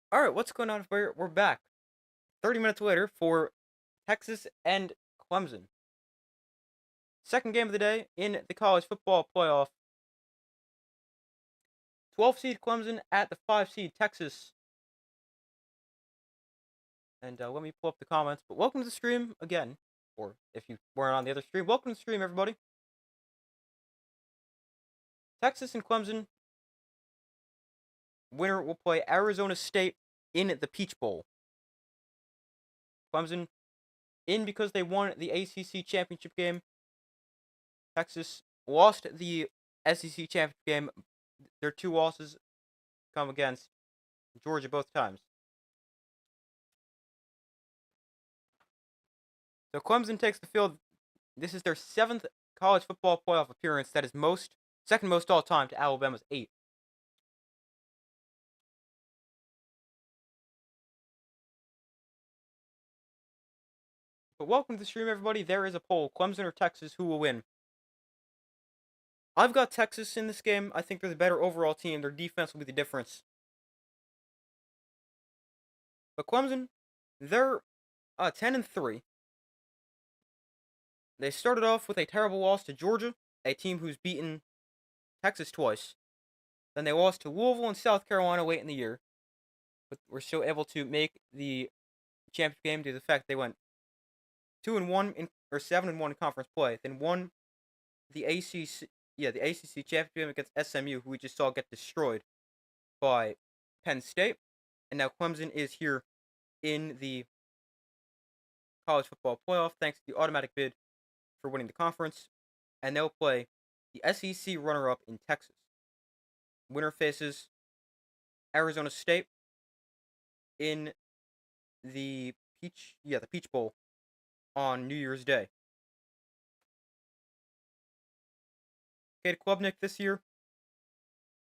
All right, what's going on? We're back 30 minutes later for Texas and Clemson. Second game of the day in the college football playoff. 12 seed Clemson at the 5 seed Texas. And let me pull up the comments. But welcome to the stream again. Or if you weren't on the other stream, welcome to the stream, everybody. Texas and Clemson. Winner will play Arizona State in the Peach Bowl. Clemson in because they won the ACC championship game. Texas lost the SEC championship game. Their two losses come against Georgia both times. So Clemson takes the field. This is their 7th college football playoff appearance. That is second most all time to Alabama's 8. But welcome to the stream, everybody. There is a poll: Clemson or Texas, who will win? I've got Texas in this game. I think they're the better overall team. Their defense will be the difference. But Clemson, they're 10-3. They started off with a terrible loss to Georgia, a team who's beaten Texas twice. Then they lost to Louisville and South Carolina late in the year, but were still able to make the championship game due to the fact they went 2-1 or 7-1 in conference play. Then won the ACC championship game against SMU, who we just saw get destroyed by Penn State. And now Clemson is here in the college football playoff thanks to the automatic bid for winning the conference, and they'll play the SEC runner-up in Texas. Winner faces Arizona State in the Peach Bowl on New Year's Day. Cade Klubnik this year,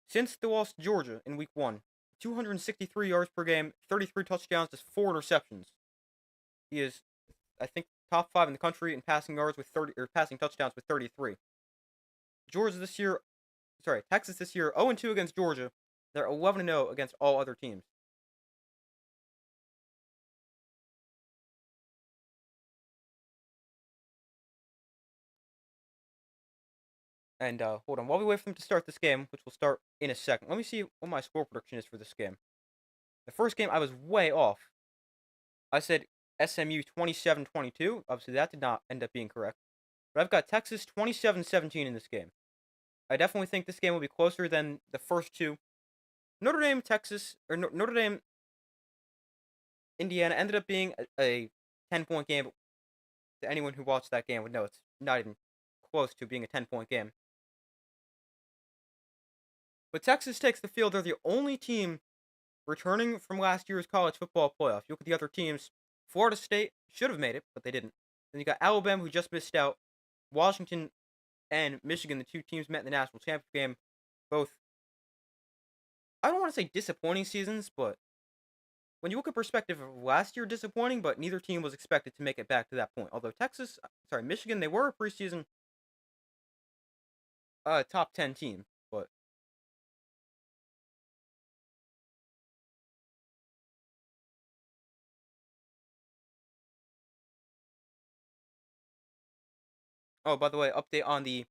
since the loss to Georgia in Week 1, 263 yards per game, 33 touchdowns, just 4 interceptions. He is, I think, top 5 in the country in passing yards with passing touchdowns with 33. Texas this year 0-2 against Georgia. They're 11-0 against all other teams. And hold on, while we wait for them to start this game, which will start in a second, let me see what my score prediction is for this game. The first game, I was way off. I said SMU 27-22. Obviously, that did not end up being correct. But I've got Texas 27-17 in this game. I definitely think this game will be closer than the first two. Notre Dame, Indiana ended up being a 10-point game. To anyone who watched that game would know it's not even close to being a 10-point game. But Texas takes the field. They're the only team returning from last year's college football playoff. You look at the other teams. Florida State should have made it, but they didn't. Then you got Alabama, who just missed out. Washington and Michigan, the two teams met in the national championship game. Both, I don't want to say disappointing seasons, but when you look at perspective of last year, disappointing, but neither team was expected to make it back to that point. Although Michigan, they were a preseason top 10 team, but oh, by the way, update on the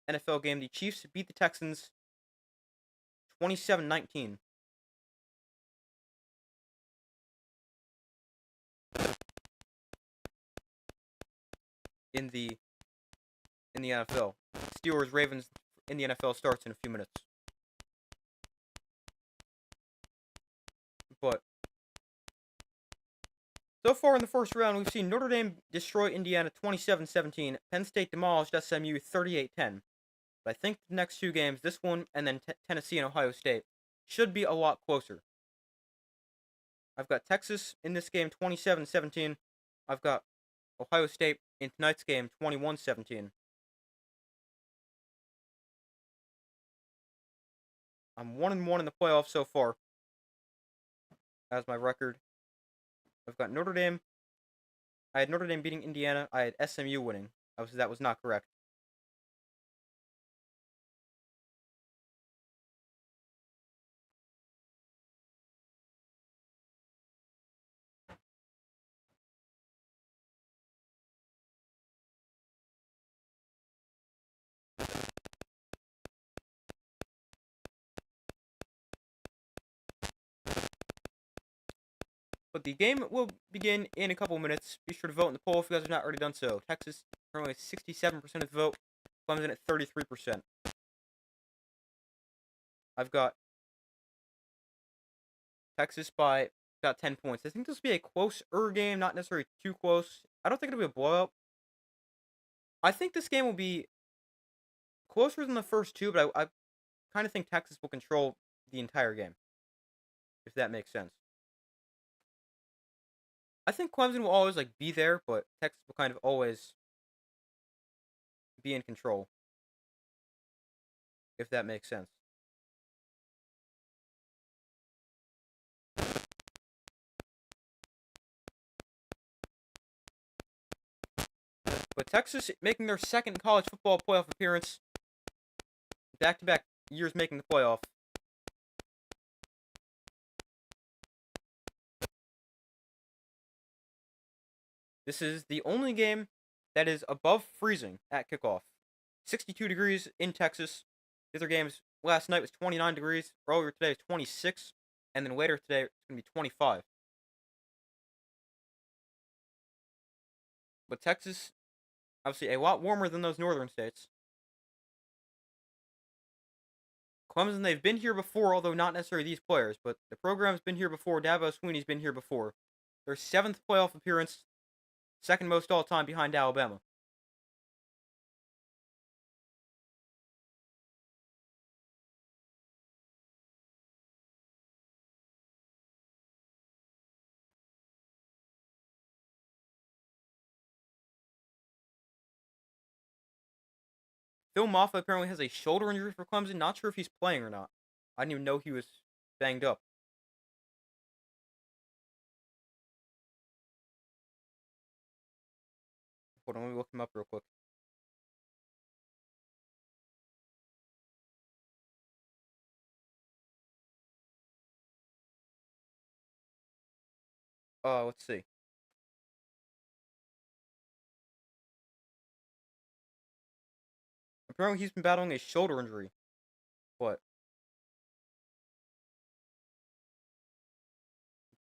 NFL game. The Chiefs beat the Texans 27-19. In the NFL. Steelers Ravens in the NFL starts in a few minutes. But so far in the first round, we've seen Notre Dame destroy Indiana 27-17. Penn State demolished SMU 38-10. But I think the next two games, this one and then Tennessee and Ohio State, should be a lot closer. I've got Texas in this game 27-17. I've got Ohio State in tonight's game 21-17. I'm 1-1 in the playoffs so far. As my record. I've got Notre Dame. I had Notre Dame beating Indiana. I had SMU winning. Obviously, that was not correct. But the game will begin in a couple minutes. Be sure to vote in the poll if you guys have not already done so. Texas currently at 67% of the vote. Clemson at 33%. I've got Texas by about 10 points. I think this will be a closer game, not necessarily too close. I don't think it'll be a blowout. I think this game will be closer than the first two, but I kind of think Texas will control the entire game, if that makes sense. I think Clemson will always be there, but Texas will kind of always be in control, if that makes sense. But Texas making their second college football playoff appearance, back-to-back years making the playoff. This is the only game that is above freezing at kickoff. 62 degrees in Texas. The other games last night was 29 degrees. Earlier today is 26. And then later today it's going to be 25. But Texas, obviously a lot warmer than those northern states. Clemson, they've been here before, although not necessarily these players, but the program's been here before. Dabo Swinney's been here before. Their 7th playoff appearance, second most all time behind Alabama. Phil Maffa apparently has a shoulder injury for Clemson. Not sure if he's playing or not. I didn't even know he was banged up. Hold on, let me look him up real quick. Let's see. Apparently he's been battling a shoulder injury. But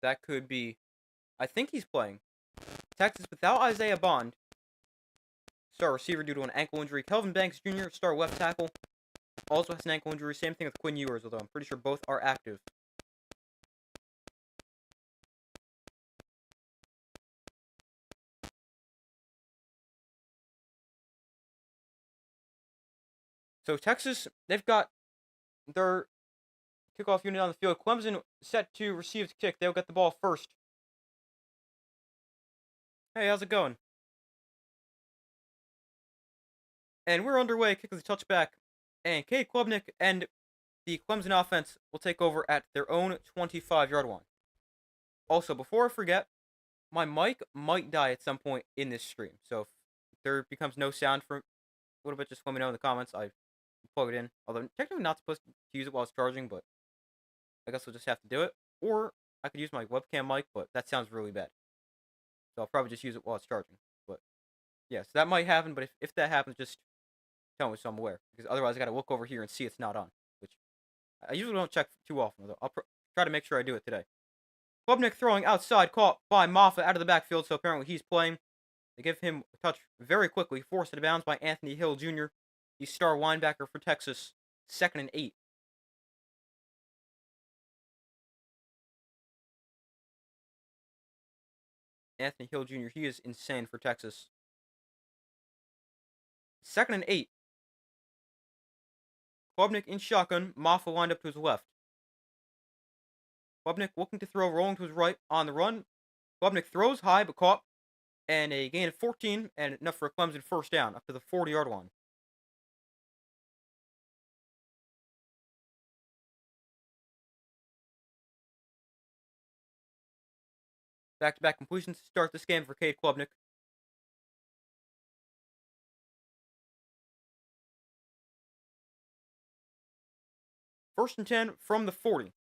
that could be. I think he's playing. Texas without Isaiah Bond, star receiver due to an ankle injury. Kelvin Banks Jr., star left tackle, also has an ankle injury. Same thing with Quinn Ewers, although I'm pretty sure both are active. So Texas, they've got their kickoff unit on the field. Clemson set to receive the kick. They'll get the ball first. Hey, how's it going? And we're underway. Kick of the touchback. And Cade Klubnik and the Clemson offense will take over at their own 25-yard line. Also, before I forget, my mic might die at some point in this stream. So if there becomes no sound for a little bit, just let me know in the comments. I plug it in. Although technically not supposed to use it while it's charging, but I guess we'll just have to do it. Or I could use my webcam mic, but that sounds really bad. So I'll probably just use it while it's charging. But yeah, so that might happen. But if that happens, just tell me so I'm aware. Because otherwise I got to look over here and see it's not on. Which I usually don't check too often. Although I'll try to make sure I do it today. Klubnik throwing outside, caught by Maffa out of the backfield, so apparently he's playing. They give him a touch very quickly, forced out of bounds by Anthony Hill Jr., the star linebacker for Texas, 2nd and 8. Anthony Hill Jr., he is insane for Texas. 2nd and 8. Klubnik in shotgun, Maffa lined up to his left. Klubnik looking to throw, rolling to his right, on the run. Klubnik throws high, but caught, and a gain of 14, and enough for a Clemson first down, up to the 40-yard line. Back-to-back completions to start this game for Cade Klubnik. First and 10 from the 40.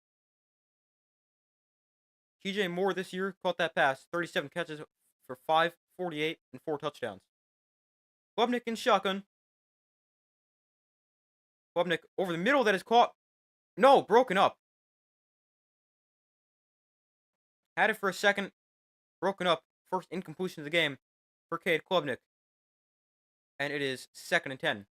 TJ Moore this year caught that pass. 37 catches for 548 and 4 touchdowns. Klubnik in shotgun. Klubnik over the middle, that is caught. No, broken up. Had it for a second. Broken up. First incompletion of the game for Cade Klubnik. And it is 2nd and 10.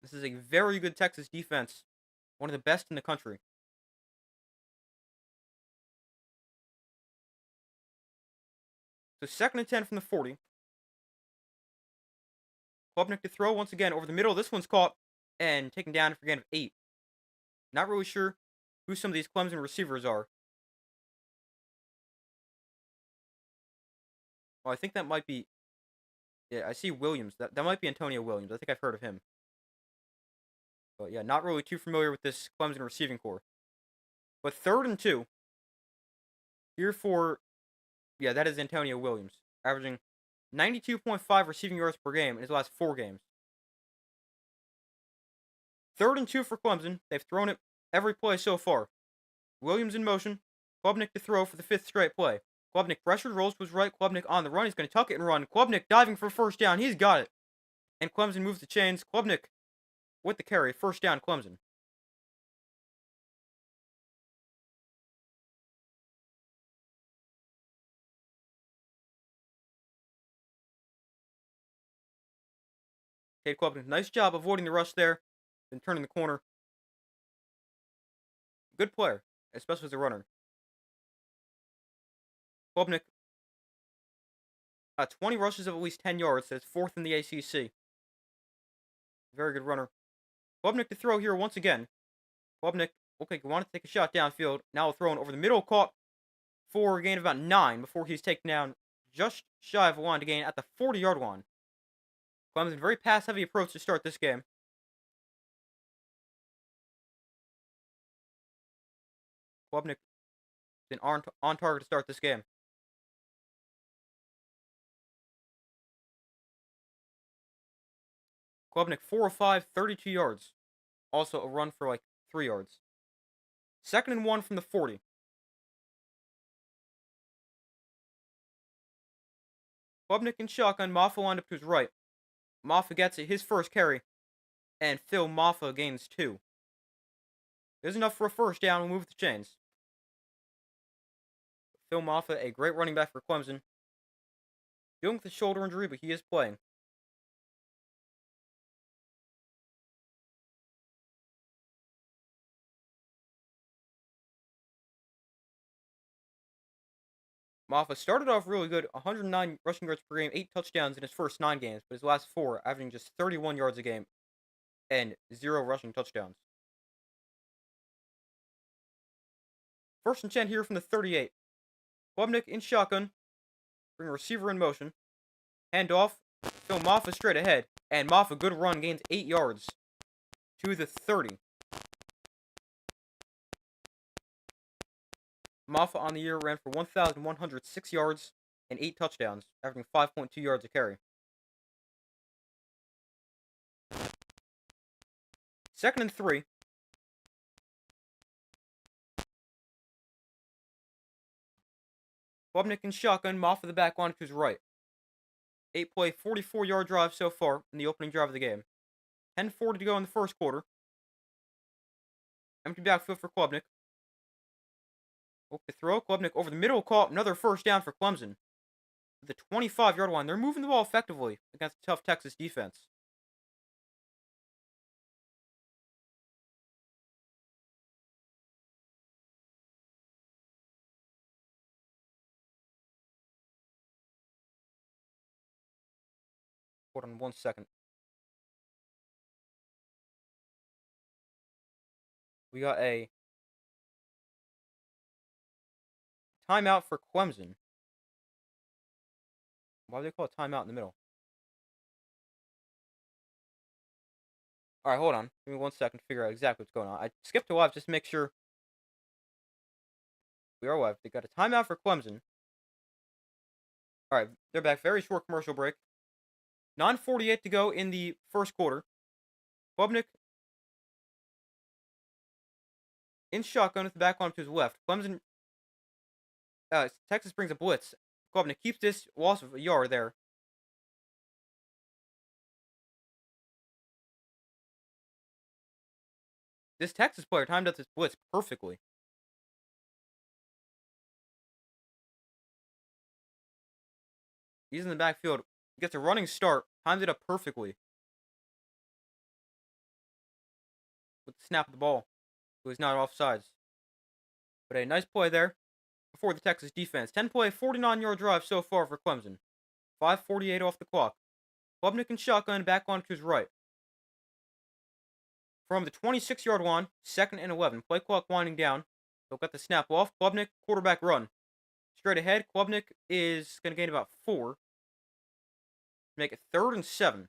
This is a very good Texas defense. One of the best in the country. So 2nd and 10 from the 40. Klubnik to throw once again over the middle. This one's caught and taken down for a gain of 8. Not really sure who some of these Clemson receivers are. Well, I think that might be... Yeah, I see Williams. That might be Antonio Williams. I think I've heard of him. But yeah, not really too familiar with this Clemson receiving corps. But 3rd and 2. Here for... Yeah, that is Antonio Williams. Averaging 92.5 receiving yards per game in his last 4 games. 3rd and 2 for Clemson. They've thrown it every play so far. Williams in motion. Klubnik to throw for the 5th straight play. Klubnik pressured, rolls to his right. Klubnik on the run. He's going to tuck it and run. Klubnik diving for first down. He's got it. And Clemson moves the chains. Klubnik with the carry. First down, Clemson. Cade Klubnik, nice job avoiding the rush there. Then turning the corner. Good player, especially as a runner. Klubnik, 20 rushes of at least 10 yards. That's 4th in the ACC. Very good runner. Klubnik to throw here once again. Klubnik, okay, wanted to take a shot downfield. Now throwing over the middle, caught for a gain of about 9 before he's taken down just shy of a line to gain at the 40-yard line. Clemson, very pass-heavy approach to start this game. Klubnik been on target to start this game. Klubnik 4 of 5, 32 yards. Also a run for like 3 yards. 2nd and 1 from the 40. Klubnik in shotgun. Maffa lined up to his right. Maffa gets it, his first carry. And Phil Maffa gains 2. There's enough for a first down. We'll move the chains. Phil Maffa, a great running back for Clemson. Dealing with a shoulder injury, but he is playing. Maffa started off really good, 109 rushing yards per game, 8 touchdowns in his first 9 games, but his last 4 averaging just 31 yards a game and 0 rushing touchdowns. 1st and 10 here from the 38. Klubnik in shotgun, bring a receiver in motion, hand off, Phil Maffa straight ahead, and Maffa, good run, gains 8 yards to the 30. Maffa on the year ran for 1,106 yards and 8 touchdowns, averaging 5.2 yards a carry. 2nd and 3. Klubnik in shotgun, Maffa the back line to his right. 8-play, 44-yard drive so far in the opening drive of the game. 10:40 to go in the first quarter. Empty backfield for Klubnik. Hope to throw. Klubnik over the middle, caught another first down for Clemson. The 25-yard line. They're moving the ball effectively against a tough Texas defense. Hold on 1 second. We got a timeout for Clemson. Why do they call it timeout in the middle? Alright, hold on. Give me 1 second to figure out exactly what's going on. I skipped to live just to make sure we are live. They got a timeout for Clemson. Alright, they're back. Very short commercial break. 9:48 to go in the first quarter. Klubnik in shotgun with the back arm to his left. Clemson, Texas brings a blitz. Klubnik keeps this loss of a yard there. This Texas player timed out this blitz perfectly. He's in the backfield. Gets a running start. Times it up perfectly. With the snap of the ball. So he's not offsides. But a nice play there for the Texas defense. 10-play, 49-yard drive so far for Clemson. 5:48 off the clock. Klubnik and shotgun back on to his right. From the 26-yard line, 2nd and 11. Play clock winding down. They'll get the snap off. Klubnik, quarterback run. Straight ahead, Klubnik is going to gain about 4. Make it 3rd and 7.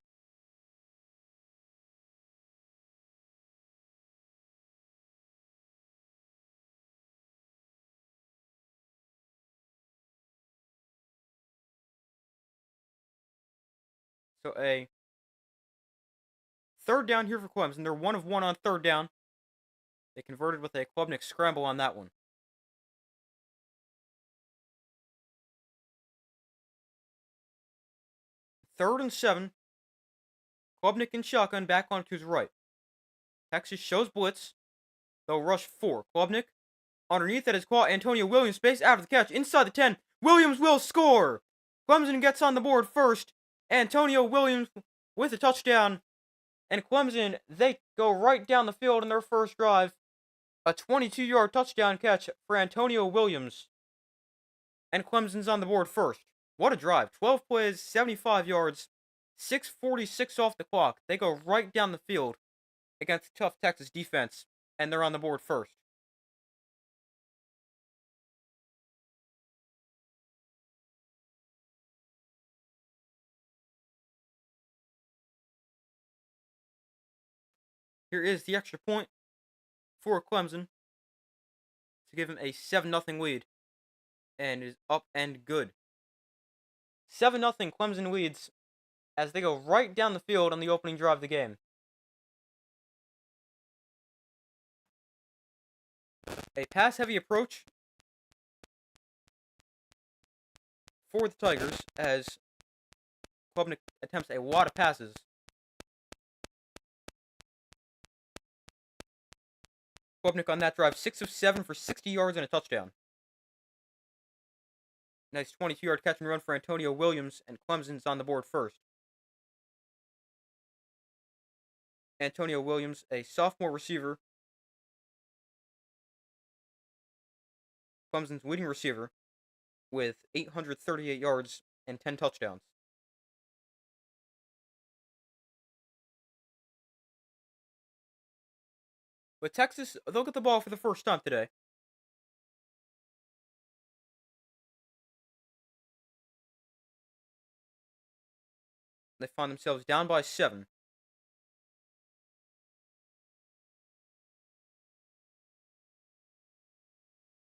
So a 3rd down here for Clemson. They're 1 of 1 on 3rd down. They converted with a Klubnik scramble on that one. 3rd and 7. Klubnik and shotgun back onto his right. Texas shows blitz. They'll rush 4. Klubnik underneath at his caught. Antonio Williams space after the catch inside the 10. Williams will score. Clemson gets on the board first. Antonio Williams with a touchdown. And Clemson, they go right down the field in their first drive. A 22-yard touchdown catch for Antonio Williams. And Clemson's on the board first. What a drive. 12 plays, 75 yards, 6:46 off the clock. They go right down the field against a tough Texas defense, and they're on the board first. Here is the extra point for Clemson to give him a 7-0 lead, and is up and good. 7-0 Clemson leads as they go right down the field on the opening drive of the game. A pass-heavy approach for the Tigers as Klubnik attempts a lot of passes. Klubnik on that drive, 6 of 7 for 60 yards and a touchdown. Nice 22-yard catch and run for Antonio Williams, and Clemson's on the board first. Antonio Williams, a sophomore receiver. Clemson's leading receiver with 838 yards and 10 touchdowns. But Texas, they'll get the ball for the first time today. They find themselves down by 7.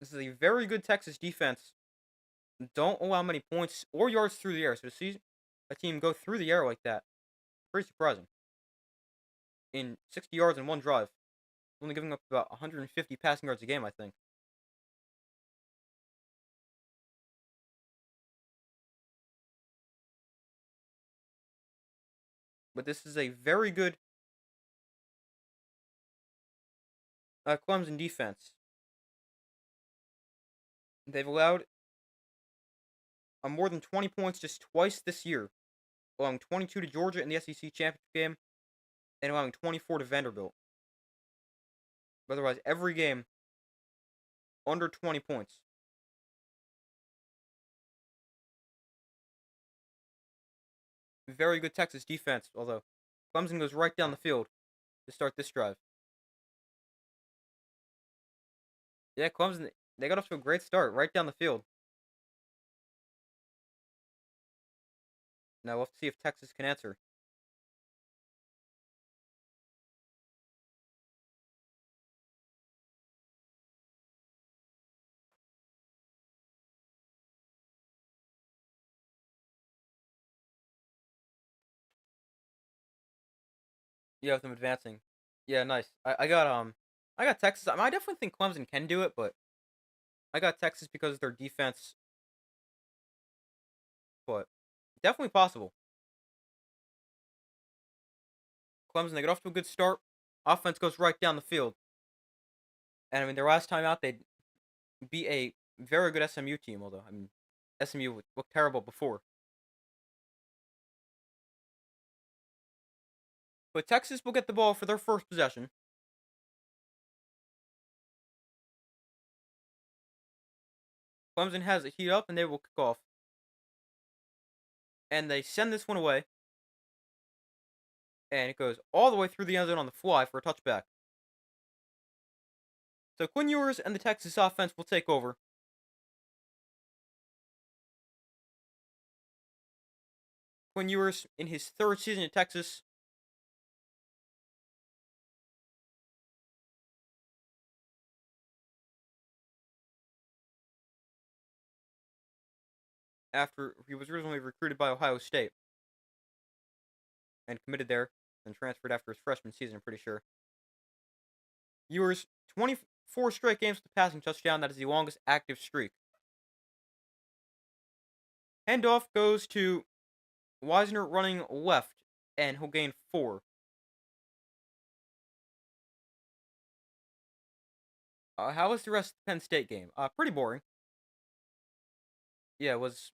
This is a very good Texas defense. Don't allow many points or yards through the air. So to see a team go through the air like that, pretty surprising. In 60 yards in one drive. Only giving up about 150 passing yards a game, I think. But this is a very good Clemson defense. They've allowed more than 20 points just twice this year, allowing 22 to Georgia in the SEC championship game, and allowing 24 to Vanderbilt. But otherwise, every game under 20 points. Very good Texas defense, although Clemson goes right down the field to start this drive. Yeah, Clemson, they got off to a great start right down the field. Now we'll have to see if Texas can answer. Yeah, with them advancing. Yeah, nice. I got Texas. I definitely think Clemson can do it, but I got Texas because of their defense. But definitely possible. Clemson, they get off to a good start. Offense goes right down the field. And I mean, their last time out, they beat a very good SMU team. Although I mean, SMU looked terrible before. But Texas will get the ball for their first possession. Clemson has it heat up, and they will kick off. And they send this one away. And it goes all the way through the end zone on the fly for a touchback. So Quinn Ewers and the Texas offense will take over. Quinn Ewers in his third season at Texas. After he was originally recruited by Ohio State and committed there, and transferred after his freshman season, I'm pretty sure. Ewers, 24 straight games with a passing touchdown. That is the longest active streak. Handoff goes to Wisner running left, and he'll gain 4. How was the rest of the Penn State game? Pretty boring. Yeah, it was.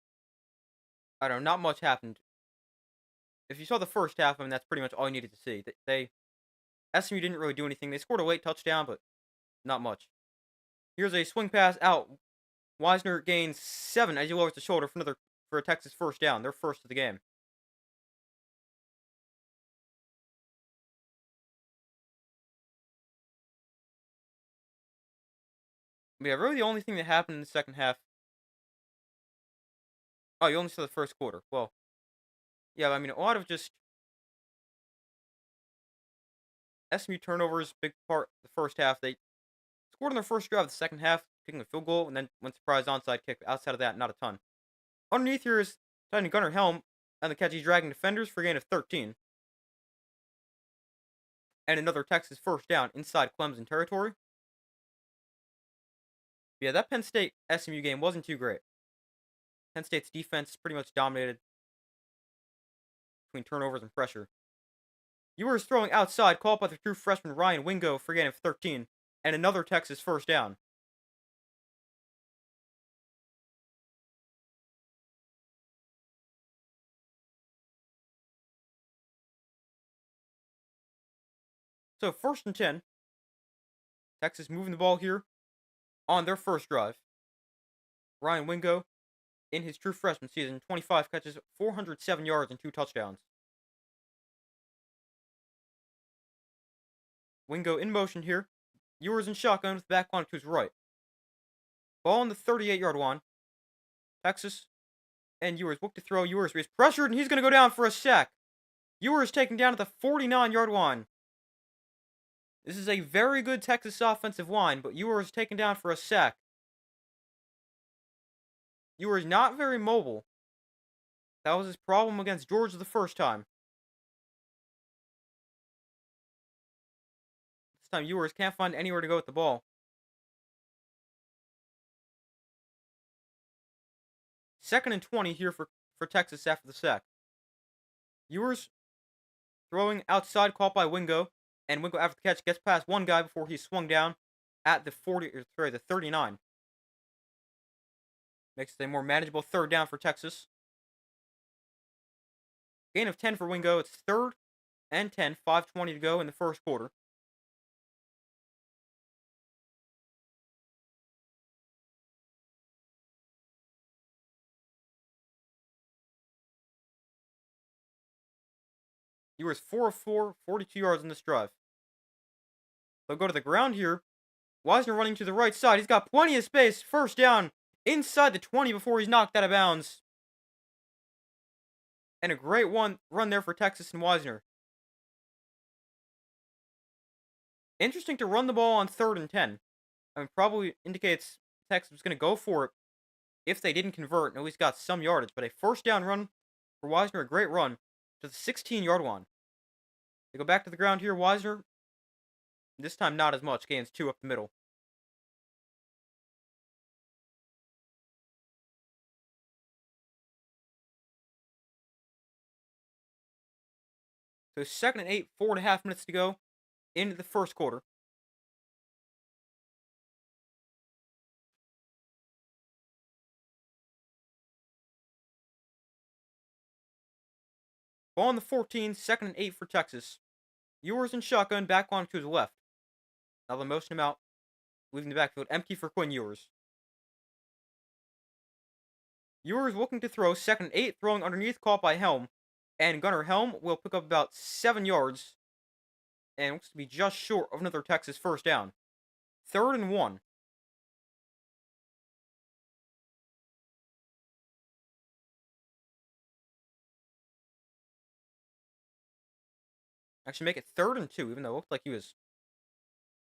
I don't know, not much happened. If you saw the first half, I mean, that's pretty much all you needed to see. SMU didn't really do anything. They scored a late touchdown, but not much. Here's a swing pass out. Wisner gains 7 as he lowers the shoulder for a Texas first down. Their first of the game. But yeah, really the only thing that happened in the second half. Oh, you only saw the first quarter. Well, yeah, I mean, a lot of just SMU turnovers, big part the first half. They scored on their first drive of the second half, kicking a field goal, and then went surprise onside kick. Outside of that, not a ton. Underneath here is tight end Gunnar Helm, and the catch he's dragging defenders for a gain of 13. And another Texas first down inside Clemson territory. Yeah, that Penn State SMU game wasn't too great. Penn State's defense pretty much dominated between turnovers and pressure. Ewers throwing outside, called by the true freshman Ryan Wingo for a gain of 13, and another Texas first down. So 1st and 10. Texas moving the ball here on their first drive. Ryan Wingo, in his true freshman season, 25 catches, 407 yards, and 2 touchdowns. Wingo in motion here. Ewers in shotgun with the back line to his right. Ball on the 38-yard line. Texas and Ewers look to throw. Ewers is pressured, and he's going to go down for a sack. Ewers taken down at the 49-yard line. This is a very good Texas offensive line, but Ewers taken down for a sack. Ewers not very mobile. That was his problem against Georgia the first time. This time Ewers can't find anywhere to go with the ball. 2nd and 20 here for Texas after the sack. Ewers throwing outside, caught by Wingo, and Wingo after the catch gets past one guy before he's swung down at the 39. Makes it a more manageable 3rd down for Texas. Gain of 10 for Wingo. It's 3rd and 10, 5:20 to go in the first quarter. Ewers 4 of 4, 42 yards in this drive. They'll go to the ground here. Wisner running to the right side. He's got plenty of space. First down inside the 20 before he's knocked out of bounds. And a great run there for Texas and Wisner. Interesting to run the ball on 3rd and 10. I mean, probably indicates Texas was going to go for it if they didn't convert and at least got some yardage. But a first down run for Wisner, a great run to the 16-yard line. They go back to the ground here. Wisner, this time not as much, gains 2 up the middle. So 2nd and 8, 4.5 minutes to go into the first quarter. Ball on the 14, 2nd and 8 for Texas. Ewers in shotgun, back on to his left. Now they motion him out, leaving the backfield empty for Quinn Ewers. Ewers looking to throw, 2nd and 8, throwing underneath, caught by Helm. And Gunnar Helm will pick up about 7 yards, and looks to be just short of another Texas first down. 3rd and 1. Actually make it 3rd and 2, even though it looked like he was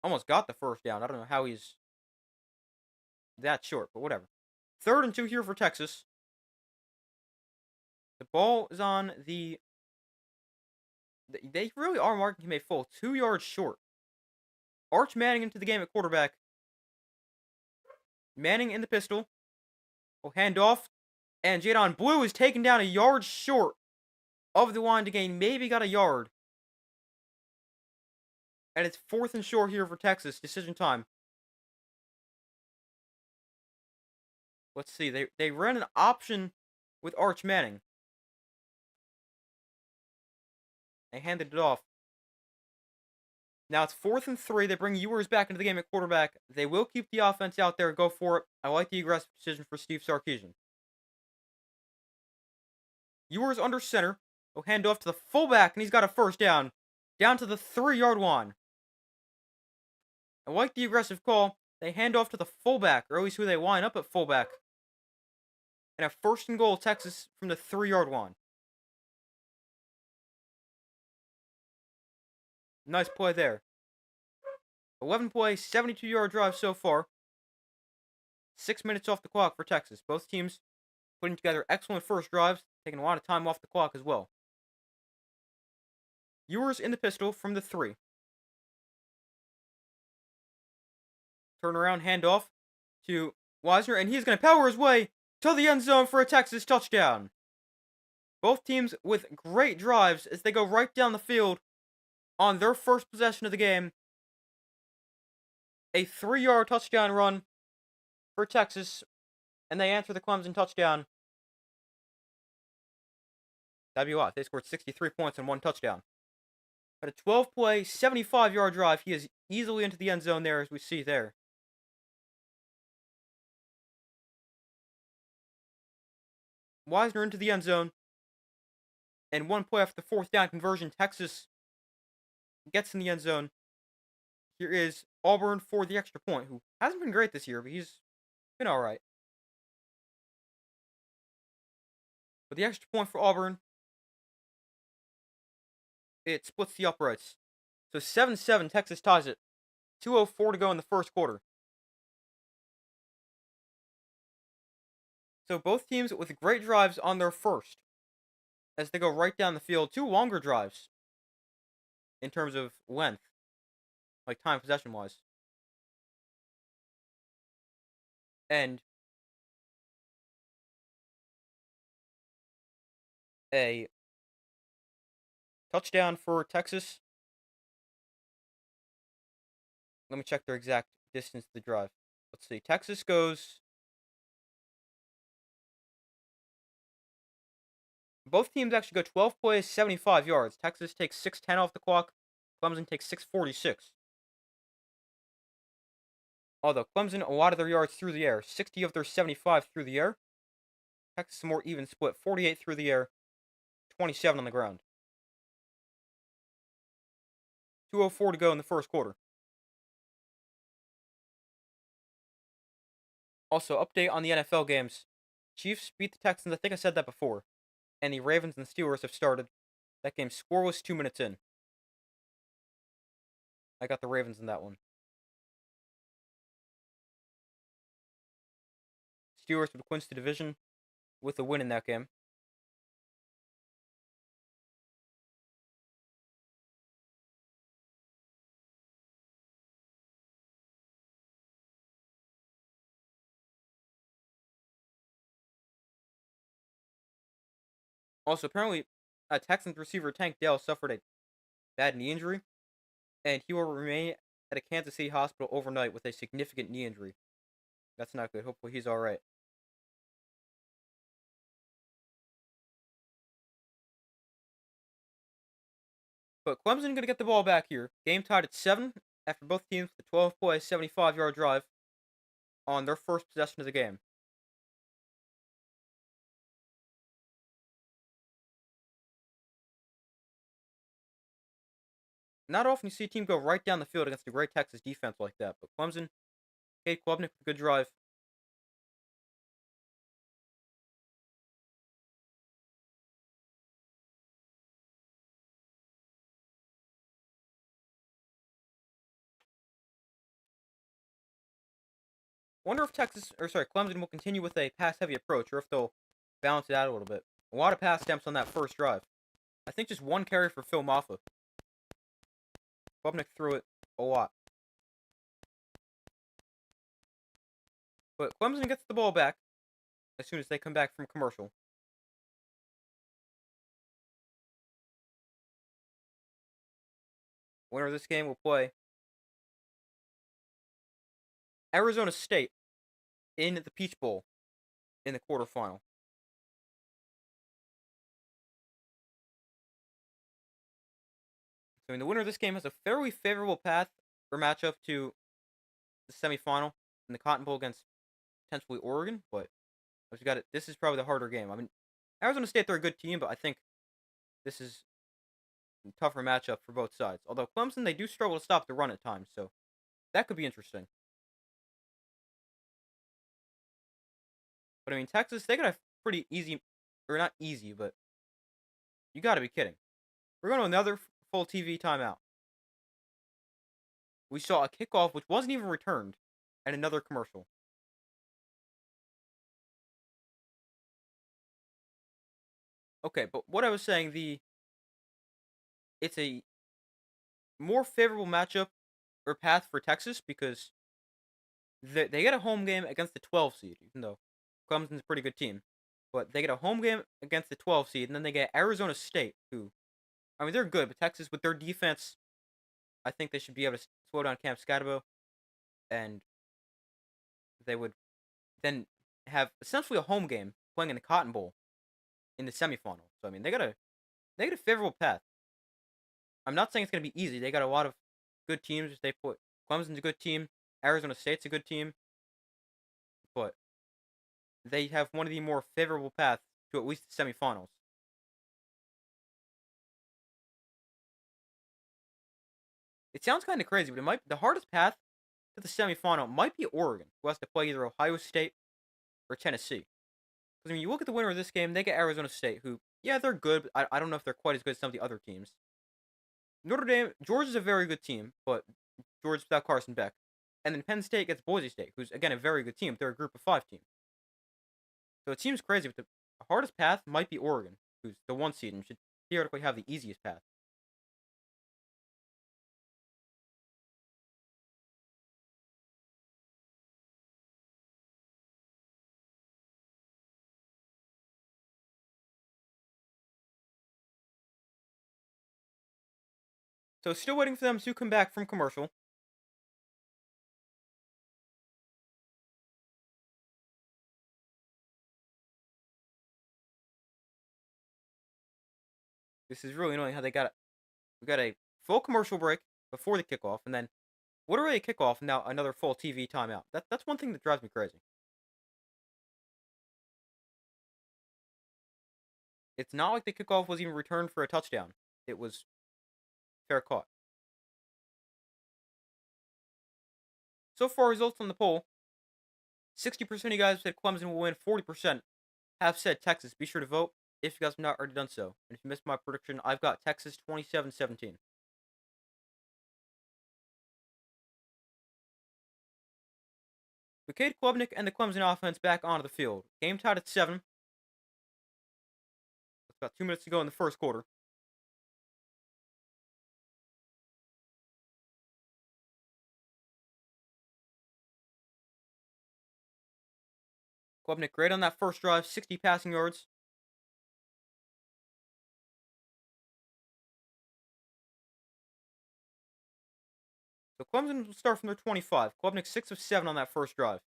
almost got the first down. I don't know how he's that short, but whatever. 3rd and 2 here for Texas. The ball is on the... They really are marking him a full 2 yards short. Arch Manning into the game at quarterback. Manning in the pistol. Will hand off. And Jadon Blue is taken down a yard short of the line to gain. Maybe got a yard. And it's 4th and short here for Texas. Decision time. Let's see. They ran an option with Arch Manning. They handed it off. Now it's 4th and 3. They bring Ewers back into the game at quarterback. They will keep the offense out there. Go for it. I like the aggressive decision for Steve Sarkisian. Ewers under center. Will hand off to the fullback, and he's got a first down. Down to the 3-yard line. I like the aggressive call. They hand off to the fullback, or at least who they line up at fullback. And a 1st and goal, Texas, from the 3-yard line. Nice play there. 11 play, 72-yard drive so far. 6 minutes off the clock for Texas. Both teams putting together excellent first drives, taking a lot of time off the clock as well. Ewers in the pistol from the 3. Turn around, handoff to Wisner, and he's going to power his way to the end zone for a Texas touchdown. Both teams with great drives as they go right down the field on their first possession of the game. A 3-yard touchdown run for Texas, and they answer the Clemson touchdown. That'd be a lot. They scored 63 points and 1 touchdown. But a 12-play, 75-yard drive. He is easily into the end zone there, as we see there. Wisner into the end zone. And 1 play after the 4th down conversion. Texas gets in the end zone. Here is Auburn for the extra point, who hasn't been great this year, but he's been alright. But the extra point for Auburn, it splits the uprights. So 7-7, Texas ties it. 2:04 to go in the first quarter. So both teams with great drives on their first, as they go right down the field. 2 longer drives in terms of length, like time possession-wise. And a touchdown for Texas. Let me check their exact distance to the drive. Let's see. Texas goes... Both teams actually go 12 plays, 75 yards. Texas takes 6:10 off the clock. Clemson takes 6:46. Although Clemson, a lot of their yards through the air. 60 of their 75 through the air. Texas, a more even split. 48 through the air, 27 on the ground. 2:04 to go in the first quarter. Also, update on the NFL games. Chiefs beat the Texans. I think I said that before. And the Ravens and Steelers have started. That game scoreless 2 minutes in. I got the Ravens in that one. Steelers would clinch the division with a win in that game. Also, apparently, Texans receiver Tank Dell suffered a bad knee injury, and he will remain at a Kansas City hospital overnight with a significant knee injury. That's not good. Hopefully he's alright. But Clemson going to get the ball back here. Game tied at 7 after both teams with a 12-play, 75-yard drive on their first possession of the game. Not often you see a team go right down the field against a great Texas defense like that, but Clemson, Cade Klubnik with a good drive. Wonder if Clemson will continue with a pass-heavy approach, or if they'll balance it out a little bit. A lot of pass attempts on that first drive. I think just one carry for Phil Maffa. Klubnik threw it a lot. But Clemson gets the ball back as soon as they come back from commercial. Winner of this game will play Arizona State in the Peach Bowl in the quarterfinal. So, the winner of this game has a fairly favorable path or matchup to the semifinal in the Cotton Bowl against potentially Oregon, but this is probably the harder game. I mean, Arizona State, they're a good team, but I think this is a tougher matchup for both sides. Although Clemson, they do struggle to stop the run at times, so that could be interesting. But I mean, Texas, they got a pretty easy, or not easy, but you got to be kidding. We're going to another full TV timeout. We saw a kickoff which wasn't even returned, and another commercial. Okay, but what I was saying, it's a more favorable matchup or path for Texas because they get a home game against the 12 seed, even though Clemson's a pretty good team. But they get a home game against the 12 seed, and then they get Arizona State, who, I mean, they're good, but Texas, with their defense, I think they should be able to slow down Cam Scatterbo, and they would then have essentially a home game playing in the Cotton Bowl in the semifinal. So I mean, they got a favorable path. I'm not saying it's gonna be easy. They got a lot of good teams. Clemson's a good team. Arizona State's a good team, but they have one of the more favorable paths to at least the semifinals. It sounds kind of crazy, but the hardest path to the semifinal might be Oregon, who has to play either Ohio State or Tennessee. Because I mean, you look at the winner of this game, they get Arizona State, who, yeah, they're good, but I don't know if they're quite as good as some of the other teams. Notre Dame, Georgia's a very good team, but Georgia's without Carson Beck. And then Penn State gets Boise State, who's, again, a very good team. They're a group of 5 team. So it seems crazy, but the hardest path might be Oregon, who's the 1 seed and should theoretically have the easiest path. So still waiting for them to come back from commercial. This is really annoying how we got a full commercial break before the kickoff, and then literally a kickoff, and now another full TV timeout. That's one thing that drives me crazy. It's not like the kickoff was even returned for a touchdown. It was fair caught. So far, results on the poll: 60% of you guys said Clemson will win. 40% have said Texas. Be sure to vote if you guys have not already done so. And if you missed my prediction, I've got Texas 27-17. Cade Klubnik and the Clemson offense back onto the field. Game tied at 7. With about 2 minutes to go in the first quarter. Klubnik great on that first drive, 60 passing yards. So Clemson will start from their 25. Klubnik 6 of 7 on that first drive.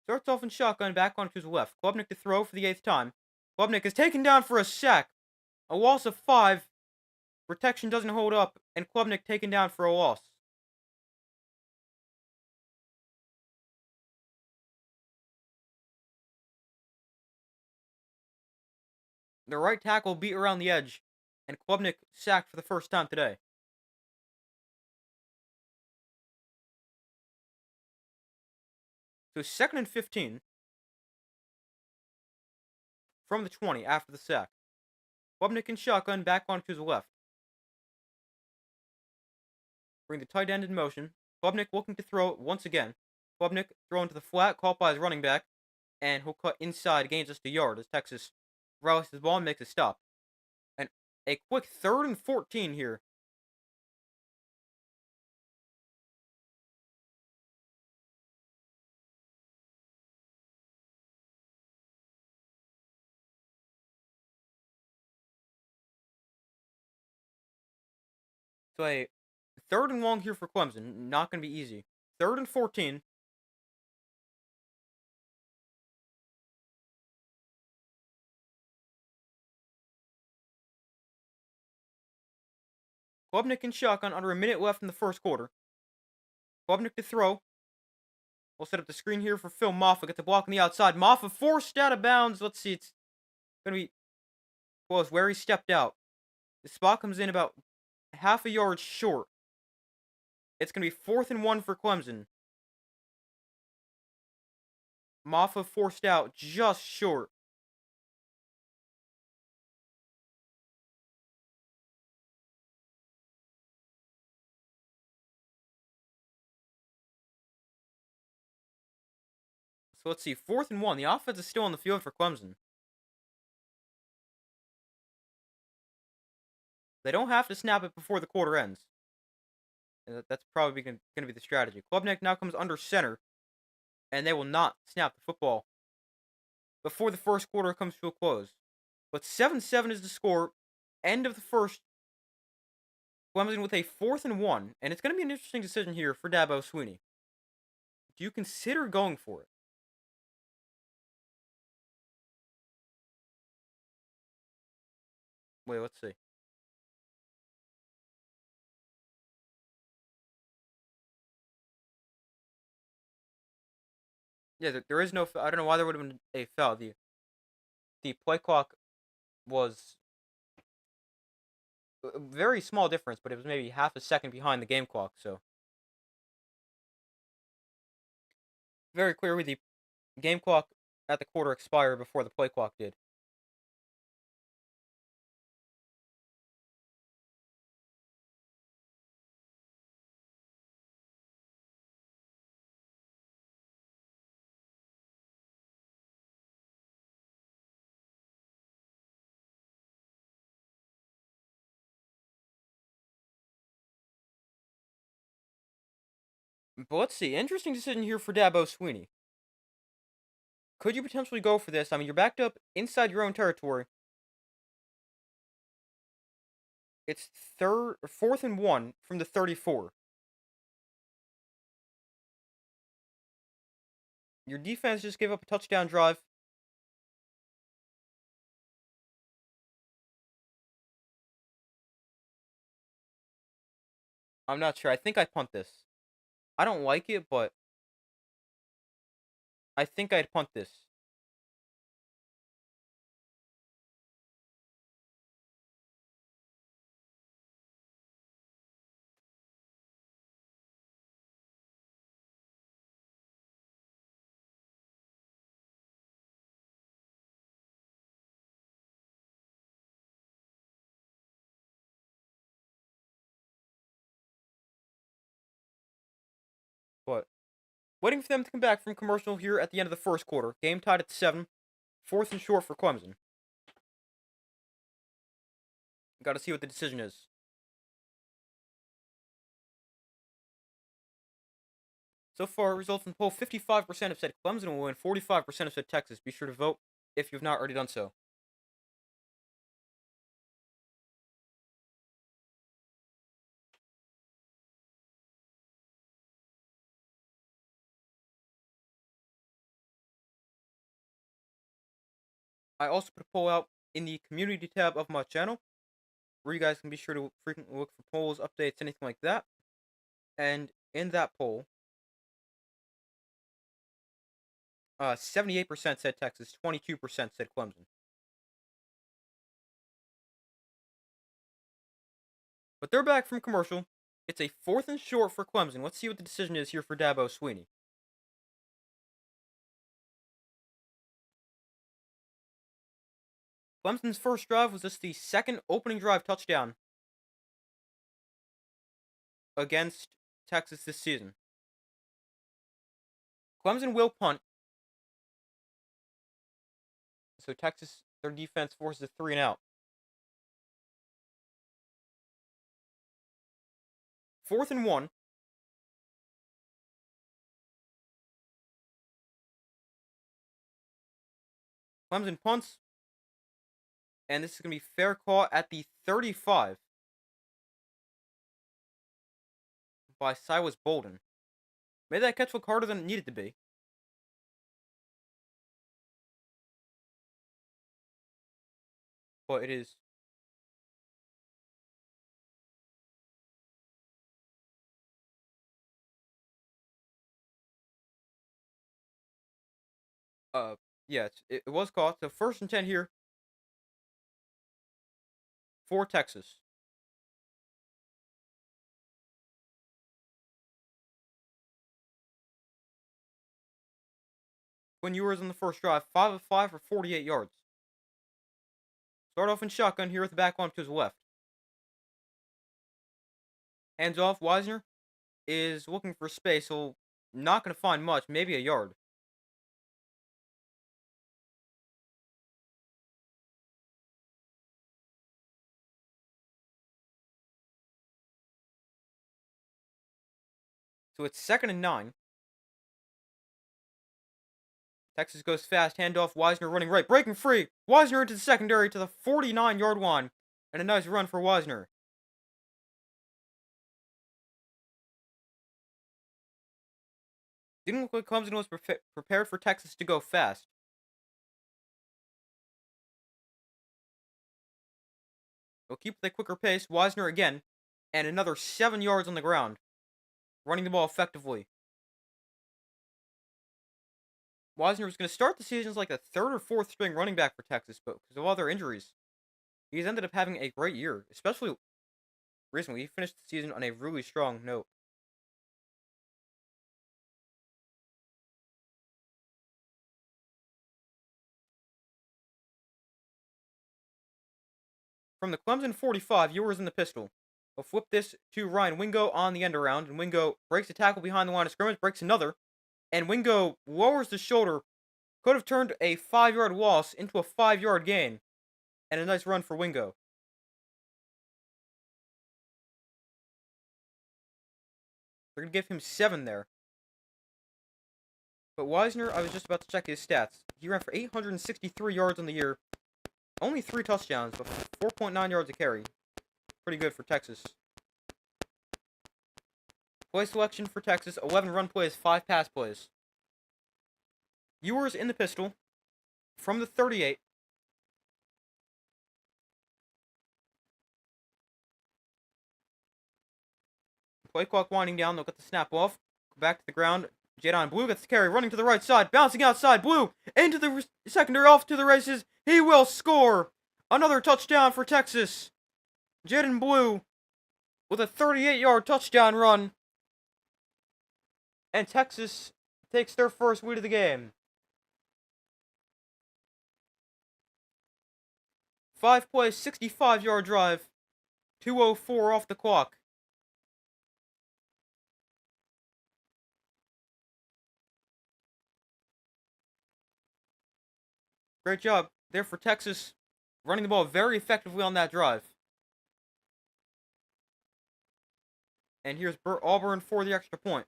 Starts off in shotgun, back onto his left. Klubnik to throw for the 8th time. Klubnik is taken down for a sack. A loss of 5. Protection doesn't hold up, and Klubnik taken down for a loss. The right tackle beat around the edge, and Klubnik sacked for the first time today. So 2nd and 15 from the 20 after the sack. Klubnik and shotgun back onto his left. Bring the tight end in motion. Klubnik looking to throw once again. Klubnik throwing to the flat, caught by his running back, and he'll cut inside, gains just a yard as Texas rallies his ball and makes a stop. And a quick 3rd and 14 here. So a 3rd and long here for Clemson. Not going to be easy. 3rd and 14. Klubnik and shotgun under a minute left in the first quarter. Klubnik to throw. We'll set up the screen here for Phil Maffa. Get the block on the outside. Maffa forced out of bounds. Let's see. It's going to be close where he stepped out. The spot comes in about half a yard short. It's going to be 4th and 1 for Clemson. Maffa forced out just short. So let's see. 4th and 1. The offense is still on the field for Clemson. They don't have to snap it before the quarter ends. And that's probably going to be the strategy. Klubnik now comes under center, and they will not snap the football before the first quarter comes to a close. But 7-7 is the score. End of the first. Clemson with a 4th and 1, and it's going to be an interesting decision here for Dabo Swinney. Do you consider going for it? Wait, let's see. Yeah, there is no. I don't know why there would have been a foul. The play clock was a very small difference, but it was maybe half a second behind the game clock. So very clearly, the game clock at the quarter expired before the play clock did. But let's see. Interesting decision here for Dabo Swinney. Could you potentially go for this? I mean, you're backed up inside your own territory. It's 4th and 1 from the 34. Your defense just gave up a touchdown drive. I'm not sure. I think I punt this. I don't like it, but I think I'd punt this. But waiting for them to come back from commercial here at the end of the first quarter. Game tied at 7. 4th and short for Clemson. Got to see what the decision is. So far, results in the poll 55% have said Clemson will win, 45% have said Texas. Be sure to vote if you've not already done so. I also put a poll out in the community tab of my channel. where you guys can be sure to frequently look for polls, updates, anything like that. And in that poll, 78% said Texas, 22% said Clemson. But they're back from commercial. It's a 4th and short for Clemson. Let's see what the decision is here for Dabo Swinney. Clemson's first drive was just the second opening drive touchdown against Texas this season. Clemson will punt. So Texas, their defense forces a 3 and out. 4th and 1. Clemson punts. And this is going to be fair call at the 35 by Silas Bolden. Made that catch look harder than it needed to be. But it is. Yeah, it was caught. So 1st and 10 here for Texas. Quinn Ewers on the first drive, 5 of 5 for 48 yards. Start off in shotgun here with the back arm to his left. Hands off. Wisner is looking for space, so not going to find much, maybe a yard. So it's 2nd and 9. Texas goes fast, handoff, Wisner running right, breaking free. Wisner into the secondary to the 49-yard line. And a nice run for Wisner. Didn't look like Clemson was prepared for Texas to go fast. They'll keep the quicker pace. Wisner again. And another 7 yards on the ground. Running the ball effectively. Wisner was going to start the season as like the 3rd or 4th string running back for Texas, but because of all their injuries, he's ended up having a great year, especially recently. He finished the season on a really strong note. From the Clemson 45, Ewers in the pistol. He'll flip this to Ryan Wingo on the end around, and Wingo breaks a tackle behind the line of scrimmage, breaks another, and Wingo lowers the shoulder. Could have turned a 5-yard loss into a 5-yard gain. And a nice run for Wingo. They're going to give him 7 there. But Wisner, I was just about to check his stats. He ran for 863 yards on the year. Only 3 touchdowns, but 4.9 yards a carry. Pretty good for Texas. Play selection for Texas, 11 run plays, 5 pass plays. Ewers in the pistol from the 38. Play clock winding down. They'll get the snap off. Go back to the ground. Jadon Blue gets the carry, running to the right side, bouncing outside. Blue into the secondary, off to the races. He will score. Another touchdown for Texas. Jadon Blue with a 38-yard touchdown run. And Texas takes their first lead of the game. 5-play, 65-yard drive. 2:04 off the clock. Great job there for Texas, running the ball very effectively on that drive. And here's Auburn for the extra point.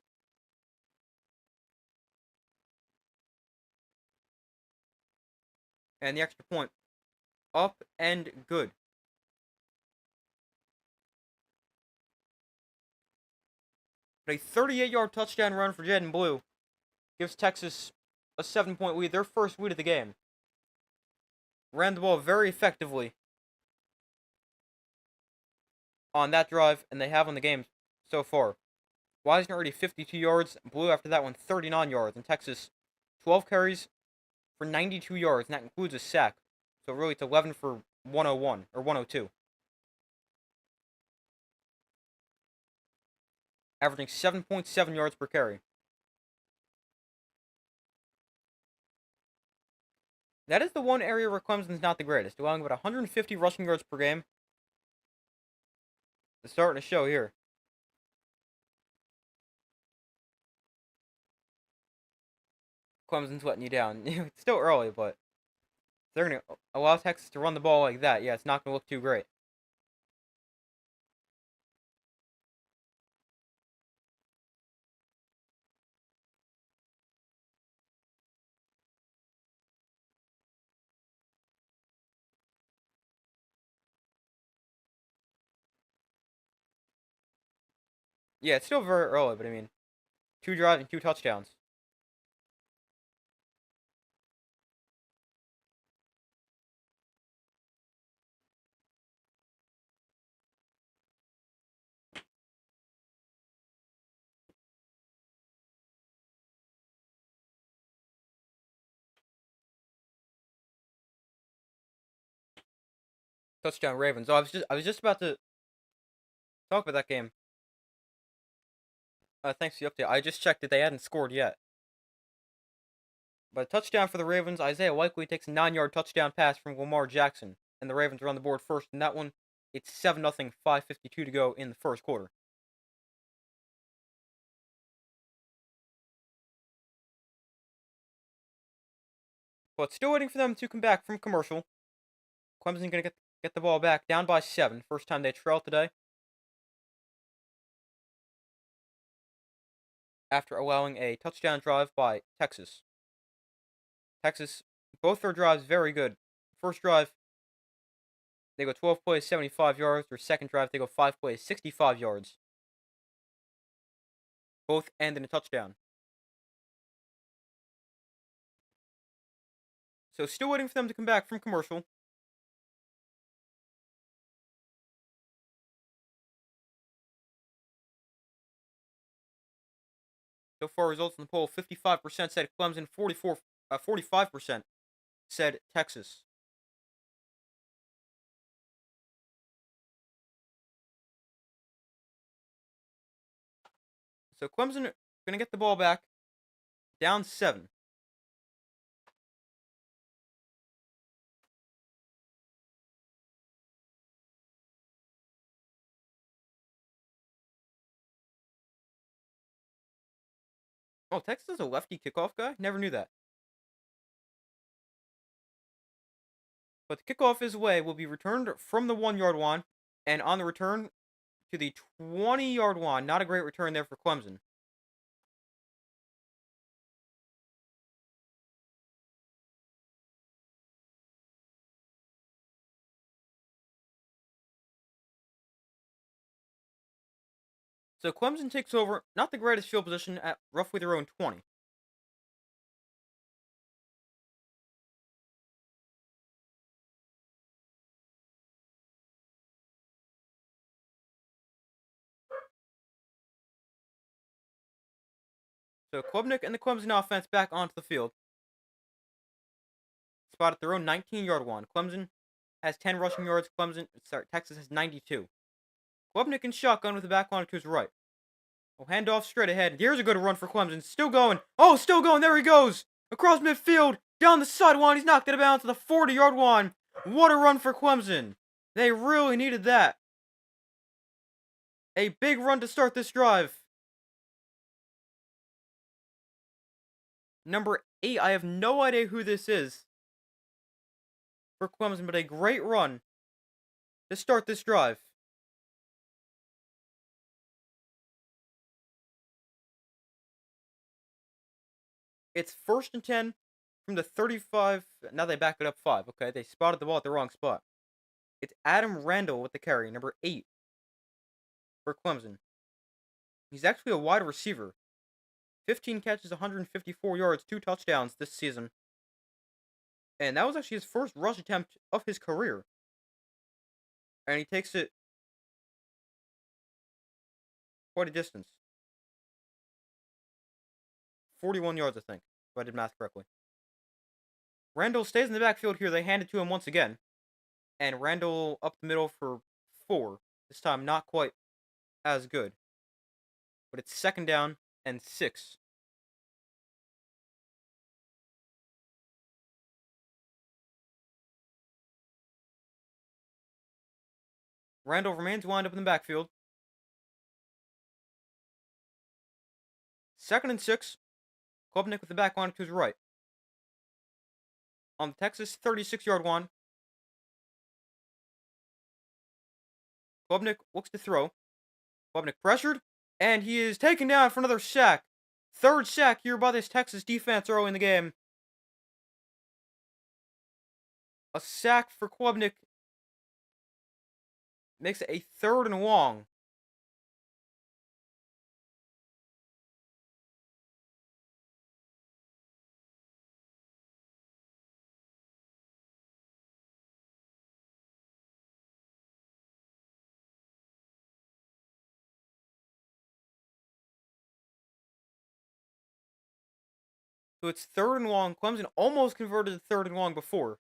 And the extra point. Up and good. But a 38-yard touchdown run for Jadon Blue gives Texas a 7-point lead, their first lead of the game. Ran the ball very effectively. on that drive, and they have on the game so far. Wisner already 52 yards. Blue after that one 39 yards. And Texas 12 carries for 92 yards, and that includes a sack. So really it's 11 for 101 or 102. Averaging 7.7 yards per carry. That is the one area where Clemson's not the greatest, allowing about 150 rushing yards per game. It's starting to show here. Clemson's letting you down. It's still early, but if they're going to allow Texas to run the ball like that, yeah, it's not going to look too great. Yeah, it's still very early, but I mean, 2 drives and 2 touchdowns. Touchdown Ravens. Oh, I was just about to talk about that game. Thanks for the update. I just checked that they hadn't scored yet. But a touchdown for the Ravens. Isaiah Likely takes a 9-yard touchdown pass from Lamar Jackson, and the Ravens are on the board first. In that one, it's 7-0, 5:52 to go in the first quarter. But still waiting for them to come back from commercial. Clemson gonna get the ball back, down by 7. First time they trail today. After allowing a touchdown drive by Texas. Texas, both their drives very good. First drive, they go 12 plays, 75 yards. Their second drive, they go 5 plays, 65 yards. Both end in a touchdown. So still waiting for them to come back from commercial. So far, results in the poll: 55% said Clemson, 45% said Texas. So Clemson gonna get the ball back, down 7. Oh, Texas is a lefty kickoff guy? Never knew that. But the kickoff his way will be returned from the 1-yard line, and on the return to the 20-yard line. Not a great return there for Clemson. So Clemson takes over, not the greatest field position, at roughly their own 20. So Klubnik and the Clemson offense back onto the field. Spot at their own 19-yard line. Clemson has 10 rushing yards. Texas has 92. Klubnik in shotgun with the back line to his right. Oh, handoff straight ahead. Here's a good run for Clemson. Still going. Oh, still going. There he goes. Across midfield. Down the sideline. He's knocked it about to the 40-yard line. What a run for Clemson. They really needed that. A big run to start this drive. Number 8. I have no idea who this is for Clemson, but a great run to start this drive. It's 1st and 10 from the 35. Now they back it up 5. Okay, they spotted the ball at the wrong spot. It's Adam Randall with the carry, number 8 for Clemson. He's actually a wide receiver. 15 catches, 154 yards, 2 touchdowns this season. And that was actually his first rush attempt of his career. And he takes it quite a distance. 41 yards, I think, if I did math correctly. Randall stays in the backfield here. They hand it to him once again. And Randall up the middle for 4. This time not quite as good. But it's 2nd down and 6. Randall remains wound up in the backfield. 2nd and 6. Klubnik with the back line to his right. On the Texas 36-yard line. Klubnik looks to throw. Klubnik pressured. And he is taken down for another sack. 3rd sack here by this Texas defense early in the game. A sack for Klubnik makes it a 3rd and long. So it's 3rd and long. Clemson almost converted to 3rd and long before.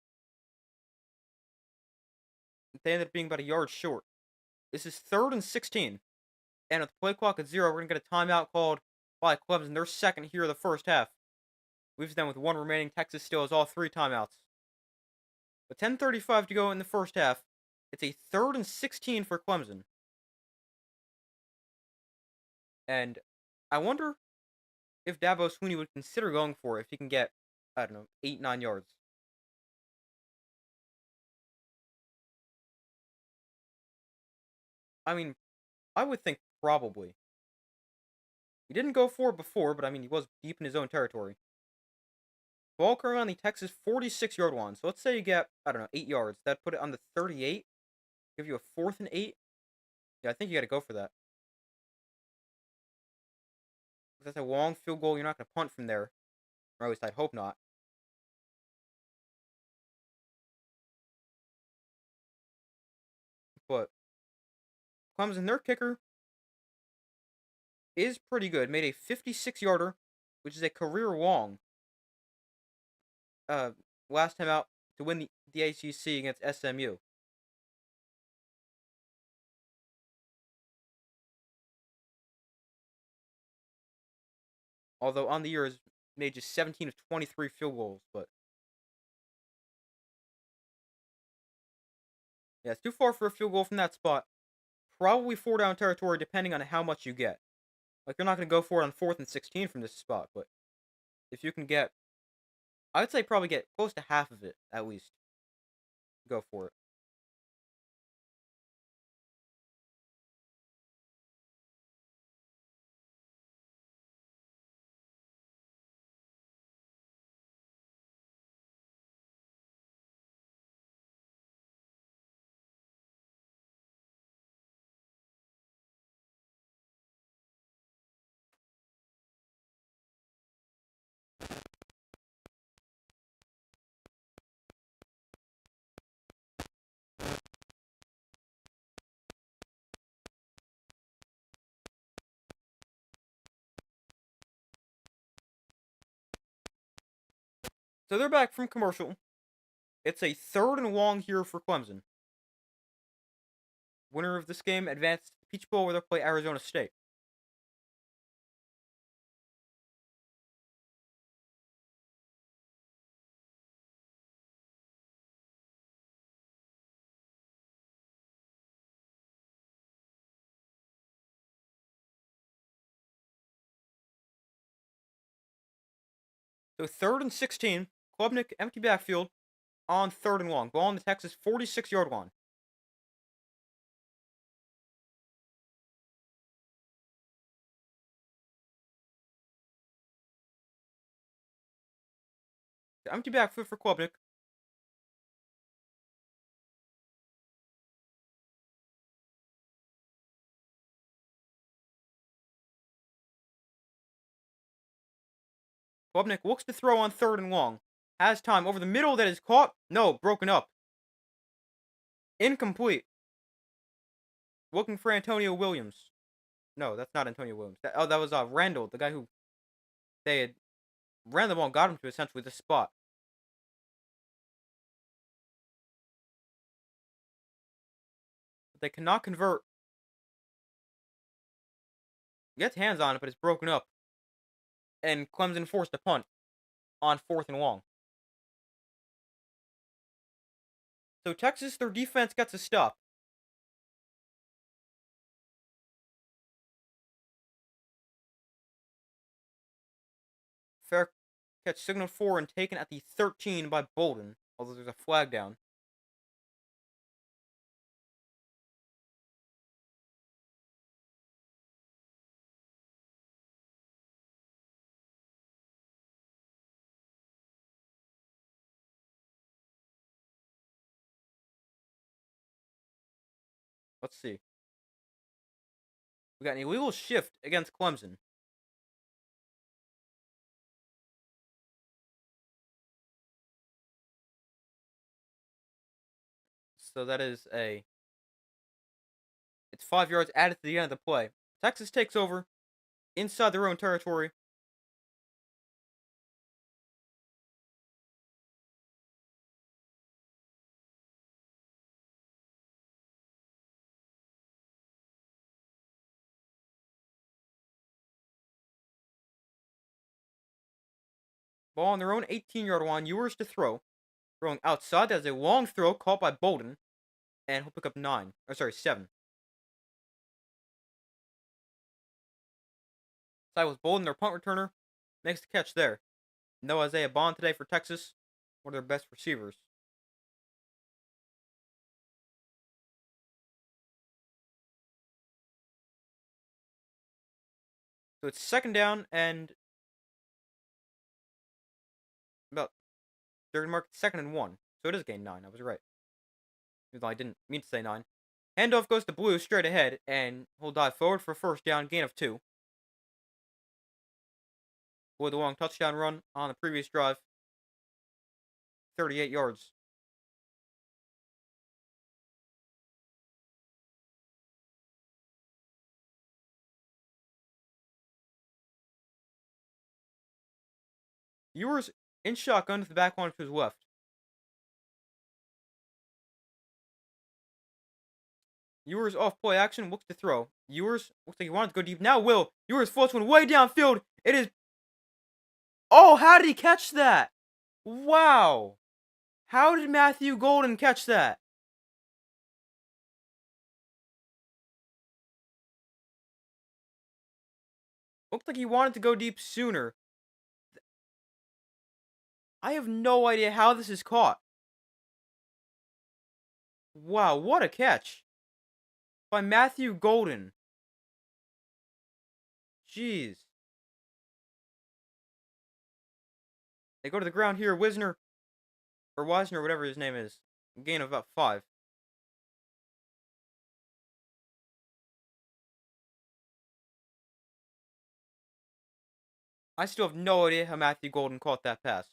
They ended up being about a yard short. This is 3rd and 16. And with the play clock at 0, we're going to get a timeout called by Clemson. Their 2nd here of the first half. Leaves them with 1 remaining. Texas still has all 3 timeouts. With 10:35 to go in the first half, it's a 3rd and 16 for Clemson. And I wonder if Dabo Swinney would consider going for it if he can get, 8, 9 yards. I mean, I would think probably. He didn't go for it before, but he was deep in his own territory. Ball currently on the Texas 46-yard line. So let's say you get, 8 yards. That'd put it on the 38. Give you a 4th and 8. Yeah, I think you got to go for that. That's a long field goal. You're not going to punt from there. Or at least I'd hope not. But Clemson, their kicker is pretty good. Made a 56-yarder, which is a career long. Last time out to win the ACC against SMU. Although on the year has made just 17 of 23 field goals, but yeah, it's too far for a field goal from that spot. Probably 4-down territory, depending on how much you get. Like, you're not going to go for it on 4th and 16 from this spot, but if you can get, I'd say probably get close to half of it, at least. Go for it. So they're back from commercial. It's a 3rd and long here for Clemson. Winner of this game advanced to the Peach Bowl where they'll play Arizona State. So 3rd and 16. Klubnik, empty backfield on 3rd and long. Ball on the Texas 46-yard line. The empty backfield for Klubnik. Klubnik looks to throw on 3rd and long. Has time over the middle that is caught. No, broken up. Incomplete. Looking for Antonio Williams. No, that's not Antonio Williams. That was Randall, the guy who they had ran the ball and got him to essentially this spot. But they cannot convert. Gets hands on it, but it's broken up. And Clemson forced a punt on 4th and long. So Texas, their defense gets a stop. Fair catch signaled for and taken at the 13 by Bolden, although there's a flag down. Let's see. We got an illegal shift against Clemson. So that is it's 5 yards added to the end of the play. Texas takes over inside their own territory. Ball on their own 18-yard line. Ewers to throw. Throwing outside. That's a long throw caught by Bolden. And he'll pick up 7. Side was Bolden, their punt returner. Makes the catch there. No Isaiah Bond today for Texas. One of their best receivers. So it's 2nd down and about they're gonna mark 2nd and 1. So it is gain 9. I was right. Even though I didn't mean to say 9. Handoff goes to Blue straight ahead, and he'll dive forward for 1st down, gain of 2. With a long touchdown run on the previous drive. 38 yards. Ewers in shotgun to the back one to his left. Ewers off play action, looks to throw. Ewers looks like he wanted to go deep. Now will. Ewers floats one way downfield. It is. Oh, how did he catch that? Wow. How did Matthew Golden catch that? Looked like he wanted to go deep sooner. I have no idea how this is caught. Wow, what a catch. By Matthew Golden. Jeez. They go to the ground here. Wisner, whatever his name is. Gain of about 5. I still have no idea how Matthew Golden caught that pass.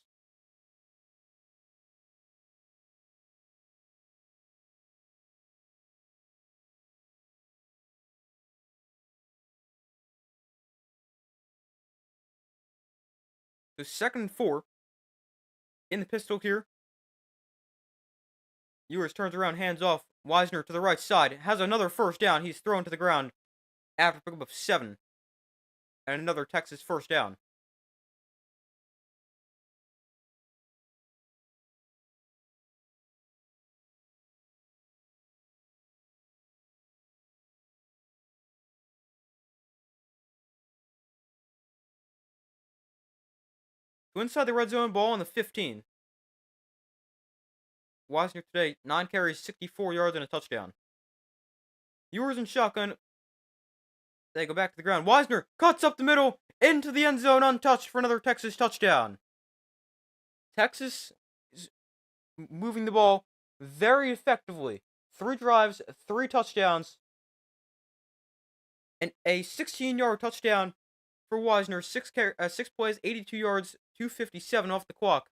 So 2nd and 4. In the pistol here. Ewers turns around, hands off. Wisner to the right side. Has another 1st down. He's thrown to the ground after pickup of 7. And another Texas 1st down. So inside the red zone, ball on the 15. Wisner today, 9 carries, 64 yards, and a touchdown. Ewers in shotgun. They go back to the ground. Wisner cuts up the middle, into the end zone, untouched for another Texas touchdown. Texas is moving the ball very effectively. 3 drives, 3 touchdowns, and a 16-yard touchdown for Wisner. 6 plays, 82 yards, 2:57 off the clock.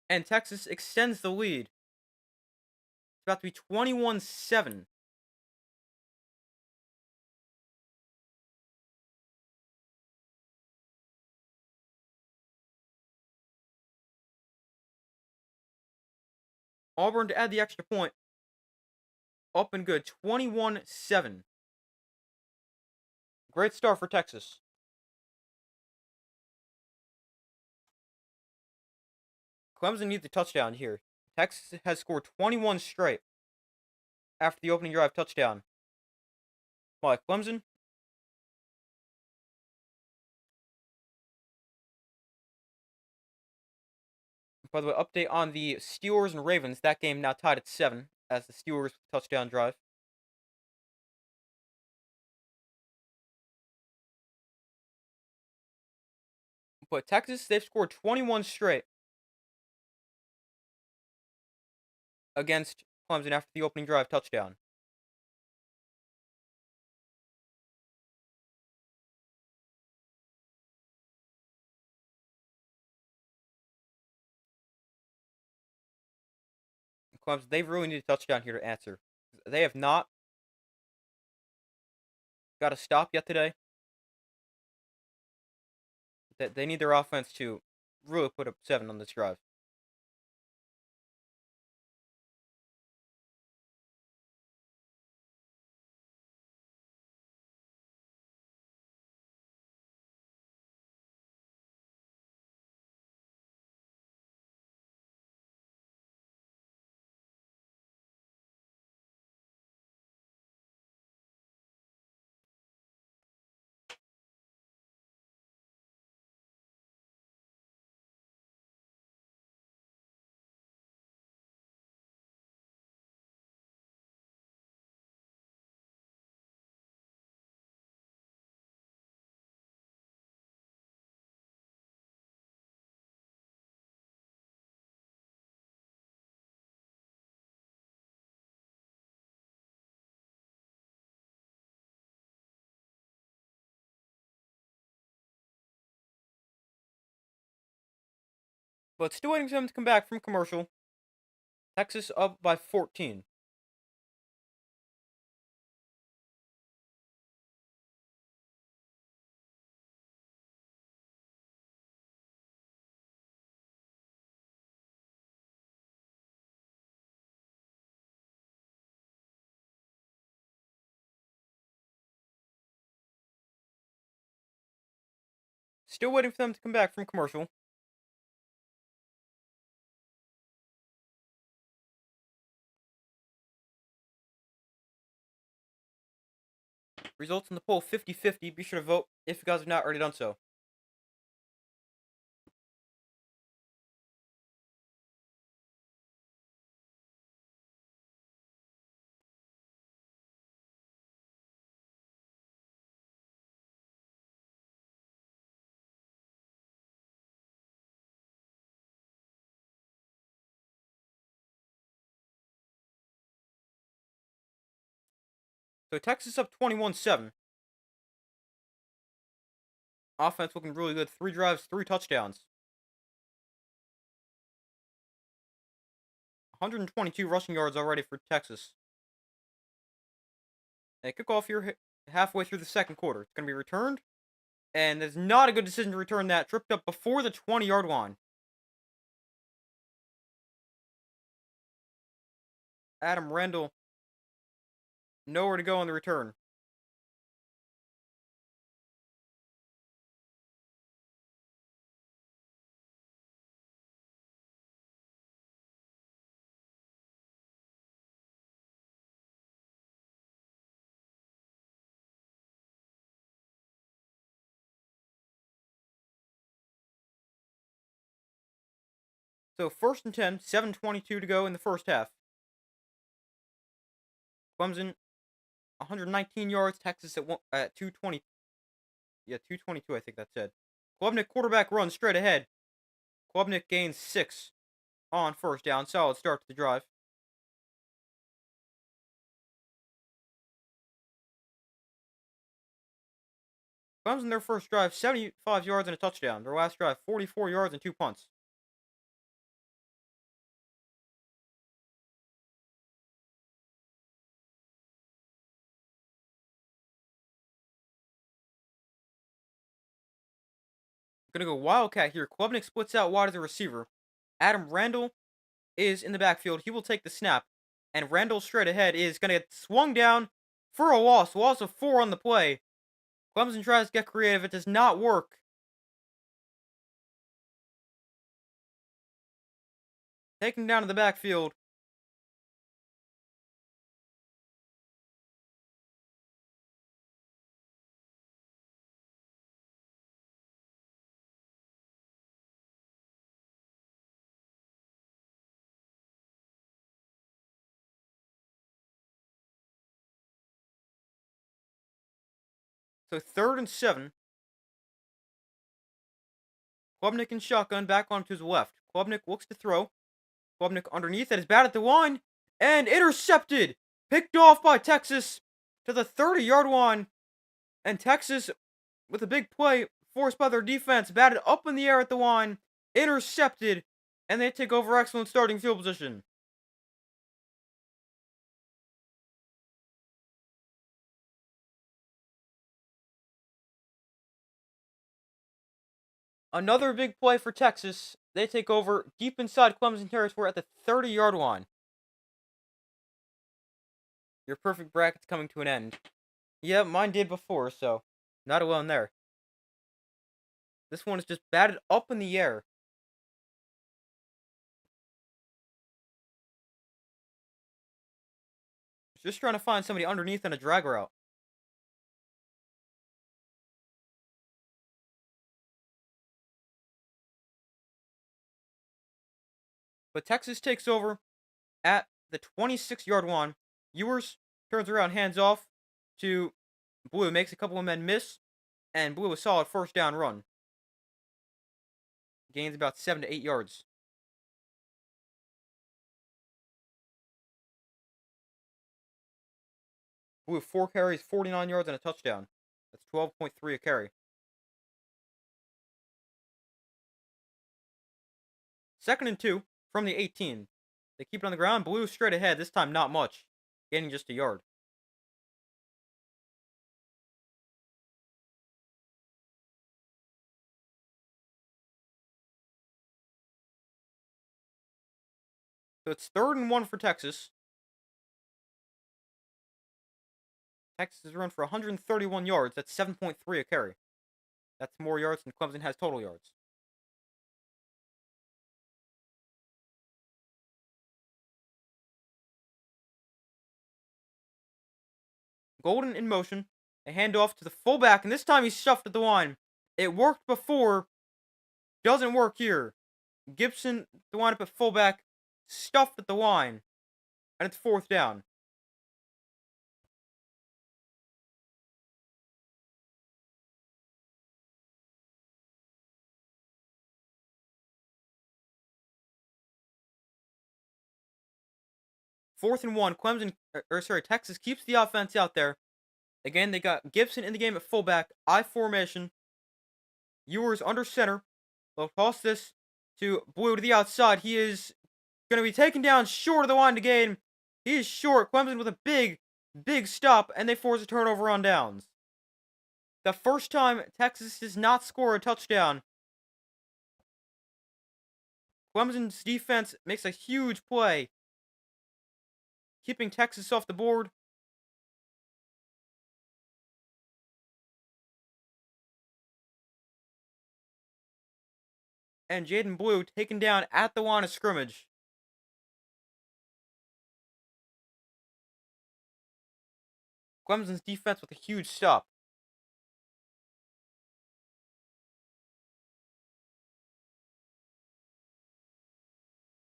And Texas extends the lead. It's about to be 21-7. Auburn to add the extra point. Up and good. 21-7. Great start for Texas. Clemson needs a touchdown here. Texas has scored 21 straight after the opening drive touchdown by Clemson. By the way, update on the Steelers and Ravens. That game now tied at 7 as the Steelers touchdown drive. But Texas, they've scored 21 straight against Clemson after the opening drive touchdown. Clemson, they really need a touchdown here to answer. They have not got a stop yet today. They need their offense to really put up 7 on this drive. But still waiting for them to come back from commercial. Texas up by 14. Still waiting for them to come back from commercial. Results in the poll 50-50. Be sure to vote if you guys have not already done so. So Texas up 21-7. Offense looking really good. 3 drives, 3 touchdowns. 122 rushing yards already for Texas. And kickoff here halfway through the second quarter. It's going to be returned. And it's not a good decision to return that. Tripped up before the 20-yard line. Adam Randall. Nowhere to go on the return. So 1st and 10, 7:22 to go in the first half. Clemson, 119 yards. Texas at 220. Yeah, 222, I think that said. Klubnik quarterback run straight ahead. Klubnik gains 6 on first down. Solid start to the drive. Clemson, their first drive, 75 yards and a touchdown. Their last drive, 44 yards and 2 punts. Gonna go Wildcat here. Klubnik splits out wide as a receiver. Adam Randall is in the backfield. He will take the snap. And Randall straight ahead is going to get swung down for a loss. Loss of 4 on the play. Clemson tries to get creative. It does not work. Taking down to the backfield. So 3rd and 7. Klubnik in shotgun back onto his left. Klubnik looks to throw. Klubnik underneath it is bad at the line. And intercepted. Picked off by Texas to the 30-yard line. And Texas, with a big play, forced by their defense, batted up in the air at the line. Intercepted. And they take over excellent starting field position. Another big play for Texas. They take over deep inside Clemson territory at the 30-yard line. Your perfect bracket's coming to an end. Yeah, mine did before, so not alone there. This one is just batted up in the air. Just trying to find somebody underneath on a drag route. But Texas takes over at the 26-yard line. Ewers turns around, hands off to Blue, makes a couple of men miss, and Blue a solid first down run. Gains about 7 to 8 yards. Blue 4 carries, 49 yards, and a touchdown. That's 12.3 a carry. 2nd and 2 from the 18. They keep it on the ground. Blue straight ahead. This time not much. Gaining just a yard. So it's 3rd and 1 for Texas. Texas has run for 131 yards. That's 7.3 a carry. That's more yards than Clemson has total yards. Golden in motion. A handoff to the fullback, and this time he's stuffed at the line. It worked before. Doesn't work here. Gibson, the line up at fullback, stuffed at the line. And it's 4th down. Fourth and 1. Texas keeps the offense out there. Again, they got Gibson in the game at fullback. I formation. Ewers under center. They'll toss this to Blue to the outside. He is going to be taken down short of the line to gain. He is short. Clemson with a big stop, and they force a turnover on downs. The first time Texas does not score a touchdown. Clemson's defense makes a huge play, keeping Texas off the board. And Jaden Blue taken down at the line of scrimmage. Clemson's defense with a huge stop.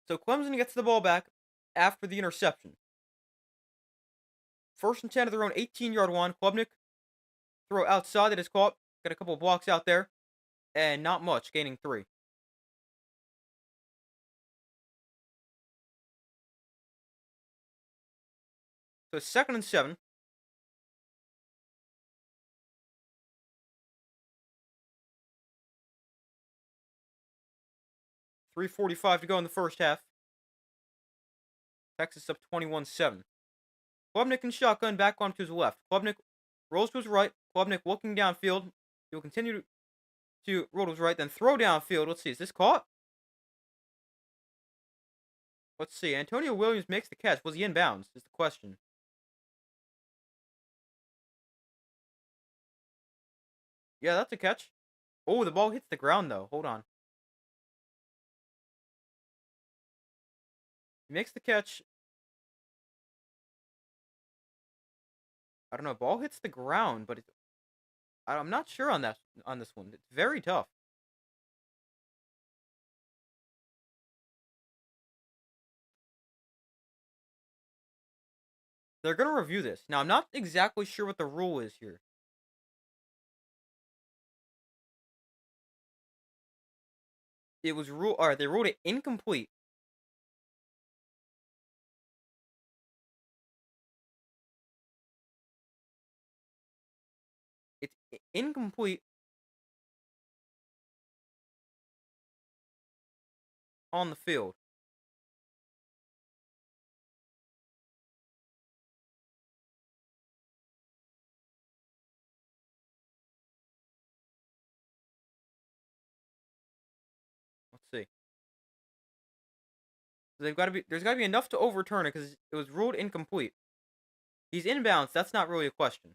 So Clemson gets the ball back after the interception. 1st and 10 of their own 18-yard line. Klubnik throw outside that is caught. Got a couple of blocks out there. And not much, gaining 3. So 2nd and 7. .345 to go in the first half. Texas up 21-7. Klubnik in shotgun back onto his left. Klubnik rolls to his right. Klubnik looking downfield. He will continue to roll to his right, then throw downfield. Let's see, is this caught? Let's see. Antonio Williams makes the catch. Was he in bounds? Is the question. Yeah, that's a catch. Oh, the ball hits the ground though. Hold on. He makes the catch. I don't know. Ball hits the ground, but I'm not sure on this one. It's very tough. They're gonna review this. Now I'm not exactly sure what the rule is here. It was rule. All right, they ruled it incomplete. It's incomplete on the field. Let's see. So they've got to be. There's got to be enough to overturn it because it was ruled incomplete. He's inbounds. That's not really a question.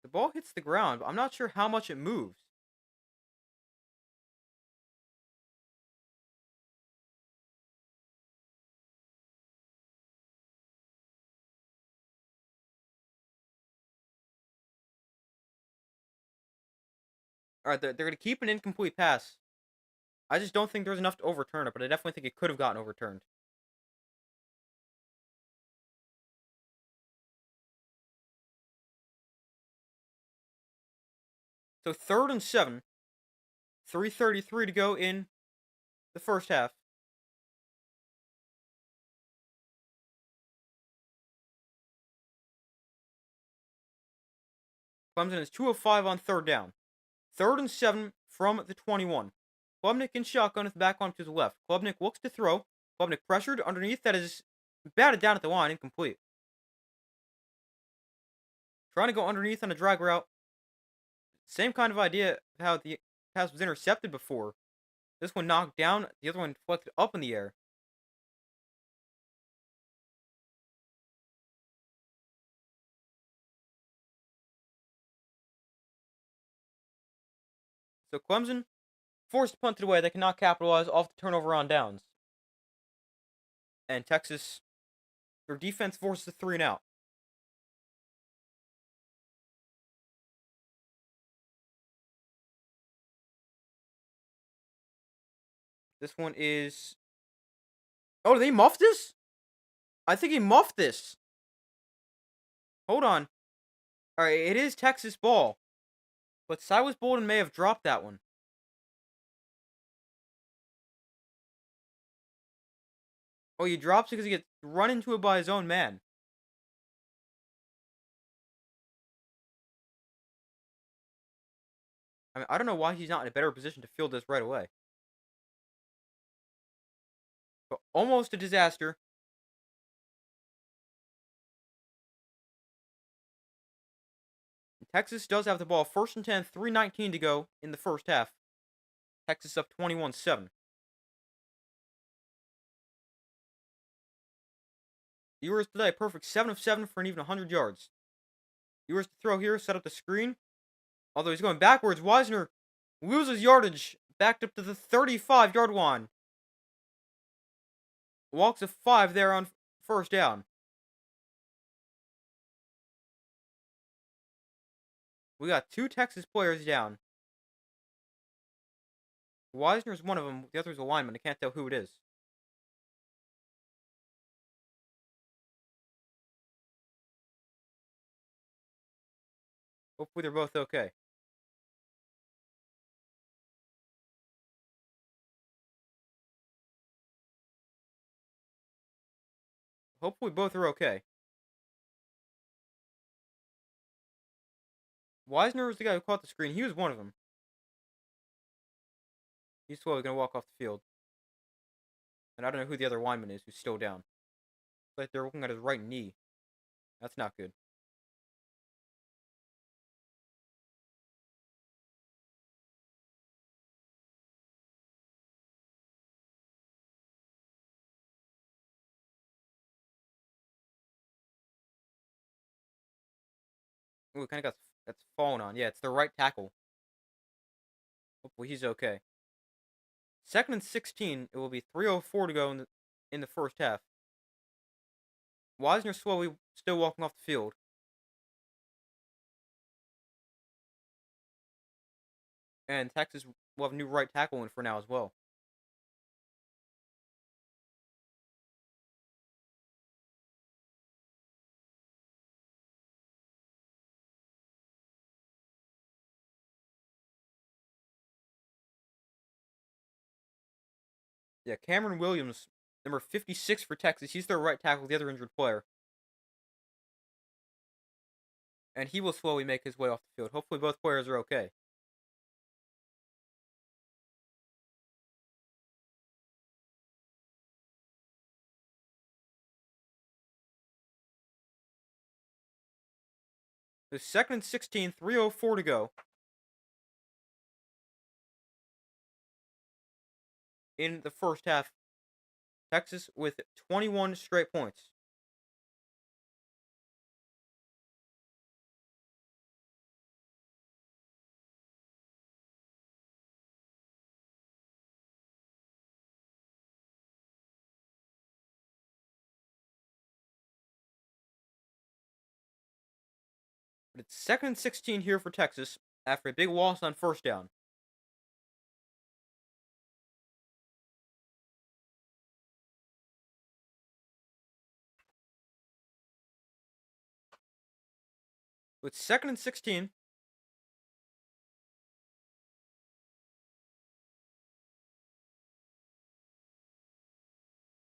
The ball hits the ground, but I'm not sure how much it moves. All right, they're going to keep an incomplete pass. I just don't think there's enough to overturn it, but I definitely think it could have gotten overturned. So 3rd and 7. 3:33 to go in the first half. Clemson is 2 of 5 on 3rd down. 3rd and 7 from the 21. Klubnik in shotgun with back arm to the left. Klubnik looks to throw. Klubnik pressured underneath. That is batted down at the line. Incomplete. Trying to go underneath on a drag route. Same kind of idea of how the pass was intercepted before. This one knocked down. The other one deflected up in the air. So Clemson forced to punt it away. They cannot capitalize off the turnover on downs. And Texas, their defense forces a 3-and-out. This one is. Oh, they muffed this? I think he muffed this. Hold on. All right, it is Texas ball, but Silas Bolden may have dropped that one. Oh, he drops it because he gets run into it by his own man. I mean, I don't know why he's not in a better position to field this right away. But almost a disaster. Texas does have the ball. 1st and 10, 3:19 to go in the first half. Texas up 21-7. Ewers today, perfect 7 of 7 for an even 100 yards. Ewers to throw here, set up the screen. Although he's going backwards, Wisner loses yardage, backed up to the 35-yard line. Walks a 5 there on 1st down. We got 2 Texas players down. Wisner's one of them. The other's a lineman. I can't tell who it is. Hopefully they're both okay. Hopefully both are okay. Wisner was the guy who caught the screen. He was one of them. He's slowly going to walk off the field. And I don't know who the other lineman is who's still down. Like they're looking at his right knee. That's not good. Ooh, kind of got that's fallen on. Yeah, it's the right tackle. Hopefully he's okay. 2nd and 16. It will be 3:04 to go in the first half. Wisner slowly still walking off the field. And Texas will have a new right tackle in for now as well. Yeah, Cameron Williams, number 56 for Texas. He's their right tackle, the other injured player. And he will slowly make his way off the field. Hopefully both players are okay. The 2nd and 16, 3:04 to go in the first half. Texas with 21 straight points. But it's 2nd and 16 here for Texas after a big loss on first down. With 2nd and 16,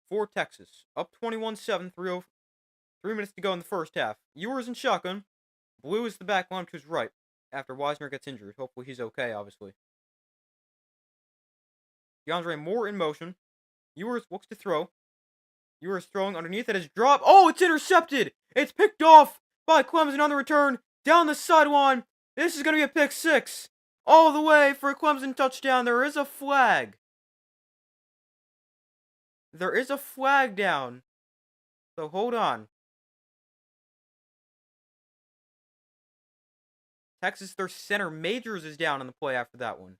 for Texas. Up 21-7, 3 minutes to go in the first half. Ewers in shotgun. Blue is the back line to his right after Wisner gets injured. Hopefully he's okay, obviously. DeAndre Moore in motion. Ewers looks to throw. Ewers throwing underneath at his drop. Oh, it's intercepted! It's picked off by Clemson on the return. Down the sideline. This is going to be a pick six. All the way for a Clemson touchdown. There is a flag. There is a flag down. So hold on. Texas, their center Majors is down on the play after that one.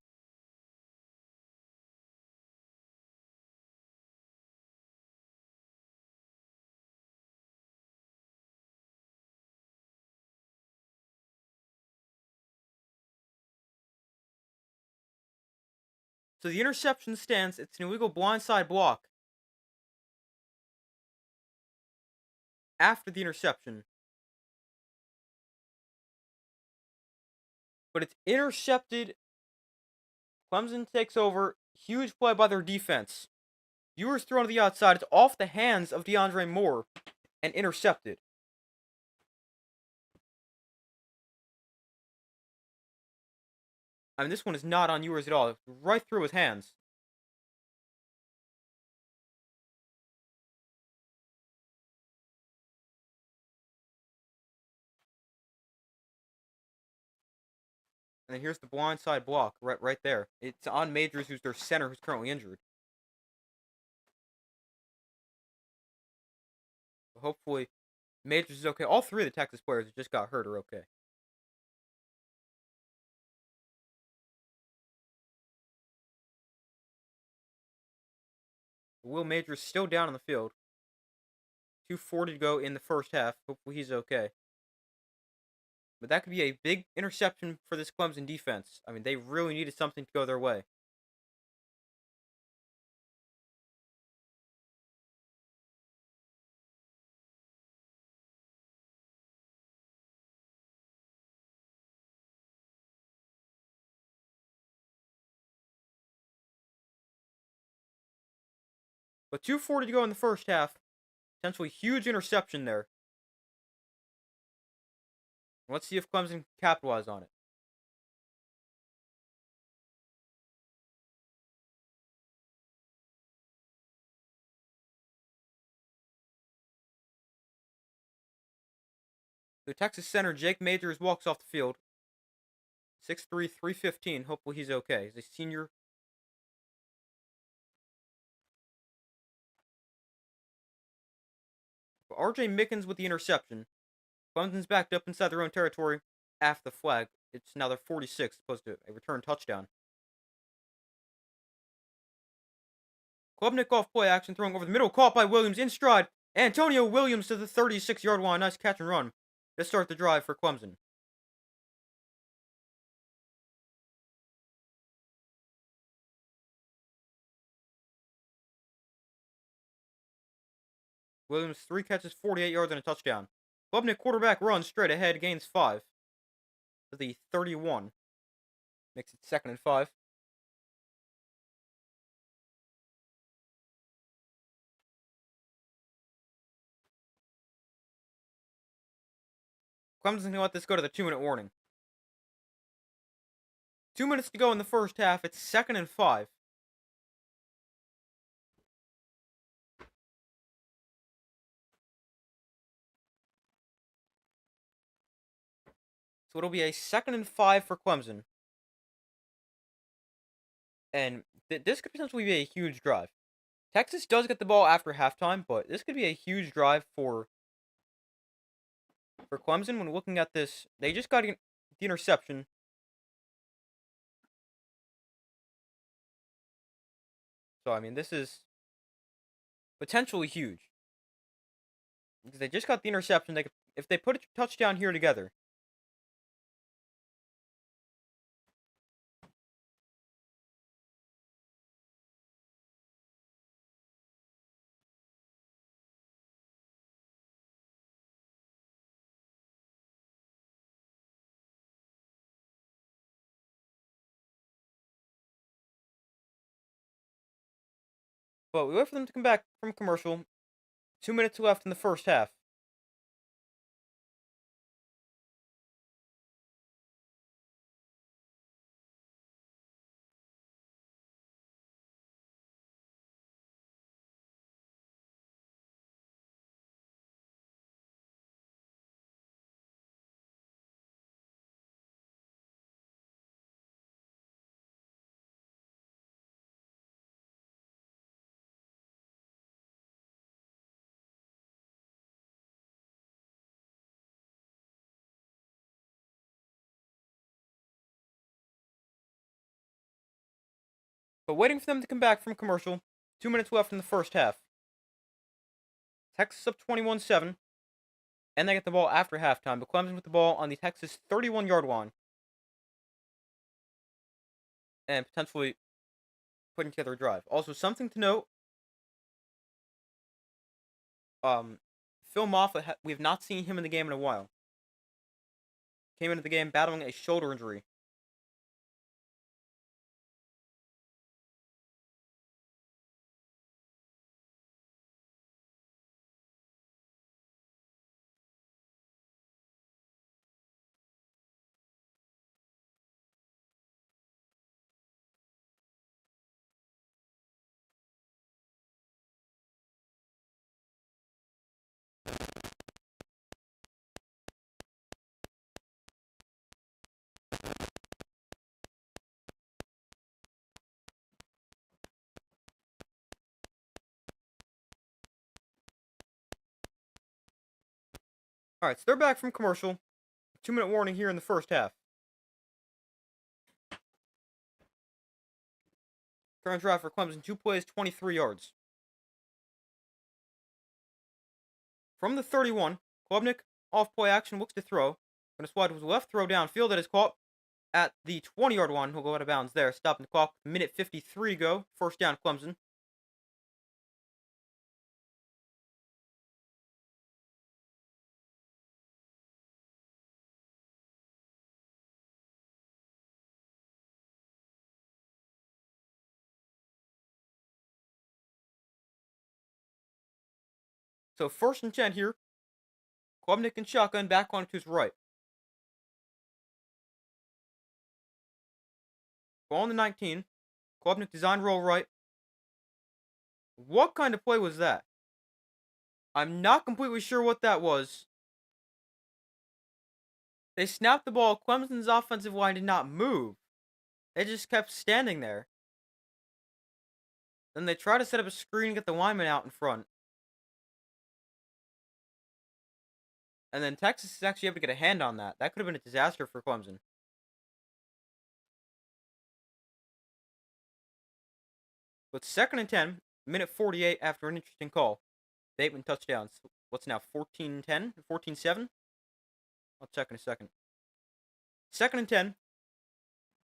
So the interception stands. It's an illegal blindside block. After the interception. But it's intercepted. Clemson takes over. Huge play by their defense. Ewers thrown to the outside. It's off the hands of DeAndre Moore and intercepted. I mean, this one is not on Ewers at all. It's right through his hands. And then here's the blindside block right there. It's on Majors, who's their center, who's currently injured. Hopefully, Majors is okay. All three of the Texas players that just got hurt are okay. Will Majors still down on the field. 2:40 to go in the first half. Hopefully he's okay. But that could be a big interception for this Clemson defense. I mean, they really needed something to go their way. But 2:40 to go in the first half. Potentially huge interception there. Let's see if Clemson can capitalize on it. The Texas center, Jake Majors, walks off the field. 6'3", 315. Hopefully he's okay. He's a senior. But R.J. Mickens with the interception. Clemson's backed up inside their own territory. after the flag. It's now their 46 opposed to a return touchdown. Klubnik off play action, throwing over the middle, caught by Williams in stride. Antonio Williams to the 36-yard line. Nice catch and run to start the drive for Clemson. Williams 3 catches, 48 yards and a touchdown. Klubnik quarterback runs straight ahead, gains 5 to the 31. Makes it 2nd and 5. Clemson's going to let this go to the 2-minute warning. 2 minutes to go in the first half. It's 2nd and 5. So it'll be a 2nd and 5 for Clemson. And this could potentially be a huge drive. Texas does get the ball after halftime, but this could be a huge drive for Clemson. When looking at this, they just got the interception. So, I mean, this is potentially huge. Because they just got the interception. If they put a touchdown here together. But we wait for them to come back from commercial. 2 minutes left in the first half. But waiting for them to come back from commercial. 2 minutes left in the first half. Texas up 21-7. And they get the ball after halftime. But Clemson with the ball on the Texas 31-yard line. And potentially putting together a drive. Also, something to note. Phil Moffitt, we have not seen him in the game in a while. Came into the game battling a shoulder injury. Alright, so they're back from commercial. 2-minute warning here in the first half. Current drive for Clemson, 2 plays, 23 yards. From the 31, Klubnik, off play action, looks to throw. Going to slide with left throw downfield that is caught at the 20-yard line. He'll go out of bounds there. Stopping the clock. Minute 53 go. First down, Clemson. So 1st and 10 here. Klubnik and shotgun back on to his right. Ball on the 19. Klubnik design roll right. What kind of play was that? I'm not completely sure what that was. They snapped the ball. Clemson's offensive line did not move. They just kept standing there. Then they tried to set up a screen and get the lineman out in front. And then Texas is actually able to get a hand on that. That could have been a disaster for Clemson. But 2nd and 10, minute 48 after an interesting call. Bateman touchdowns. What's now, 14-10? 14-7? I'll check in a second. 2nd and 10.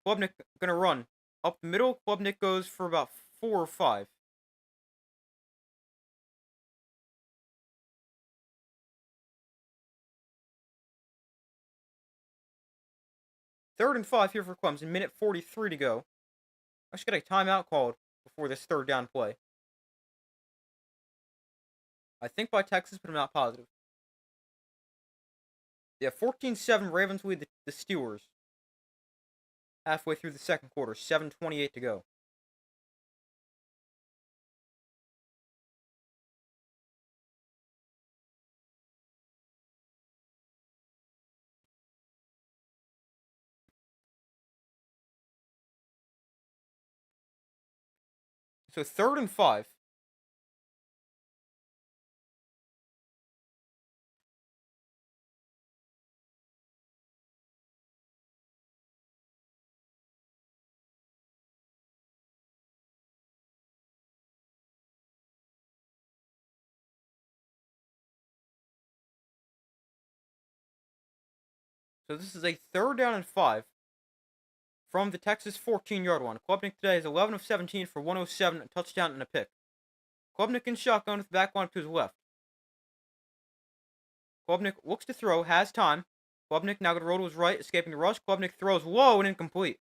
Klubnik going to run. Up the middle, Klubnik goes for about 4 or 5. Third and 5 here for Clemson. Minute 43 to go. I should get a timeout called before this third down play. I think by Texas, but I'm not positive. Yeah, 14-7, Ravens lead the Steelers. Halfway through the second quarter, 7:28 to go. So 3rd and 5. So this is a 3rd down and 5 from the Texas 14-yard line. Klubnik today is 11 of 17 for 107, a touchdown and a pick. Klubnik in shotgun with the back line to his left. Klubnik looks to throw, has time. Klubnik now going to roll to his right, escaping the rush. Klubnik throws low and incomplete.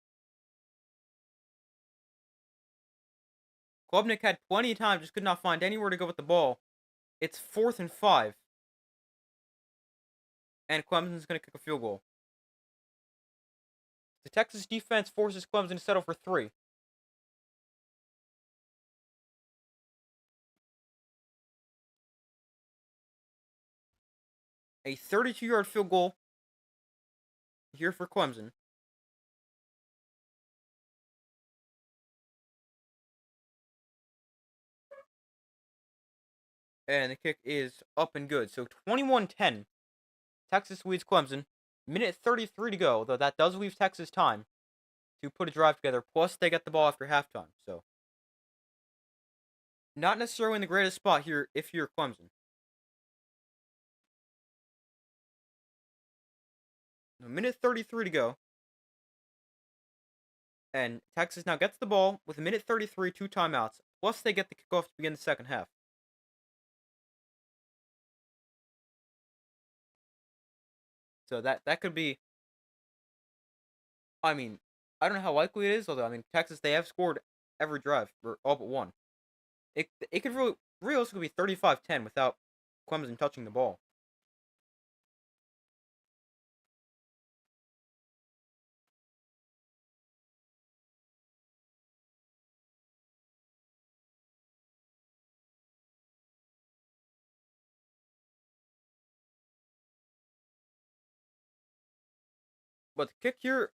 Klubnik had plenty of time, just could not find anywhere to go with the ball. It's 4th and 5. And Clemson's going to kick a field goal. The Texas defense forces Clemson to settle for 3. A 32-yard field goal here for Clemson. And the kick is up and good. So 21-10. Texas leads Clemson. Minute 33 to go, though that does leave Texas time to put a drive together. Plus, they get the ball after halftime. So, not necessarily in the greatest spot here if you're Clemson. A minute 33 to go. And Texas now gets the ball with a minute 33, 2 timeouts. Plus, they get the kickoff to begin the second half. So that could be. I mean, I don't know how likely it is, although Texas, they have scored every drive for all but one. It could really realistically be 35-10 without Clemson touching the ball. But the kick here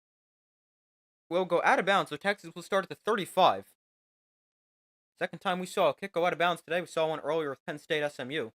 will go out of bounds, so Texas will start at the 35. Second time we saw a kick go out of bounds today. We saw one earlier with Penn State SMU.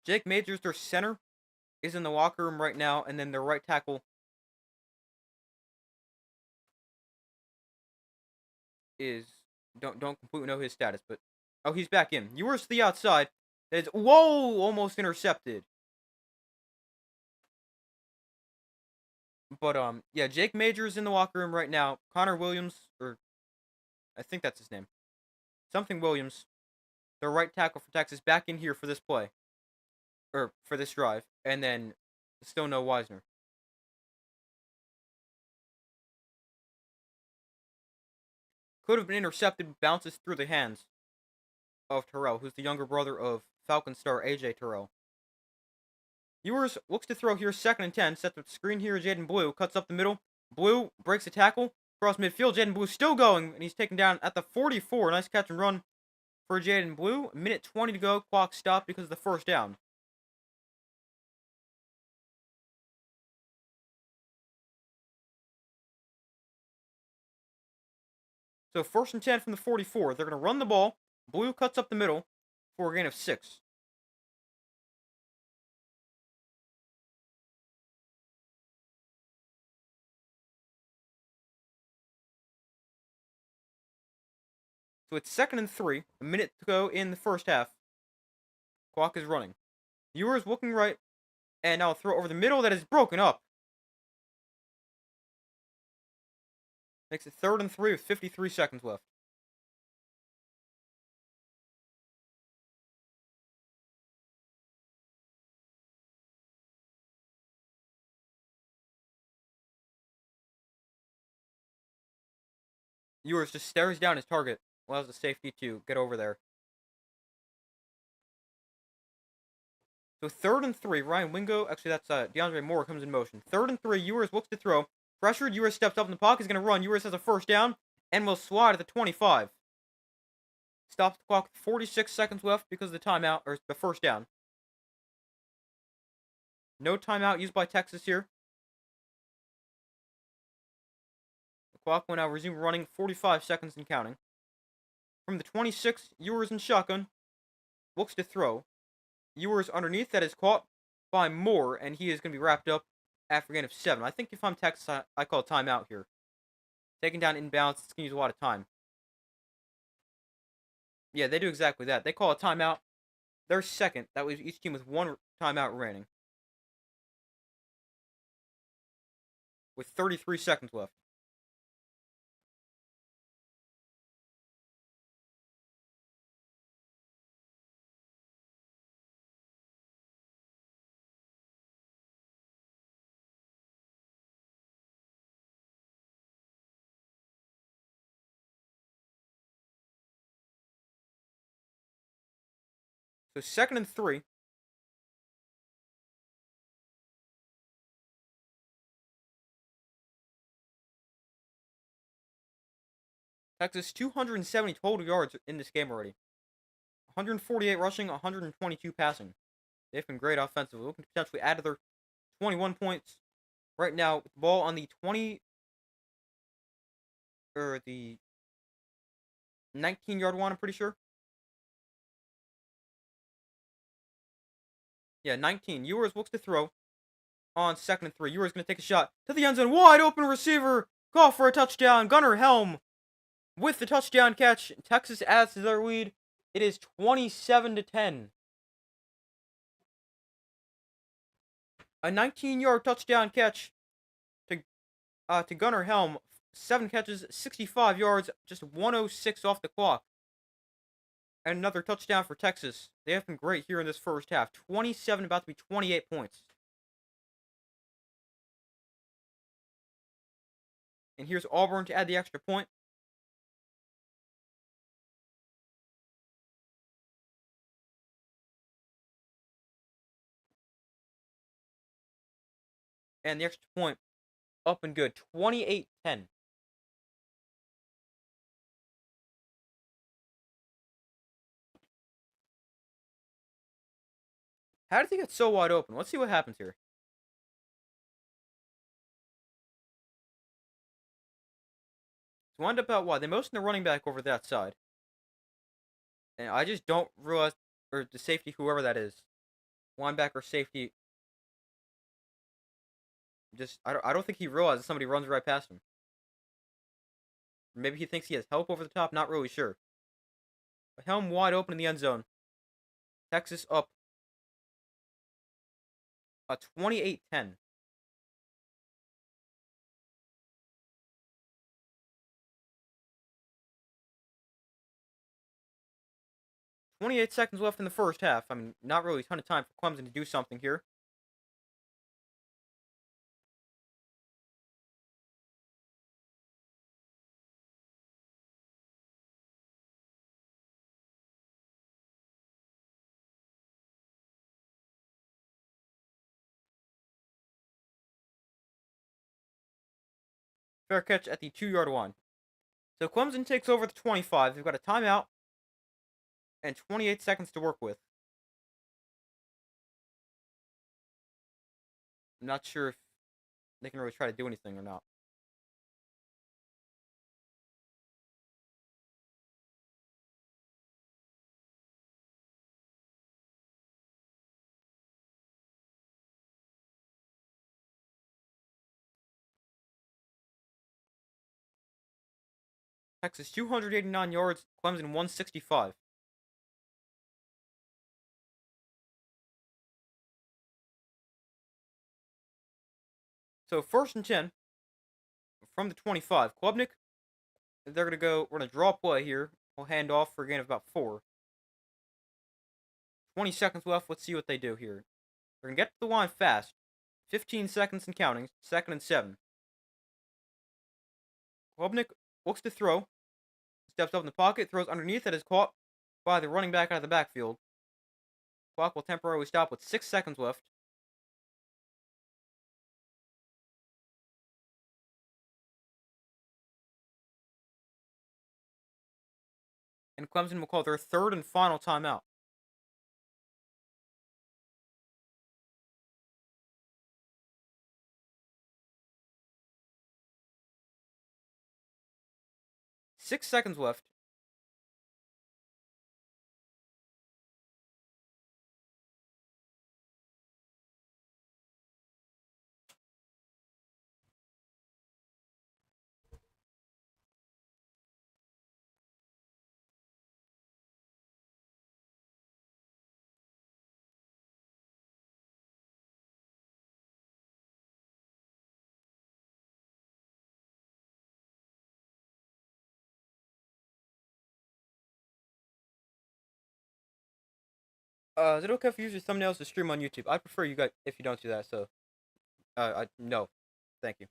Jake Majors, their center, is in the locker room right now, and then their right tackle is don't completely know his status, but oh, he's back in. Ewers to the outside. It's whoa, almost intercepted. But yeah, Jake Majors in the locker room right now. Connor Williams, or I think that's his name, something Williams, the right tackle for Texas, back in here for this play, or for this drive, and then still no Wisner. Could have been intercepted, bounces through the hands of Terrell, who's the younger brother of Falcon star AJ Terrell. Ewers looks to throw here, 2nd and 10. Sets up screen here. Jaden Blue cuts up the middle. Blue breaks the tackle. Across midfield. Jaden Blue still going, and he's taken down at the 44. Nice catch and run for Jaden Blue. Minute 20 to go. Clock stopped because of the first down. So 1st and 10 from the 44. They're going to run the ball. Blue cuts up the middle for a gain of 6. So it's 2nd and 3. A minute to go in the first half. Clock is running. Ewers looking right. And now a throw over the middle that is broken up. Makes it 3rd and 3 with 53 seconds left. Ewers just stares down his target. Allows the safety to get over there. So 3rd and 3. Ryan Wingo. Actually, that's DeAndre Moore comes in motion. 3rd and 3. Ewers looks to throw. Pressured. Ewers steps up in the pocket. He's going to run. Ewers has a first down. And will slide at the 25. Stops the clock with 46 seconds left because of the timeout. Or the first down. No timeout used by Texas here. The clock will now resume running. 45 seconds and counting. From the 26, Ewers in shotgun. Looks to throw. Ewers underneath. That is caught by Moore. And he is going to be wrapped up after a gain of 7. I think if I'm Texas, I call a timeout here. Taking down inbounds. It's going to use a lot of time. Yeah, they do exactly that. They call a timeout. They're second. That was each team with 1 timeout remaining. With 33 seconds left. So 2nd and 3. Texas 270 total yards in this game already. 148 rushing, 122 passing. They've been great offensively. Looking to potentially add to their 21 points. Right now, the ball on the 20 or the 19-yard line, I'm pretty sure. Yeah, 19. Ewers looks to throw on 2nd and 3. Ewers going to take a shot to the end zone. Wide open receiver. Call for a touchdown. Gunnar Helm with the touchdown catch. Texas adds to their lead. It is 27-10. A 19-yard touchdown catch to Gunnar Helm. 7 catches, 65 yards, just 106 off the clock. And another touchdown for Texas. They have been great here in this first half. 27, about to be 28 points. And here's Auburn to add the extra point. And the extra point up and good. 28-10. How did they get so wide open? Let's see what happens here. So wind up out wide. They motion the running back over that side. And I just don't realize, or the safety, whoever that is. Linebacker, safety. I don't think he realizes somebody runs right past him. Maybe he thinks he has help over the top. Not really sure. But Helm wide open in the end zone. Texas up a 28-10. 28 seconds left in the first half. I mean, not really a ton of time for Clemson to do something here. Fair catch at the 2-yard line. So Clemson takes over the 25. They've got a timeout and 28 seconds to work with. I'm not sure if they can really try to do anything or not. Texas 289 yards, Clemson 165. So 1st and 10 from the 25. Klubnik, they're going to go, we're going to draw play here. We'll hand off for a gain of about 4. 20 seconds left. Let's see what they do here. They're going to get to the line fast. 15 seconds and counting. 2nd and 7. Klubnik looks to throw. Steps up in the pocket. Throws underneath. That is caught by the running back out of the backfield. Clock will temporarily stop with 6 seconds left. And Clemson will call their 3rd and final timeout. Six seconds left. Is it okay if you use your thumbnails to stream on YouTube? I prefer you guys if you don't do that. So, no, thank you.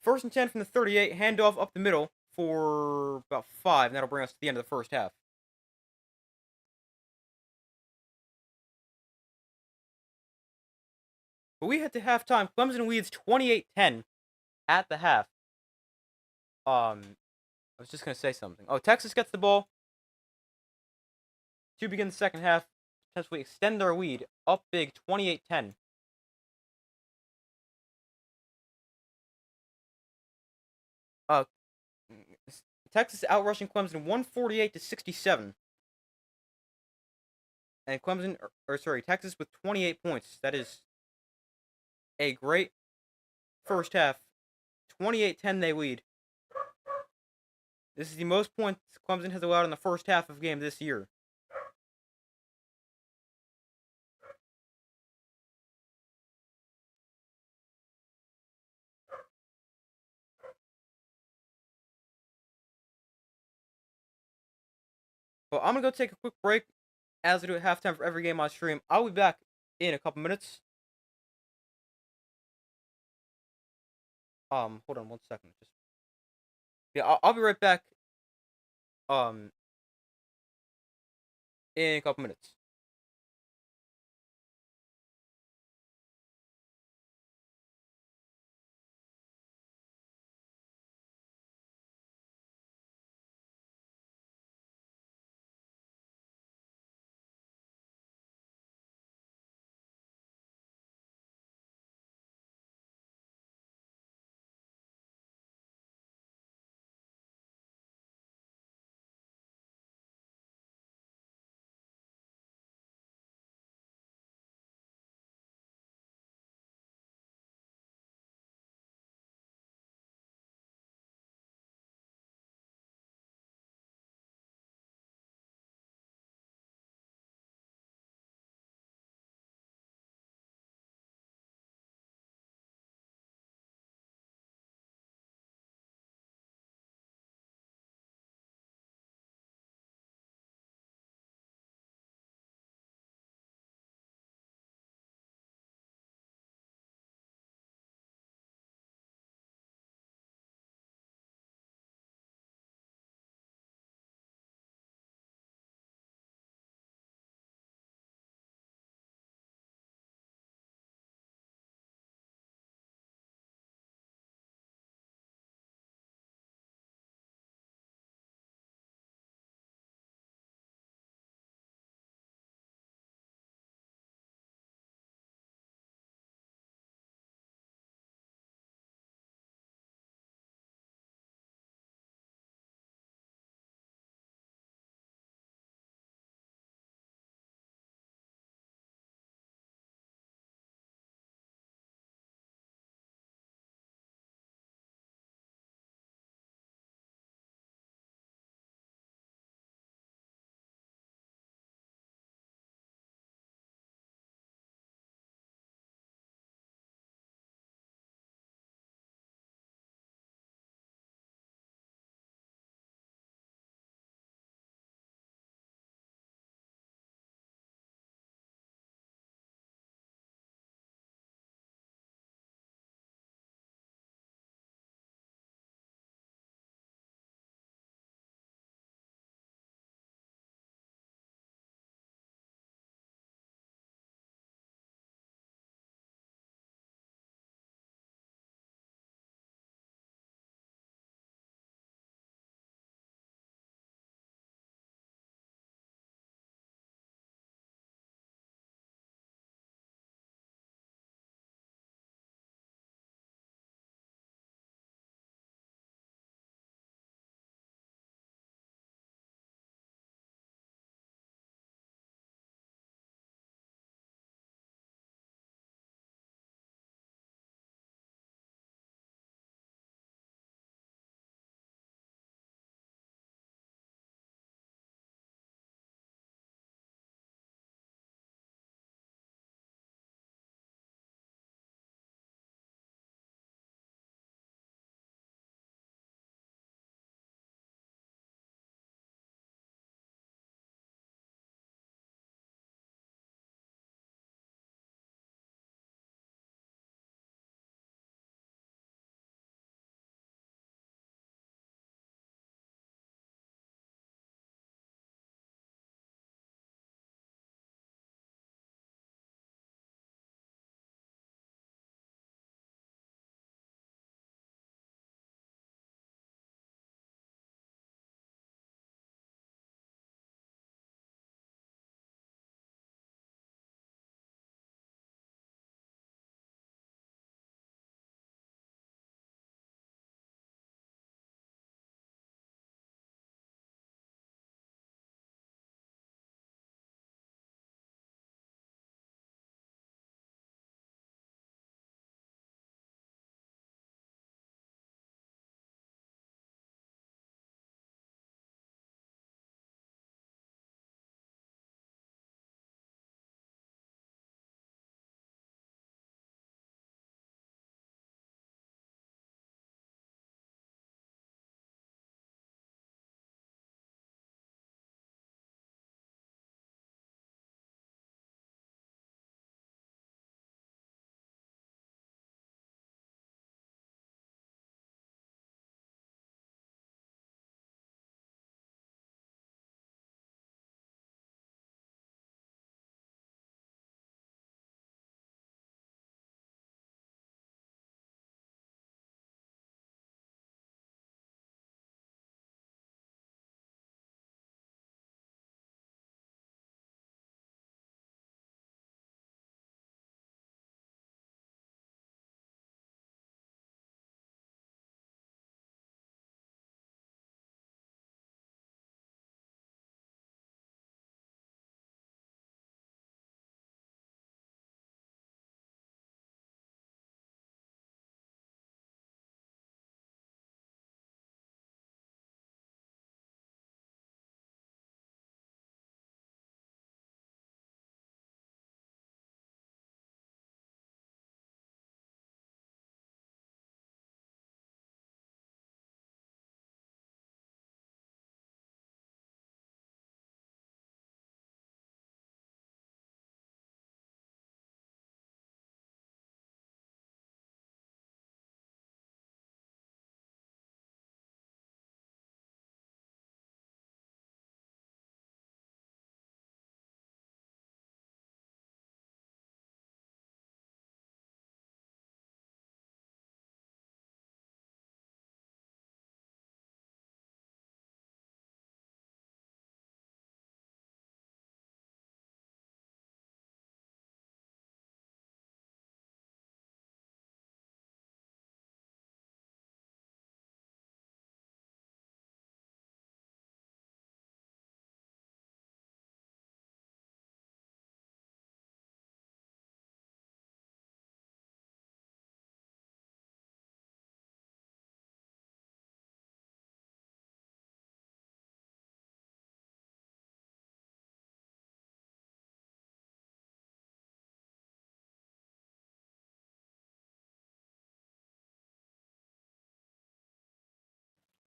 1st and 10 from the 38. Handoff up the middle for about 5. And that'll bring us to the end of the first half. But we head to halftime. Clemson leads 28-10 at the half. I was just gonna say something. Oh, Texas gets the ball to begin the second half. Potentially extend their lead. Up big, 28-10. Texas outrushing Clemson 148-67. And Texas with 28 points. That is a great first half. 28-10 they lead. This is the most points Clemson has allowed in the first half of a game this year. But I'm going to go take a quick break as I do at halftime for every game I stream. I'll be back in a couple minutes. Hold on 1 second. I'll be right back. In a couple minutes.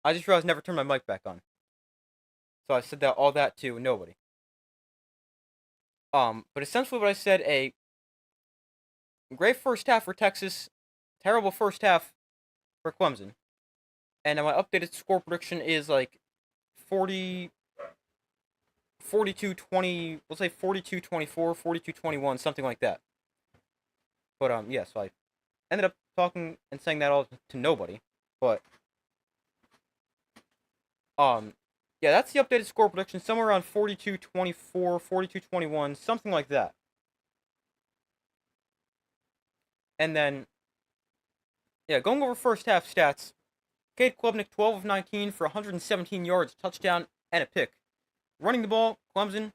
I just realized I never turned my mic back on. So I said that all that to nobody. But essentially what I said, a great first half for Texas, terrible first half for Clemson. And my updated score prediction is like 40, 42-20, we'll say 42-24, 42-21, something like that. But yeah, so I ended up talking and saying that all to nobody. But yeah, that's the updated score prediction, somewhere around 42-24, 42-21, something like that. And then yeah, going over first half stats, Cade Klubnik 12 of 19 for 117 yards, touchdown and a pick. Running the ball, Clemson,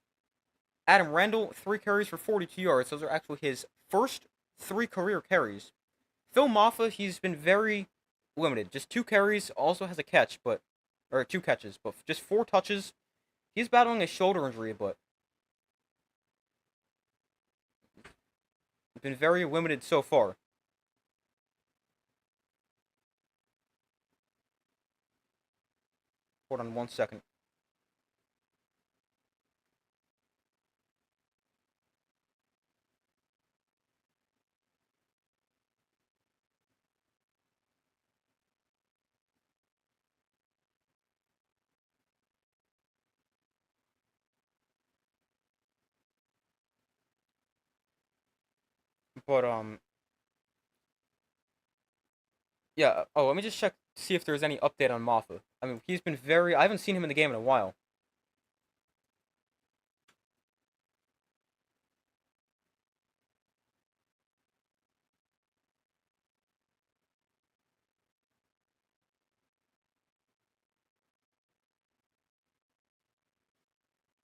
Adam Randall 3 carries for 42 yards. Those are actually his first 3 career carries. Phil Maffa, he's been very limited. Just 2 carries, also has a catch, or 2 catches, but just 4 touches. He's battling a shoulder injury, but been very limited so far. Hold on 1 second. But yeah. Oh, let me just check to see if there's any update on Maffa. I mean, he's been very. I haven't seen him in the game in a while.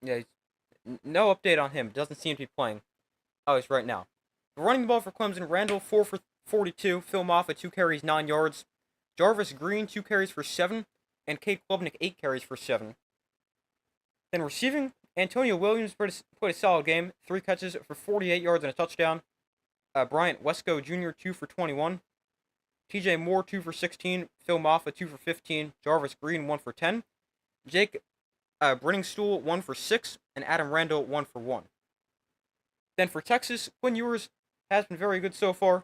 Yeah, no update on him. Doesn't seem to be playing. Oh, he's right now. Running the ball for Clemson, Randall 4 for 42, Phil Maffa 2 carries 9 yards, Jarvis Green 2 carries for 7, and Cade Klubnik 8 carries for 7. Then receiving, Antonio Williams played a solid game, 3 catches for 48 yards and a touchdown. Bryant Wesco Jr. 2 for 21, TJ Moore 2 for 16, Phil Maffa 2 for 15, Jarvis Green 1 for 10, Jake Brenningstool 1 for 6, and Adam Randall 1 for 1. Then for Texas, Quinn Ewers has been very good so far.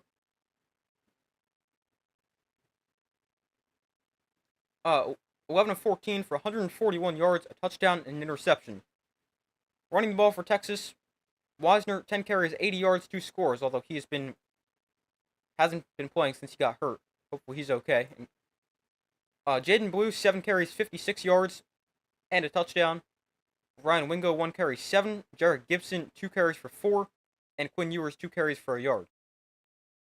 11 of 14 for 141 yards, a touchdown, and an interception. Running the ball for Texas, Wisner 10 carries, 80 yards, 2 scores. Although hasn't been playing since he got hurt. Hopefully he's okay. Jaden Blue 7 carries, 56 yards, and a touchdown. Ryan Wingo 1 carry 7, Jared Gibson 2 carries for 4, and Quinn Ewers 2 carries for a yard.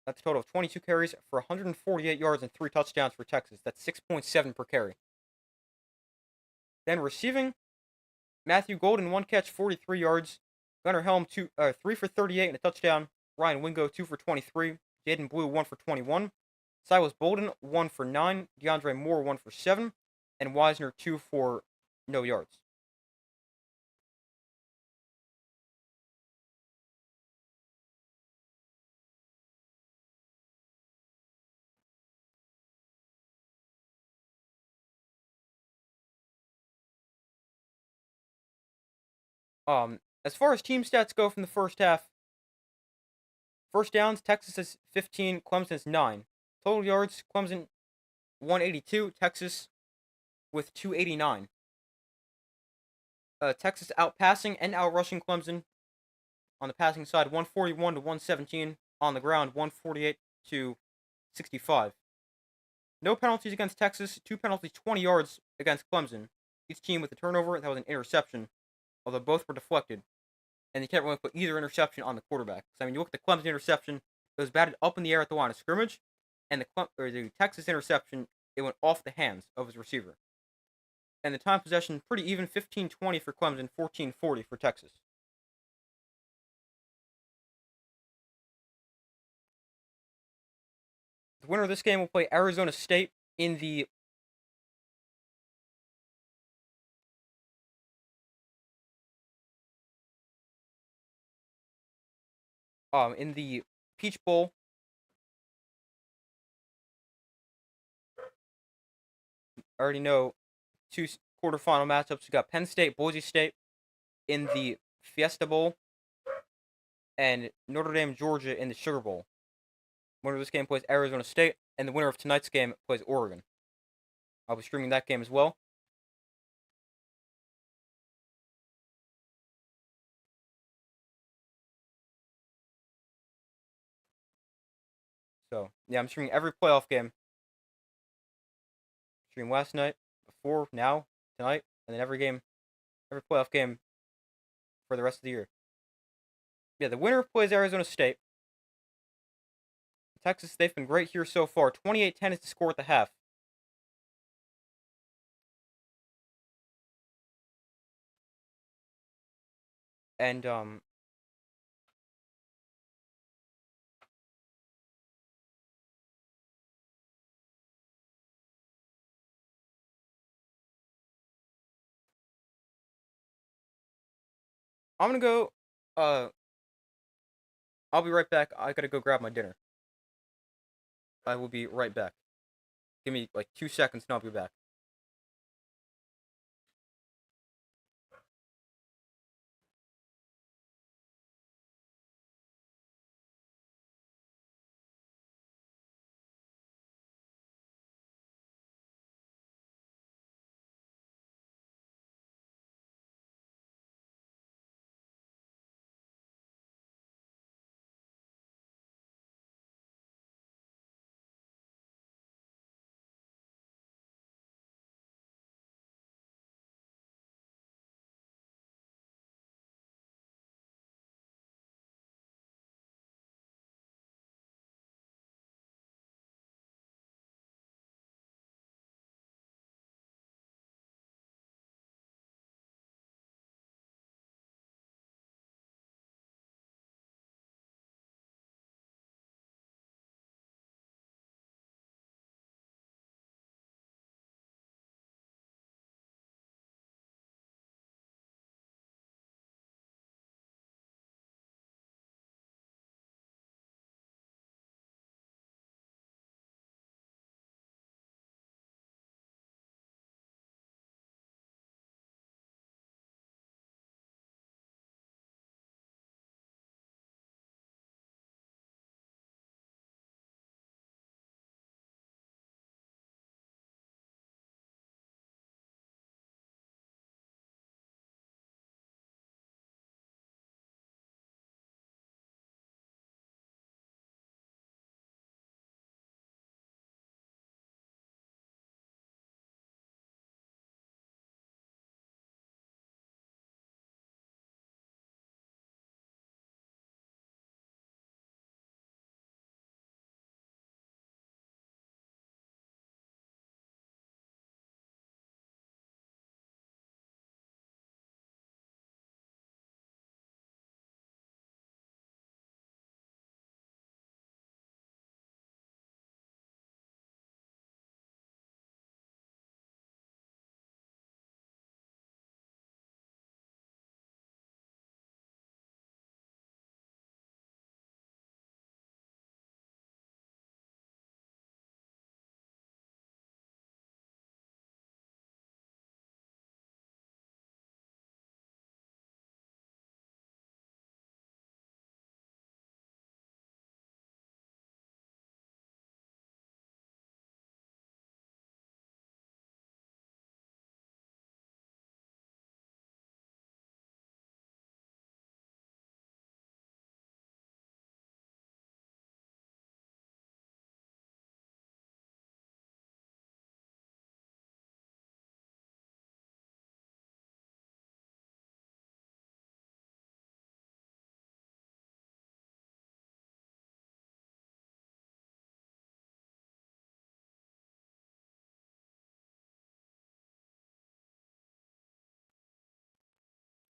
That's a total of 22 carries for 148 yards and 3 touchdowns for Texas. That's 6.7 per carry. Then receiving, Matthew Golden 1 catch, 43 yards. Gunnar Helm 3 for 38 and a touchdown. Ryan Wingo 2 for 23. Jaden Blue 1 for 21. Silas Bolden 1 for 9. DeAndre Moore 1 for 7. And Wisner 2 for no yards. As far as team stats go from the first half, first downs, Texas has 15, Clemson has 9. Total yards, Clemson 182, Texas with 289. Texas outpassing and outrushing Clemson on the passing side, 141 to 117. On the ground, 148 to 65. No penalties against Texas, 2 penalties, 20 yards against Clemson. Each team with a turnover, that was an interception, although both were deflected. And they can't really put either interception on the quarterback. So, I mean, you look at the Clemson interception, it was batted up in the air at the line of scrimmage, and the Texas interception, it went off the hands of his receiver. And the time possession, pretty even, 15-20 for Clemson, 14-40 for Texas. The winner of this game will play Arizona State in the Peach Bowl. I already know two quarterfinal matchups. We got Penn State, Boise State in the Fiesta Bowl, and Notre Dame, Georgia in the Sugar Bowl. Winner of this game plays Arizona State, and the winner of tonight's game plays Oregon. I'll be streaming that game as well. So, yeah, I'm streaming every playoff game. Streamed last night, before, now, tonight, and then every playoff game for the rest of the year. Yeah, the winner plays Arizona State. Texas, they've been great here so far. 28-10 is the score at the half. And, I'm gonna go, I'll be right back. I gotta go grab my dinner. I will be right back. Give me like 2 seconds and I'll be back.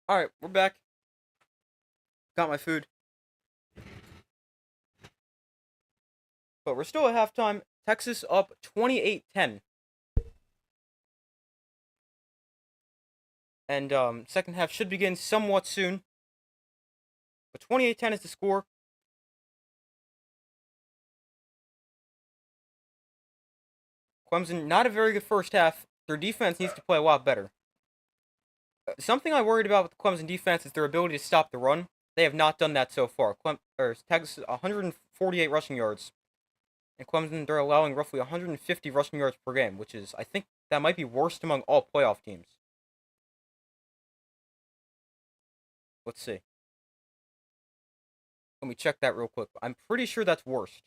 Alright, we're back. Got my food. But we're still at halftime. Texas up 28-10. And second half should begin somewhat soon. But 28-10 is the score. Clemson, not a very good first half. Their defense needs to play a lot better. Something I worried about with the Clemson defense is their ability to stop the run. They have not done that so far. Texas 148 rushing yards, and Clemson they're allowing roughly 150 rushing yards per game, which is I think that might be worst among all playoff teams. Let's see. Let me check that real quick. I'm pretty sure that's worst.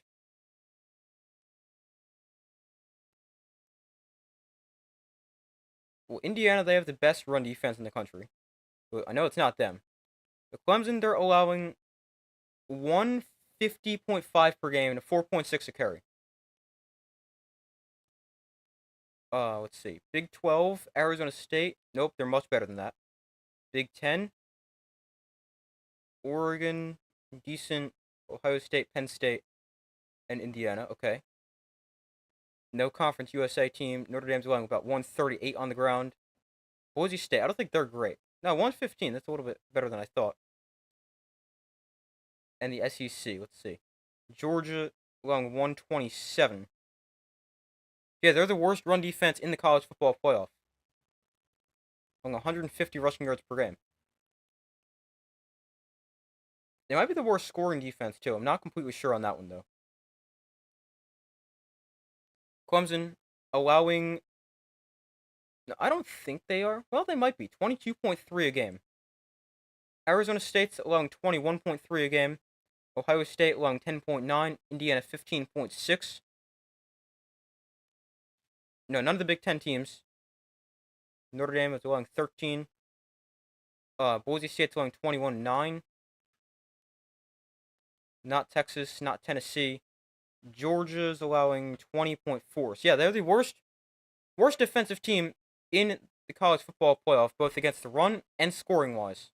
Well, Indiana, they have the best run defense in the country. But I know it's not them. The Clemson, they're allowing 150.5 per game and a 4.6 a carry. Let's see. Big 12, Arizona State. Nope, they're much better than that. Big 10, Oregon, decent. Ohio State, Penn State, and Indiana. Okay. No Conference USA team. Notre Dame's allowing about 138 on the ground. Boise State, I don't think they're great. No, 115. That's a little bit better than I thought. And the SEC, let's see. Georgia allowing 127. Yeah, they're the worst run defense in the college football playoff. Allowing 150 rushing yards per game. They might be the worst scoring defense, too. I'm not completely sure on that one, though. Clemson allowing... No, I don't think they are. Well, they might be. 22.3 a game. Arizona State's allowing 21.3 a game. Ohio State allowing 10.9. Indiana 15.6. No, none of the Big Ten teams. Notre Dame is allowing 13. Boise State's allowing 21.9. Not Texas, not Tennessee. Georgia's allowing 20.4. So yeah, they're the worst defensive team in the college football playoff, both against the run and scoring wise.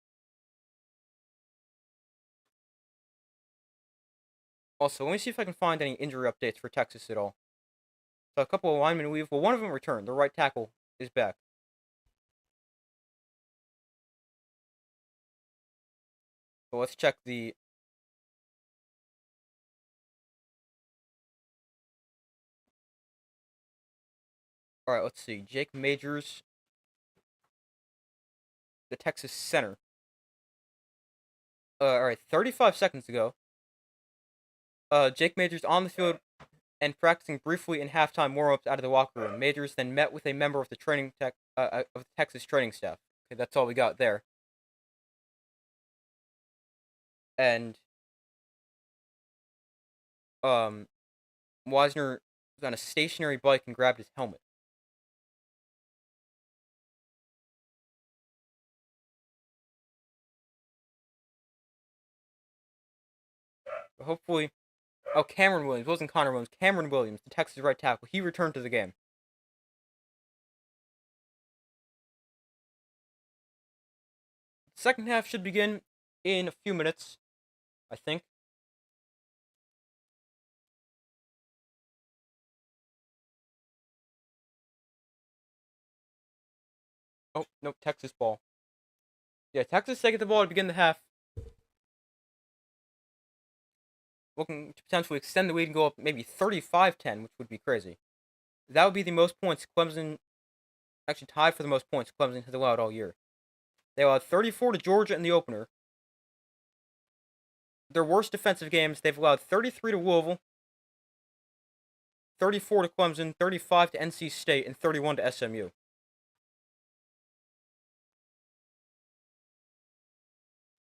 Also, let me see if I can find any injury updates for Texas at all. So a couple of linemen leave. Well, one of them returned. The right tackle is back. So let's check the... Alright, let's see. Jake Majors, the Texas center. Alright, 35 seconds ago. Jake Majors on the field and practicing briefly in halftime warm-ups out of the locker room. Majors then met with a member of the of the Texas training staff. Okay, that's all we got there. And Wisner was on a stationary bike and grabbed his helmet. But hopefully, Cameron Williams, wasn't Connor Williams. Cameron Williams, the Texas right tackle, he returned to the game. The second half should begin in a few minutes, I think. Oh, no, Texas ball. Yeah, Texas taking the ball to begin the half. Looking to potentially extend the lead and go up maybe 35-10, which would be crazy. That would be the most points Clemson, actually tied for the most points Clemson has allowed all year. They allowed 34 to Georgia in the opener. Their worst defensive games, they've allowed 33 to Louisville, 34 to Clemson, 35 to NC State, and 31 to SMU.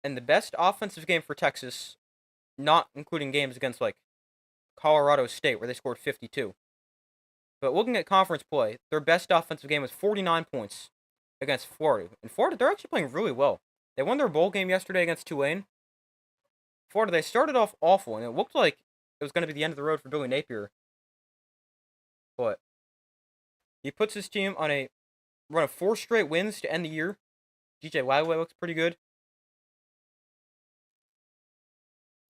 And the best offensive game for Texas, not including games against like Colorado State where they scored 52. But looking at conference play, their best offensive game was 49 points against Florida. And Florida, they're actually playing really well. They won their bowl game yesterday against Tulane. Florida, they started off awful, and it looked like it was going to be the end of the road for Billy Napier. But he puts his team on a run of 4 straight wins to end the year. DJ Lagway looks pretty good.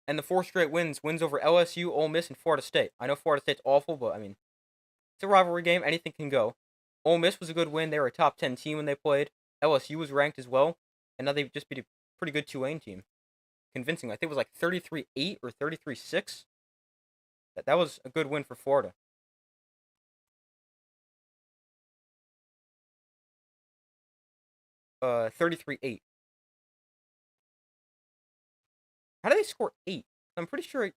And the 4 straight wins over LSU, Ole Miss, and Florida State. I know Florida State's awful, but I mean, it's a rivalry game. Anything can go. Ole Miss was a good win. They were a top 10 team when they played. LSU was ranked as well. And now they've just beat a pretty good Tulane team. Convincing. I think it was like 33-8 or 33-6. That was a good win for Florida. 33-8. How did they score 8? I'm pretty sure.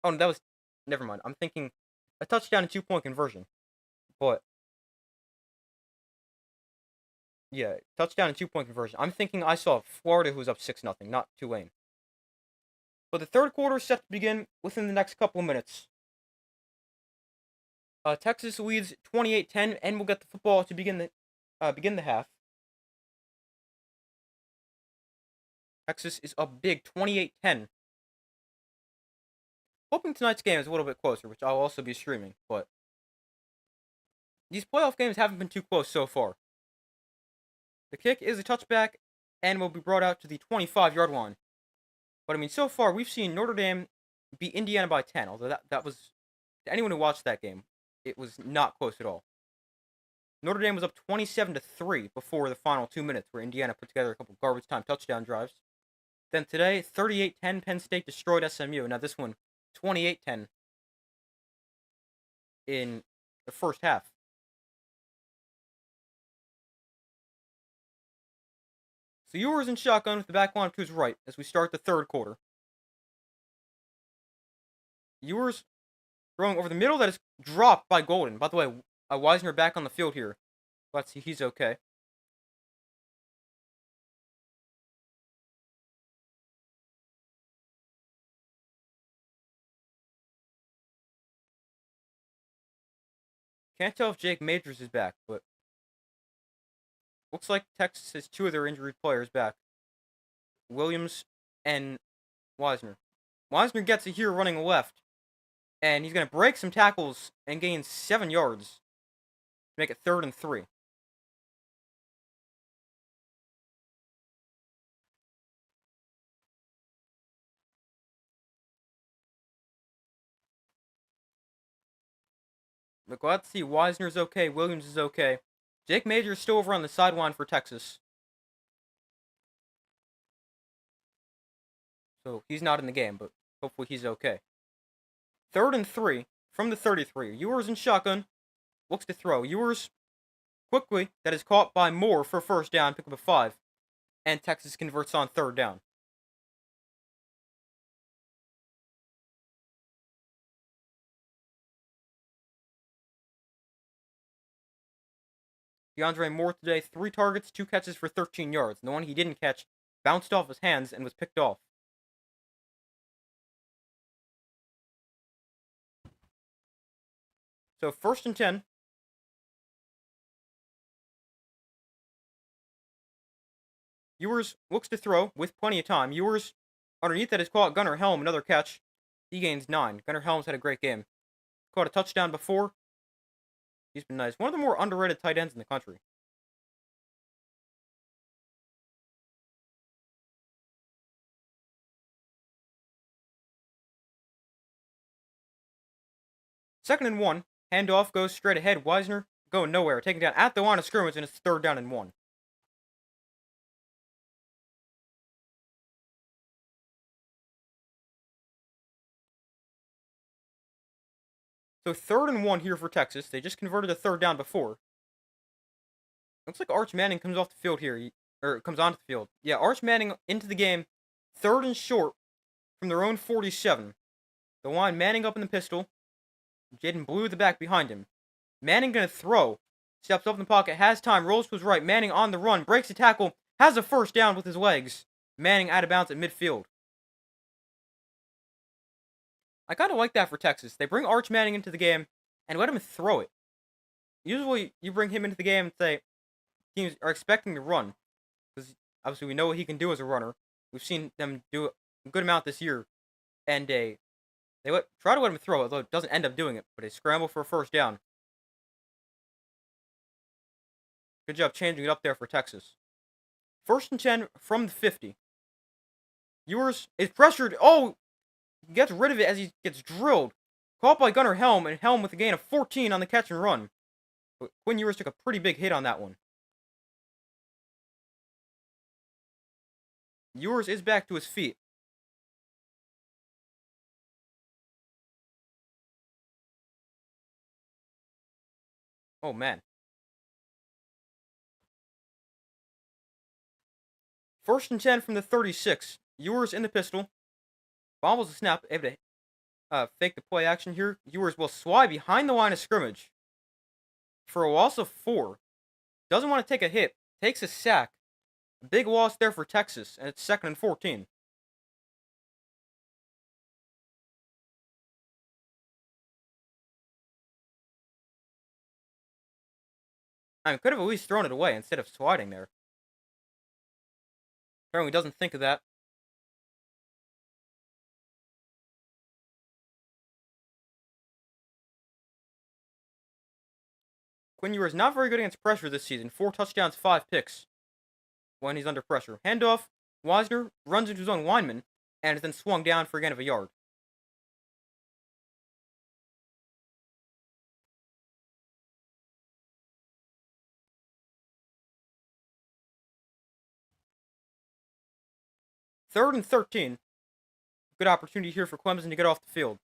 Oh, no, that was. Never mind. I'm thinking a touchdown and 2-point conversion. But yeah, touchdown and 2-point conversion. I'm thinking I saw Florida who was up 6-0, not Tulane. But the third quarter is set to begin within the next couple of minutes. Texas leads 28-10, and we'll get the football to begin the half. Texas is up big, 28-10. Hoping tonight's game is a little bit closer, which I'll also be streaming. But these playoff games haven't been too close so far. The kick is a touchback and will be brought out to the 25-yard line. But I mean, so far we've seen Notre Dame beat Indiana by 10. Although that was, to anyone who watched that game, it was not close at all. Notre Dame was up 27-3 before the final 2 minutes, where Indiana put together a couple garbage time touchdown drives. Then today, 38-10, Penn State destroyed SMU. Now this one, 28-10 in the first half. So Ewers in shotgun with the back line to his right as we start the third quarter. Ewers throwing over the middle, that is dropped by Golden. By the way, Wisner back on the field here. Let's see, he's okay. Can't tell if Jake Majors is back, but looks like Texas has 2 of their injured players back. Williams and Wisner. Wisner gets it here running left. And he's going to break some tackles and gain 7 yards to make it 3rd and 3. But glad to see Wisner's okay, Williams is okay. Jake Major is still over on the sideline for Texas. So he's not in the game, but hopefully he's okay. 3rd and 3 from the 33. Ewers in shotgun. Looks to throw. Ewers quickly, that is caught by Moore for first down, pick up a 5. And Texas converts on 3rd down. DeAndre Moore today, 3 targets, 2 catches for 13 yards. And the one he didn't catch bounced off his hands and was picked off. So 1st and 10. Ewers looks to throw with plenty of time. Ewers underneath that is caught Gunnar Helm, another catch. He gains 9. Gunnar Helm's had a great game. Caught a touchdown before. He's been nice. One of the more underrated tight ends in the country. Second and 1. Handoff goes straight ahead. Wisner going nowhere. Taken down at the line of scrimmage, and it's 3rd down and 1. So 3rd and 1 here for Texas. They just converted a 3rd down before. Looks like Arch Manning comes off the field here. Or comes onto the field. Yeah, Arch Manning into the game. 3rd and short from their own 47. The line Manning up in the pistol. Jaden Blue the back behind him. Manning gonna throw. Steps up in the pocket, has time, rolls to his right. Manning on the run, breaks a tackle, has a first down with his legs. Manning out of bounds at midfield. I kind of like that for Texas. They bring Arch Manning into the game and let him throw it. Usually, you bring him into the game and say teams are expecting to run, because obviously we know what he can do as a runner. We've seen them do a good amount this year, and they try to let him throw, although it doesn't end up doing it. But they scramble for a first down. Good job changing it up there for Texas. 1st and 10 from the 50. Ewers is pressured. Oh, gets rid of it as he gets drilled. Caught by Gunnar Helm, and Helm with a gain of 14 on the catch and run. But Quinn Ewers took a pretty big hit on that one. Ewers is back to his feet. Oh, man. First and 10 from the 36. Ewers in the pistol. Fumbles the snap. Able to fake the play action here. Ewers will slide behind the line of scrimmage for a loss of 4. Doesn't want to take a hit. Takes a sack. Big loss there for Texas, and it's 2nd and 14. I mean, could have at least thrown it away instead of sliding there. Apparently doesn't think of that. Quinn Ewers not very good against pressure this season. 4 touchdowns, 5 picks when he's under pressure. Handoff. Wisner runs into his own lineman and is then swung down for a gain of a yard. Third and 13. Good opportunity here for Clemson to get off the field.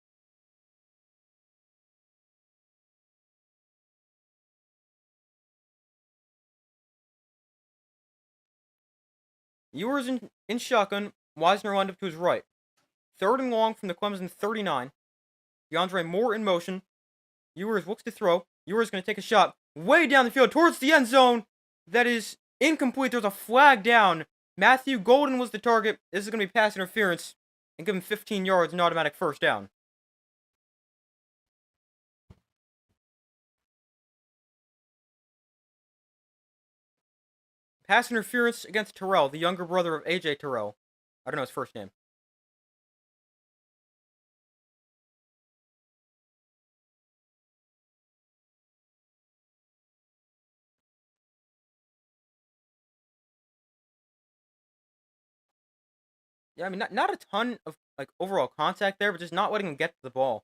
Ewers in shotgun. Wisner lined up to his right. 3rd and long from the Clemson 39. DeAndre Moore in motion. Ewers looks to throw. Ewers going to take a shot way down the field towards the end zone. That is incomplete. There's a flag down. Matthew Golden was the target. This is going to be pass interference and give him 15 yards and automatic first down. Pass interference against Terrell, the younger brother of A.J. Terrell. I don't know his first name. Yeah, I mean, not a ton of overall contact there, but just not letting him get to the ball.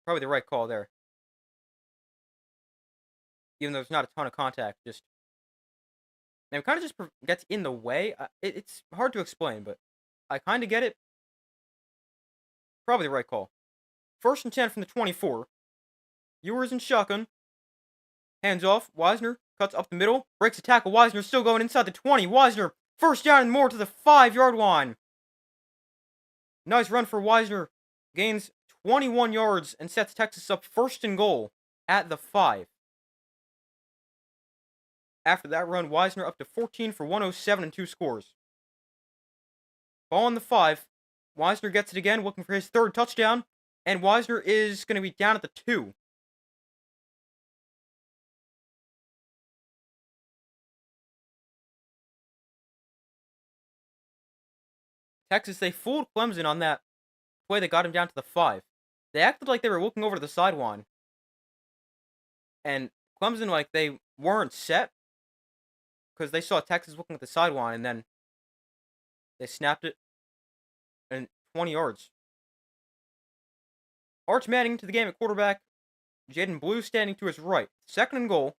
Probably the right call there. Even though there's not a ton of contact, just and it kind of just gets in the way. It's hard to explain, but I kind of get it. Probably the right call. 1st and 10 from the 24. Ewers in shotgun. Hands off. Wisner cuts up the middle. Breaks the tackle. Wisner still going inside the 20. Wisner first down and more to the 5-yard line. Nice run for Wisner. Gains 21 yards and sets Texas up 1st and goal at the 5. After that run, Wisner up to 14 for 107 and 2 scores. Ball on the 5. Wisner gets it again, looking for his 3rd touchdown. And Wisner is going to be down at the 2. Texas, they fooled Clemson on that play that got him down to the 5. They acted like they were looking over to the sideline. And Clemson, they weren't set. Because they saw Texas looking at the sideline, and then they snapped it. And 20 yards. Arch Manning to the game at quarterback. Jaden Blue standing to his right. 2nd and goal.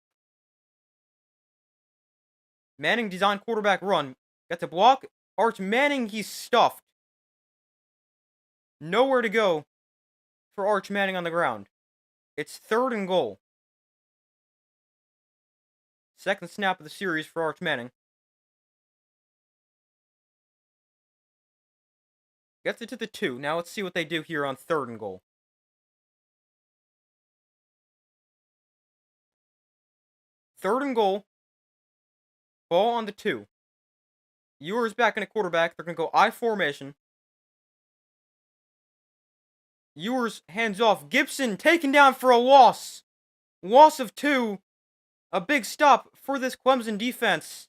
Manning designed quarterback run. Gets a block. Arch Manning, he's stuffed. Nowhere to go for Arch Manning on the ground. It's 3rd and goal. 2nd snap of the series for Arch Manning. Gets it to the 2. Now let's see what they do here on 3rd and goal. 3rd and goal. Ball on the 2. Ewers back in a quarterback. They're going to go I formation. Ewers hands off. Gibson taken down for a loss. Loss of 2. A big stop for this Clemson defense.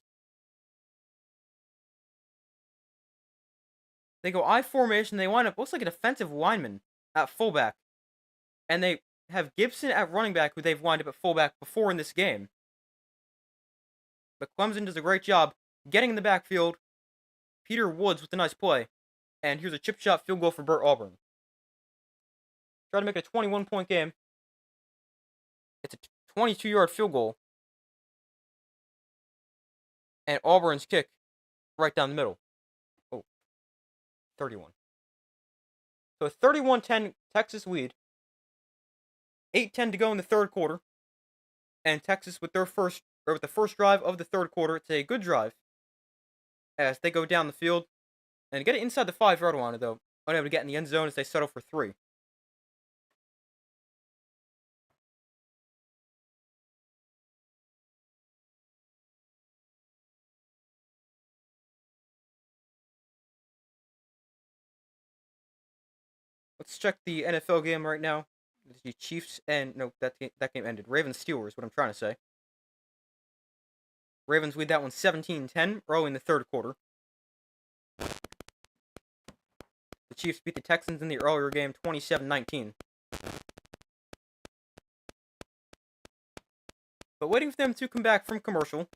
They go I formation. They wind up, looks like a defensive lineman at fullback. And they have Gibson at running back, who they've lined up at fullback before in this game. But Clemson does a great job getting in the backfield. Peter Woods with a nice play. And here's a chip shot field goal for Burt Auburn. Try to make it a 21-point game. It's a 22-yard field goal. And Auburn's kick right down the middle. 31. So a 31-10 Texas lead. 8:10 to go in the 3rd quarter. And Texas with the first drive of the 3rd quarter. It's a good drive. as they go down the field and get it inside the 5-yard line, though unable to get in the end zone as they settle for 3. Let's check the NFL game right now. The Chiefs and no, that game ended. Ravens Steelers. What I'm trying to say. Ravens lead that one 17-10 early in the third quarter. The Chiefs beat the Texans in the earlier game 27-19. But waiting for them to come back from commercial.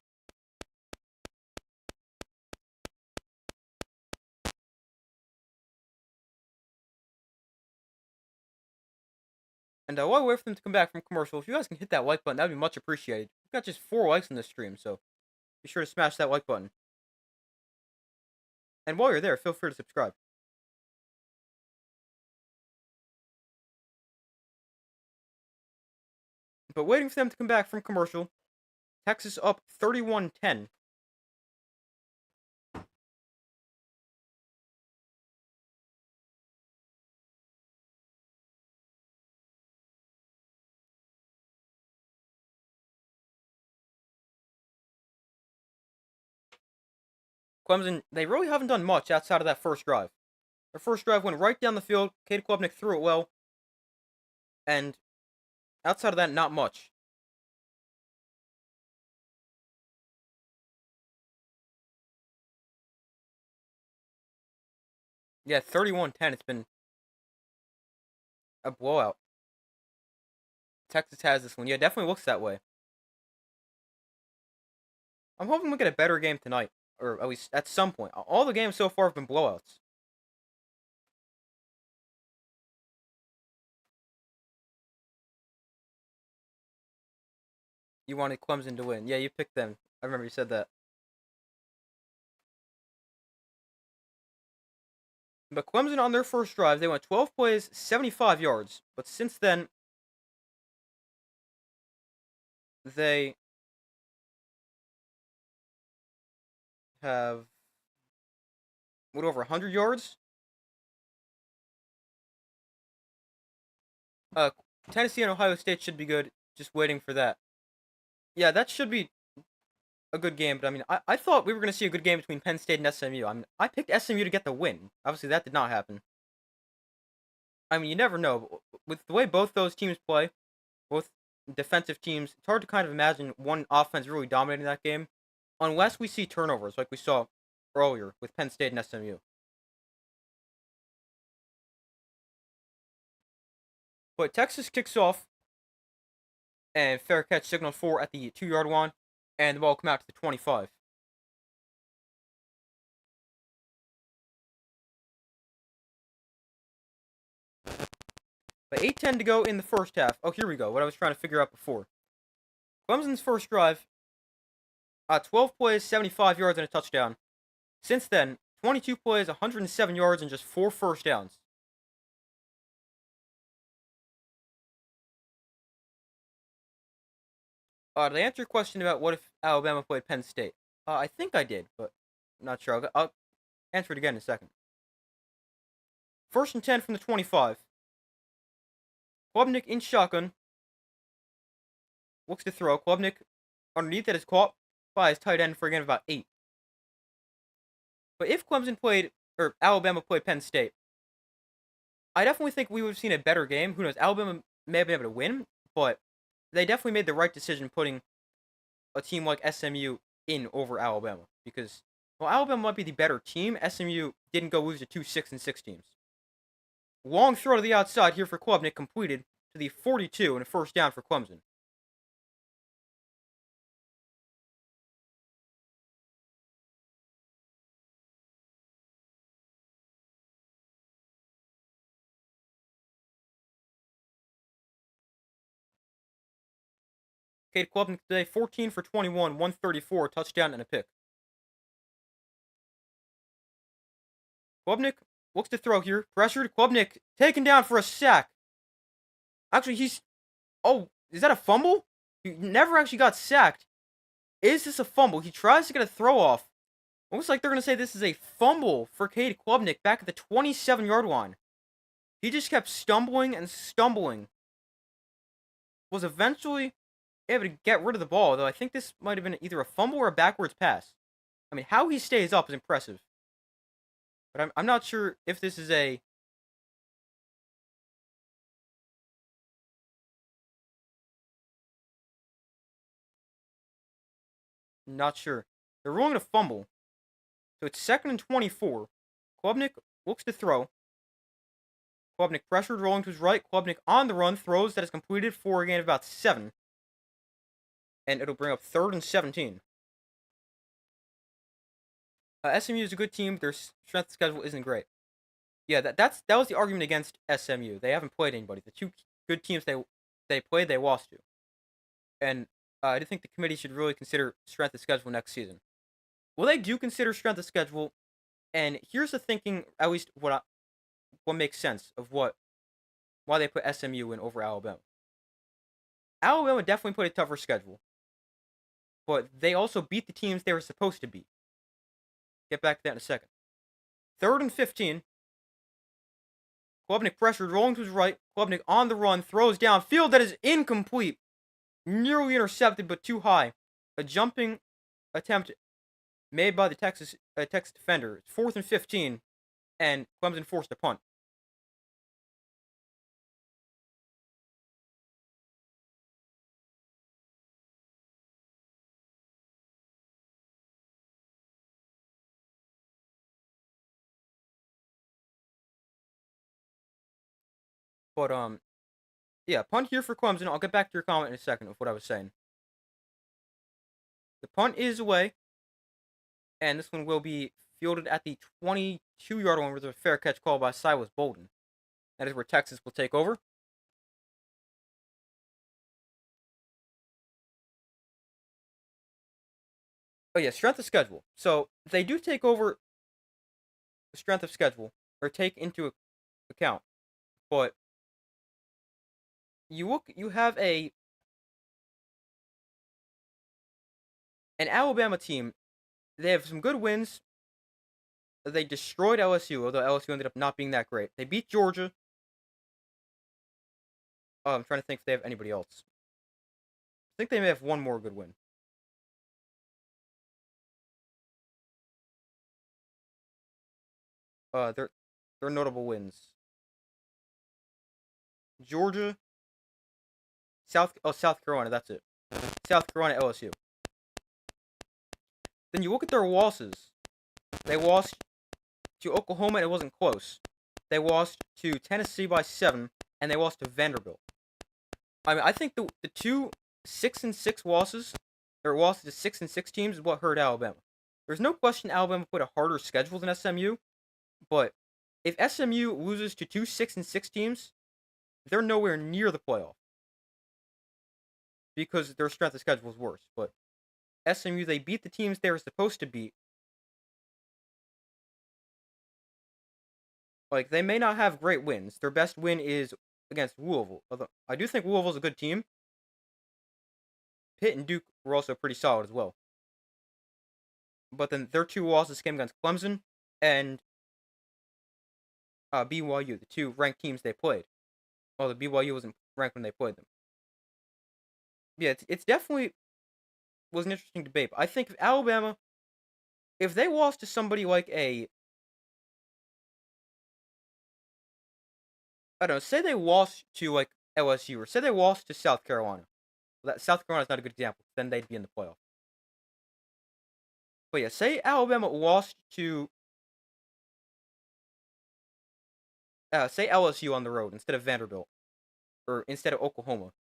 And while we wait for them to come back from commercial, if you guys can hit that like button, that would be much appreciated. We've got just 4 likes in this stream, so be sure to smash that like button. And while you're there, feel free to subscribe. But waiting for them to come back from commercial, Texas up 31-10. Clemson, they really haven't done much outside of that first drive. Their first drive went right down the field. Cade Klubnik threw it well. And outside of that, not much. Yeah, 31-10. It's been a blowout. Texas has this one. Yeah, it definitely looks that way. I'm hoping we get a better game tonight. Or at least at some point. All the games so far have been blowouts. You wanted Clemson to win. Yeah, you picked them. I remember you said that. But Clemson on their first drive, they went 12 plays, 75 yards. But since then, they have what, over 100 yards? Tennessee and Ohio State should be good. Just waiting for that. Yeah, that should be a good game. But I mean, I thought we were going to see a good game between Penn State and SMU. I mean, I picked SMU to get the win. Obviously, that did not happen. I mean, you never know. With the way both those teams play, both defensive teams, it's hard to kind of imagine one offense really dominating that game, unless we see turnovers like we saw earlier with Penn State and SMU. But Texas kicks off, and fair catch signal 4 at the 2-yard line, and the ball will come out to the 25. But 8:10 to go in the first half. Oh, here we go. What I was trying to figure out before. Clemson's first drive, 12 plays, 75 yards, and a touchdown. Since then, 22 plays, 107 yards, and just 4 first downs. Did I answer your question about what if Alabama played Penn State? I think I did, but I'm not sure. I'll answer it again in a second. First and 10 from the 25. Klubnik in shotgun. Looks to throw. Klubnik underneath that is caught by his tight end for a gain of about 8. But if Clemson played, or Alabama played Penn State, I definitely think we would have seen a better game. Who knows? Alabama may have been able to win, but they definitely made the right decision putting a team like SMU in over Alabama. Because, well, Alabama might be the better team. SMU didn't go lose to 2 6-6 teams. Long throw to the outside here for Klubnik, completed to the 42 and a first down for Clemson. Cade Klubnik today, 14 for 21, 134, touchdown and a pick. Klubnik looks to throw here. Pressured. Klubnik taken down for a sack. Actually, he's... Oh, is that a fumble? He never actually got sacked. Is this a fumble? He tries to get a throw off. Looks like they're going to say this is a fumble for Cade Klubnik back at the 27-yard line. He just kept stumbling and stumbling. Was eventually able to get rid of the ball, though I think this might have been either a fumble or a backwards pass. I mean, how he stays up is impressive. But I'm not sure if this is a... Not sure. They're ruling a fumble. So it's 2nd and 24. Klubnik looks to throw. Klubnik pressured, rolling to his right. Klubnik on the run, throws that is completed for a gain of about 7. And it'll bring up 3rd and 17. SMU is a good team. Their strength of schedule isn't great. Yeah, that was the argument against SMU. They haven't played anybody. The two good teams they played, they lost to. And I do think the committee should really consider strength of schedule next season. Well, they do consider strength of schedule, and here's the thinking, at least what makes sense of why they put SMU in over Alabama. Alabama definitely played a tougher schedule, but they also beat the teams they were supposed to beat. Get back to that in a second. 3rd and 15. Klubnik pressured, rolling to his right. Klubnik on the run, throws downfield that is incomplete. Nearly intercepted, but too high. A jumping attempt made by the Texas defender. It's 4th and 15, and Clemson forced a punt. But yeah, punt here for Clemson. I'll get back to your comment in a second of what I was saying. The punt is away, and this one will be fielded at the 22-yard line with a fair catch call by Silas Bolden. That is where Texas will take over. Oh yeah, strength of schedule. So they do take over the strength of schedule, or take into account, but you have an Alabama team. They have some good wins. They destroyed LSU, although LSU ended up not being that great. They beat Georgia. Oh, I'm trying to think if they have anybody else. I think they may have one more good win. They're notable wins. Georgia, South Carolina. That's it. South Carolina, LSU. Then you look at their losses. They lost to Oklahoma, and it wasn't close. They lost to Tennessee by 7, and they lost to Vanderbilt. I mean, I think the two 6-6 losses, or losses to 6-6 teams, is what hurt Alabama. There's no question Alabama put a harder schedule than SMU, but if SMU loses to two 6-6 teams, they're nowhere near the playoff because their strength of schedule is worse. But SMU, they beat the teams they were supposed to beat. Like, they may not have great wins. Their best win is against Louisville. Although I do think Louisville's a good team. Pitt and Duke were also pretty solid as well. But then their two losses came against Clemson and BYU, the two ranked teams they played. Well, the BYU wasn't ranked when they played them. Yeah, it's definitely was an interesting debate. But I think if Alabama, if they lost to somebody like I don't know, say they lost to like LSU, or say they lost to South Carolina. Well, South Carolina's not a good example. Then they'd be in the playoff. But yeah, say Alabama lost to say LSU on the road instead of Vanderbilt, or instead of Oklahoma.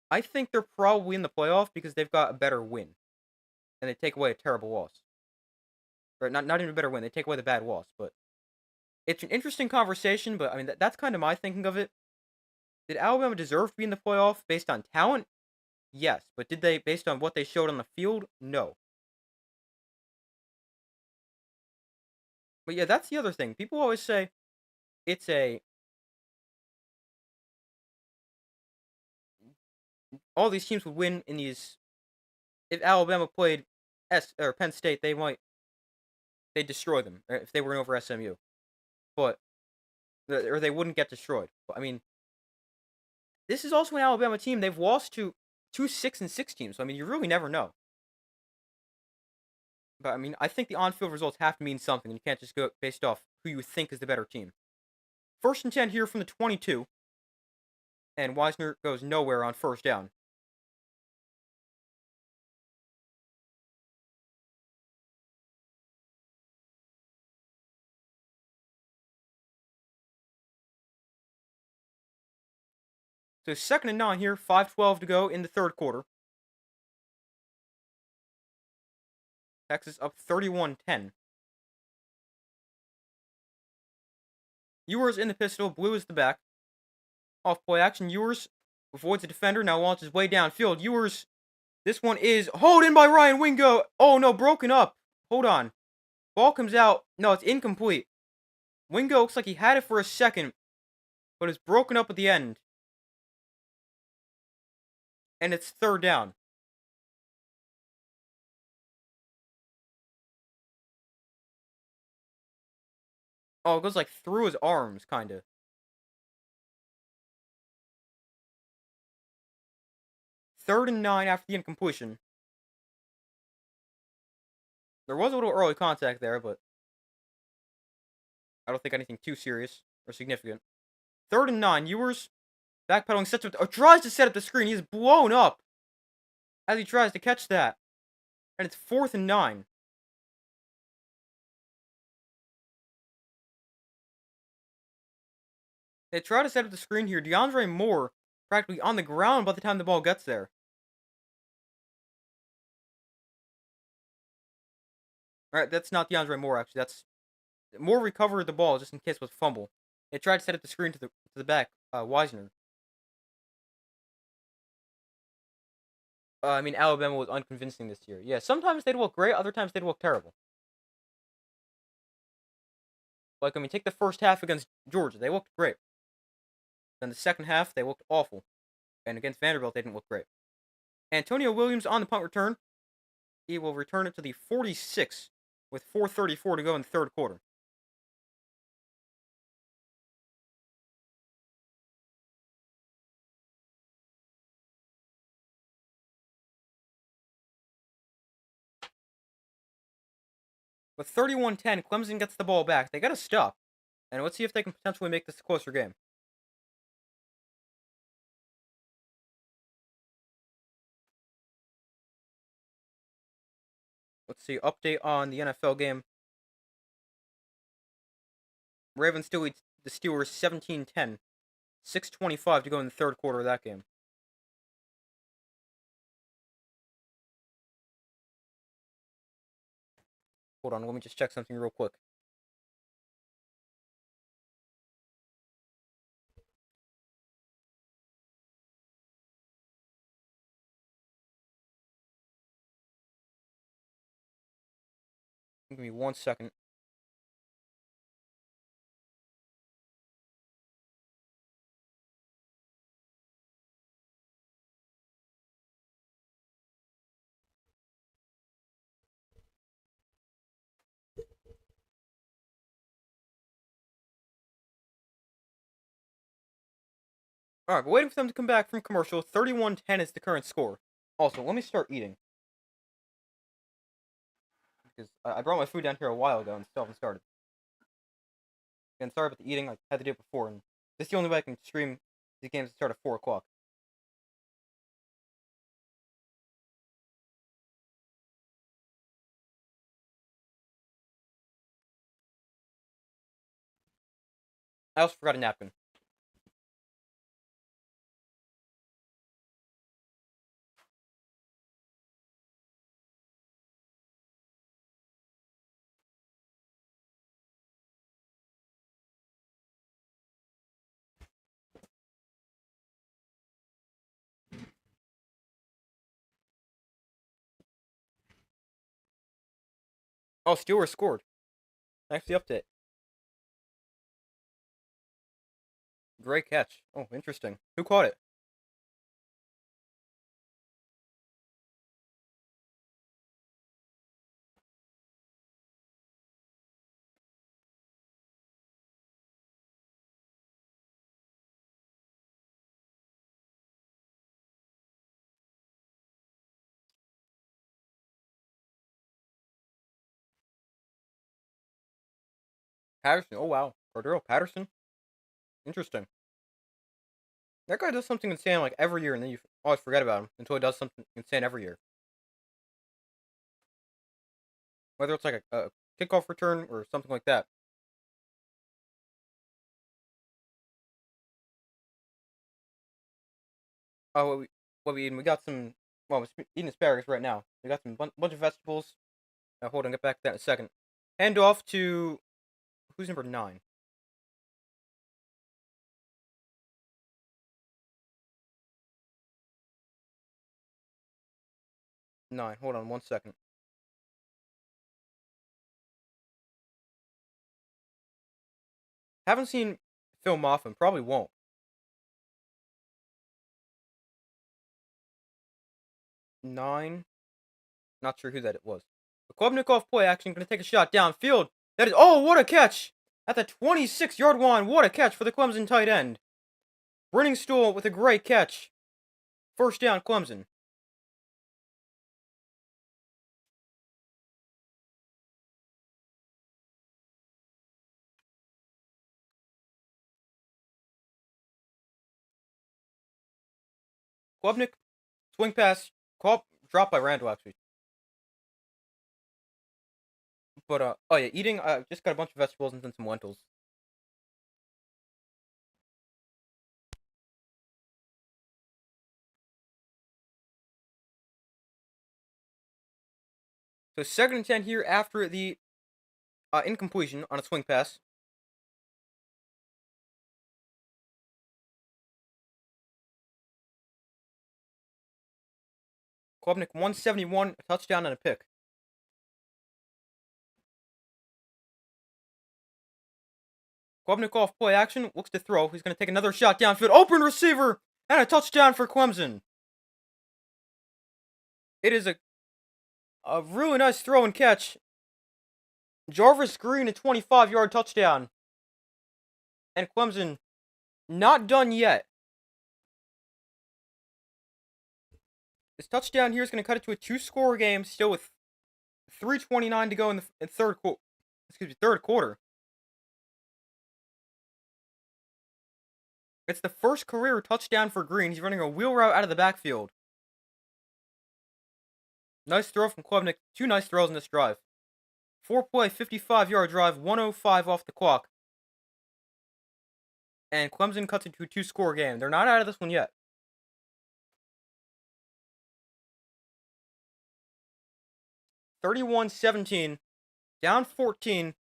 I think they're probably in the playoff because they've got a better win, and they take away a terrible loss. Or not even a better win. They take away the bad loss. But it's an interesting conversation. But I mean, that's kind of my thinking of it. Did Alabama deserve to be in the playoff based on talent? Yes, but did they, based on what they showed on the field? No. But yeah, that's the other thing. People always say it's all these teams would win in these. If Alabama played Penn State, they might they'd destroy them if they were over SMU. But or they wouldn't get destroyed. But, I mean, this is also an Alabama team. They've lost to two 6-6 teams. So I mean, you really never know. But I mean, I think the on-field results have to mean something. You can't just go based off who you think is the better team. 1st and 10 here from the 22, and Wisner goes nowhere on 1st down. So 2nd and 9 here, 5:12 to go in the 3rd quarter. Texas up 31-10. Ewers in the pistol, blue is the back. Off play action, Ewers avoids the defender, now launches way downfield. Ewers, this one is hauled in by Ryan Wingo. Oh no, broken up. Hold on. Ball comes out. No, it's incomplete. Wingo looks like he had it for a second, but it's broken up at the end. And it's 3rd down. Oh, it goes like through his arms, kinda. 3rd and 9 after the incompletion. There was a little early contact there, but I don't think anything too serious or significant. 3rd and 9, Ewers backpedaling, sets up, tries to set up the screen. He's blown up as he tries to catch that. And it's 4th and 9. They try to set up the screen here. DeAndre Moore practically on the ground by the time the ball gets there. Alright, that's not DeAndre Moore, actually. That's Moore recovered the ball just in case it was fumble. They tried to set up the screen to the back, Wisner. I mean, Alabama was unconvincing this year. Yeah, sometimes they'd look great, other times they'd look terrible. Like, I mean, take the first half against Georgia. They looked great. Then the second half, they looked awful. And against Vanderbilt, they didn't look great. Antonio Williams on the punt return. He will return it to the 46 with 4:34 to go in the 3rd quarter. With 31-10, Clemson gets the ball back. They got to stop. And let's see if they can potentially make this a closer game. Let's see, update on the NFL game. Ravens still lead the Steelers 17-10. 6:25 to go in the 3rd quarter of that game. Hold on, let me just check something real quick. Give me 1 second. Alright, we're waiting for them to come back from commercial. 31-10 is the current score. Also, let me start eating. Because I brought my food down here a while ago and still haven't started. Again, sorry about the eating. I had to do it before, and this is the only way I can stream the games that start at 4 o'clock. I also forgot a napkin. Oh, Steelers scored. Thanks for the update. Great catch. Oh, interesting. Who caught it? Patterson. Oh, wow. Cordero Patterson. Interesting. That guy does something insane like every year, and then you always forget about him until he does something insane every year. Whether it's like a kickoff return or something like that. Oh, what we eating? We got some. Well, we're eating asparagus right now. We got some bunch of vegetables. Hold on, get back to that in a second. Hand off to who's number 9? 9. Hold on 1 second. Haven't seen film often. Probably won't. 9. Not sure who that it was. The Klubnikov play action going to take a shot downfield. That is. Oh, what a catch! At the 26-yard line. What a catch for the Clemson tight end. Brenning Stool with a great catch. First down, Clemson. Klubnik, swing pass, dropped by Randall actually. But oh yeah, eating. Just got a bunch of vegetables and then some lentils. So 2nd and 10 here after the incompletion on a swing pass. Klubnik 171, a touchdown and a pick. Klubnik off play action, looks to throw. He's going to take another shot downfield. Open receiver and a touchdown for Clemson. It is a really nice throw and catch. Jarvis Green, a 25-yard touchdown. And Clemson not done yet. This touchdown here is going to cut it to a 2-score game, still with 3:29 to go in the third quarter. It's the first career touchdown for Green. He's running a wheel route out of the backfield. Nice throw from Klubnik. 2 nice throws in this drive. 4-play, 55-yard drive, 1:05 off the clock. And Clemson cuts into a 2-score game. They're not out of this one yet. 31-17. Down 14.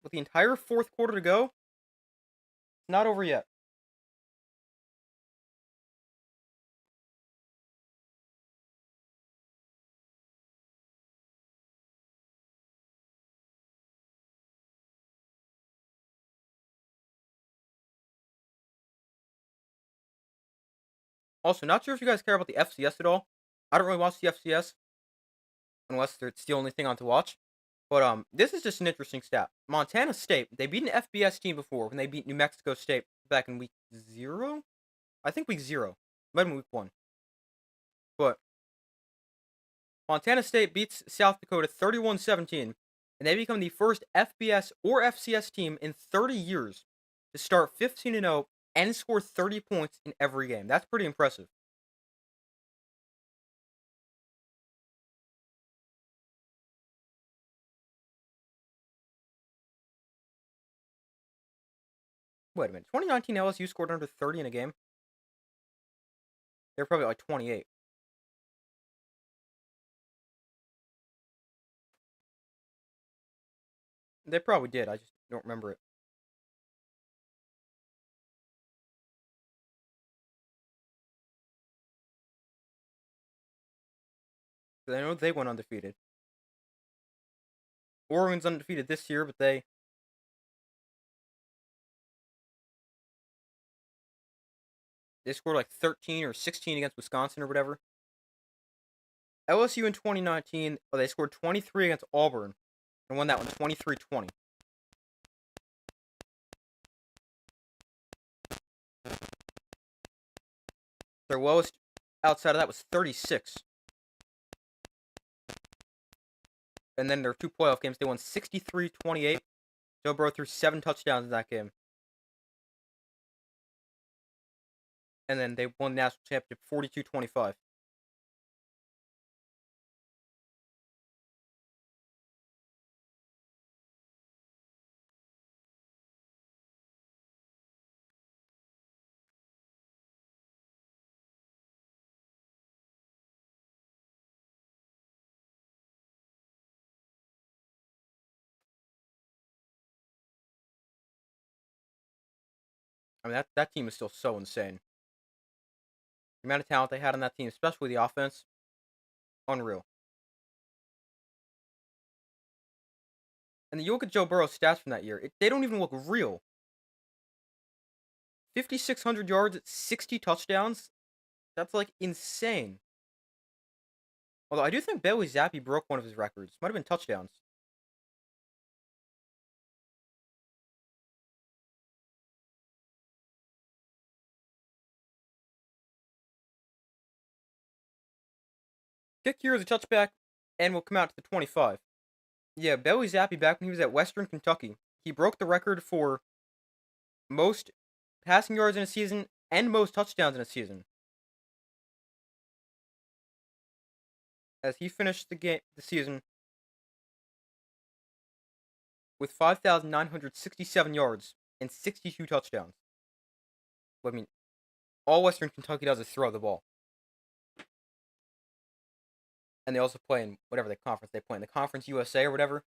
With the entire fourth quarter to go. It's not over yet. Also, not sure if you guys care about the FCS at all. I don't really watch the FCS. Unless it's the only thing on to watch. But this is just an interesting stat. Montana State, they beat an FBS team before when they beat New Mexico State back in week 0? I think week 0. Might have been week 1. But Montana State beats South Dakota 31-17, and they become the first FBS or FCS team in 30 years to start 15-0 and score 30 points in every game. That's pretty impressive. Wait a minute. 2019 LSU scored under 30 in a game? They're probably like 28. They probably did. I just don't remember it. I know they went undefeated. Oregon's undefeated this year, but they scored like 13 or 16 against Wisconsin or whatever. LSU in 2019, they scored 23 against Auburn and won that one 23-20. Their lowest outside of that was 36. And then their 2 playoff games, they won 63-28 Joe Burrow threw 7 touchdowns in that game. And then they won the national championship 42-25. I mean, that team is still so insane. The amount of talent they had on that team, especially the offense, unreal. And you look at Joe Burrow's stats from that year, they don't even look real. 5,600 yards, 60 touchdowns. That's like insane. Although I do think Bailey Zappi broke one of his records. Might have been touchdowns. Kick here is a touchback and will come out to the 25. Yeah, Bailey Zappi, back when he was at Western Kentucky, he broke the record for most passing yards in a season and most touchdowns in a season. As he finished the season with 5,967 yards and 62 touchdowns. I mean, all Western Kentucky does is throw the ball. And they also play in whatever the conference they play in, the Conference USA or whatever.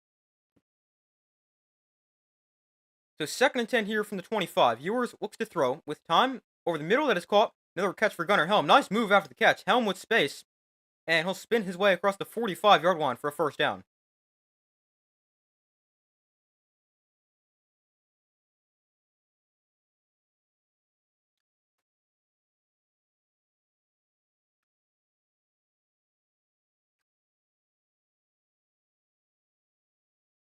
So 2nd and 10 here from the 25. Ewers looks to throw with time over the middle that is caught. Another catch for Gunnar Helm. Nice move after the catch. Helm with space. And he'll spin his way across the 45-yard line for a first down.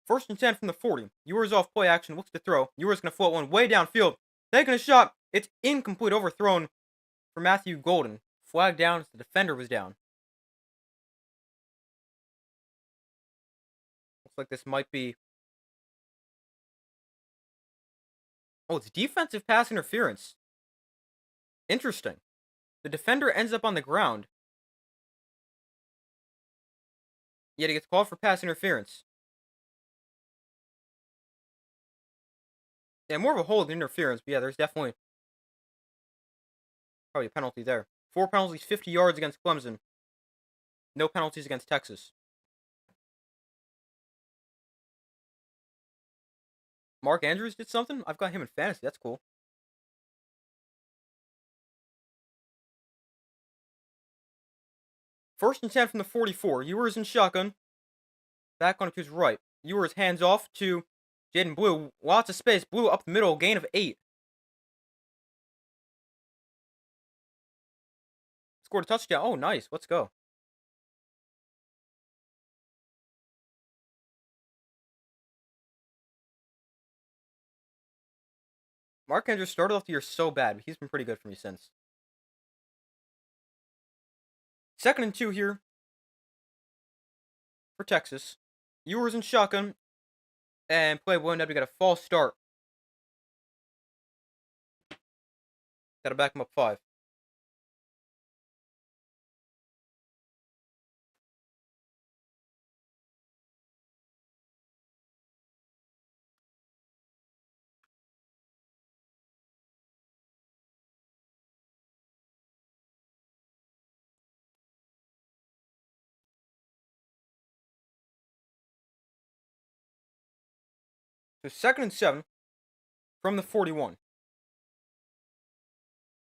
First and 10 from the 40. Ewers off play action, looks to throw. Ewers going to float one way downfield. Taking a shot. It's incomplete, overthrown for Matthew Golden. Flag down as the defender was down. Looks like this might be... Oh, it's defensive pass interference. Interesting. The defender ends up on the ground. Yet he gets called for pass interference. Yeah, more of a hold than interference, but yeah, there's definitely probably a penalty there. 4 penalties, 50 yards against Clemson. No penalties against Texas. Mark Andrews did something? I've got him in fantasy. That's cool. First and 10 from the 44. Ewers in shotgun. Back on to his right. Ewers hands off to Jaden Blue. Lots of space. Blue up the middle. Gain of 8. Scored a touchdown. Oh, nice. Let's go. Mark Andrews started off the year so bad, but he's been pretty good for me since. 2nd and 2 here for Texas. Ewers in shotgun. And play will end up to get a false start. Gotta back him up 5. So 2nd and 7 from the 41.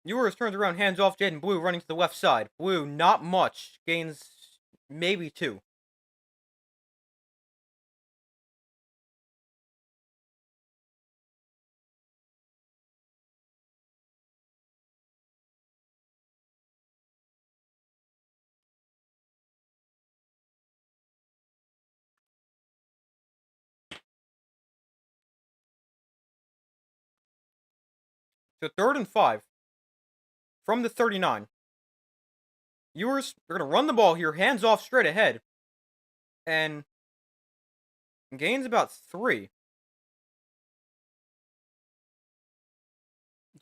Ewers turns around, hands off Jaden Blue, running to the left side. Blue, not much. Gains maybe 2. So 3rd and 5 from the 39. Ewers, they're going to run the ball here, hands off straight ahead. And gains about 3.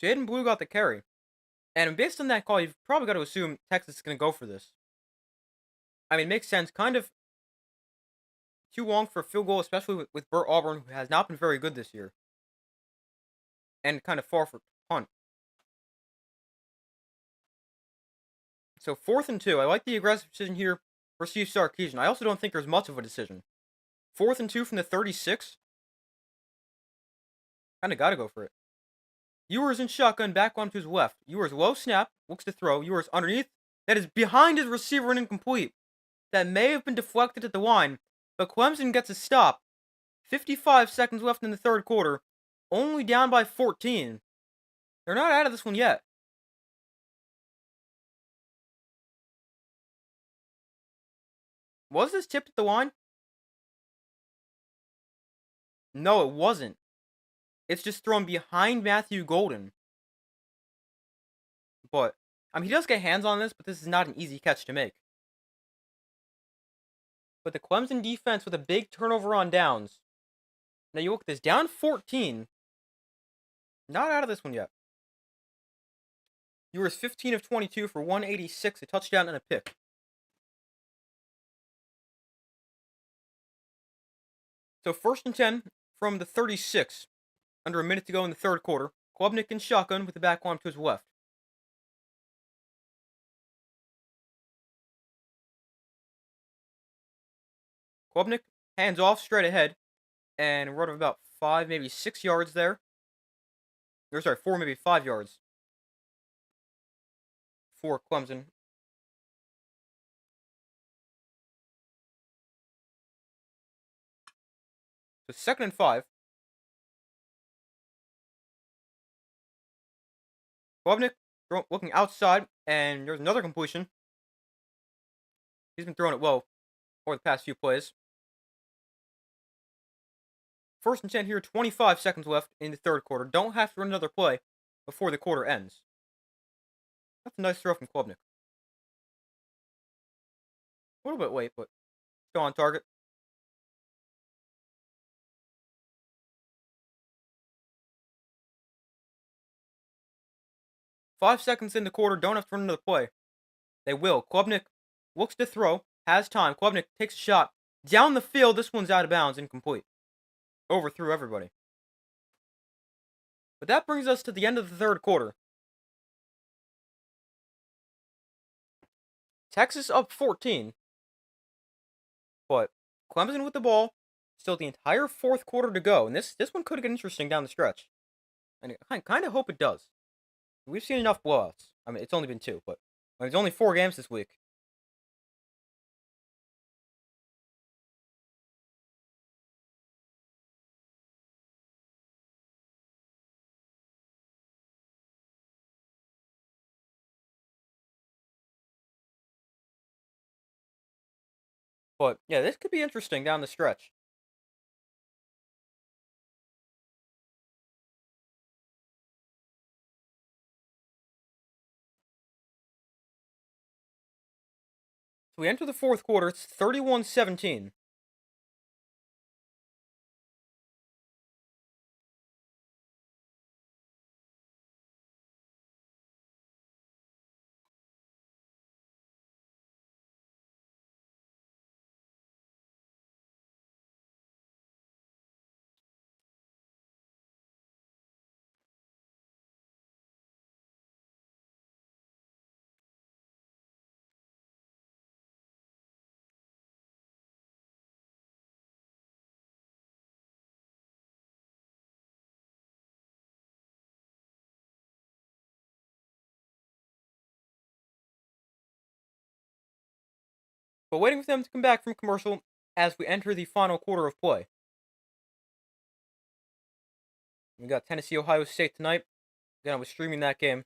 Jaden Blue got the carry. And based on that call, you've probably got to assume Texas is going to go for this. I mean, it makes sense. Kind of too long for a field goal, especially with Burt Auburn, who has not been very good this year. And kind of far for punt. So 4th and 2. I like the aggressive decision here for Steve Sarkisian. I also don't think there's much of a decision. 4th and 2 from the 36. Kind of got to go for it. Ewers in shotgun, back on to his left. Ewers low snap, looks to throw. Ewers underneath. That is behind his receiver and incomplete. That may have been deflected at the line, but Clemson gets a stop. 55 seconds left in the third quarter. Only down by 14. They're not out of this one yet. Was this tipped at the line? No, it wasn't. It's just thrown behind Matthew Golden. But, I mean, he does get hands on this, but this is not an easy catch to make. But the Clemson defense with a big turnover on downs. Now you look at this, down 14. Not out of this one yet. Ewers 15 of 22 for 186, a touchdown and a pick. So 1st and 10 from the 36. Under a minute to go in the third quarter. Klubnik in shotgun with the back arm to his left. Klubnik hands off straight ahead and run of about 5, maybe 6 yards there. Or sorry, 4, maybe 5 yards for Clemson. So 2nd and 5. Klubnik looking outside, and there's another completion. He's been throwing it well over the past few plays. 1st and 10 here, 25 seconds left in the third quarter. Don't have to run another play before the quarter ends. That's a nice throw from Klubnik. A little bit late, but still on target. 5 seconds in the quarter, don't have to run another play. They will. Klubnik looks to throw, has time. Klubnik takes a shot. Down the field, this one's out of bounds, incomplete. Overthrew everybody. But that brings us to the end of the third quarter. Texas up 14. But Clemson with the ball. Still the entire fourth quarter to go. And this one could get interesting down the stretch. And I kind of hope it does. We've seen enough blowouts. I mean, it's only been 2, but there's only 4 games this week. But yeah, this could be interesting down the stretch. So we enter the fourth quarter. It's 31-17. But waiting for them to come back from commercial as we enter the final quarter of play. We got Tennessee, Ohio State tonight. Again, I was streaming that game.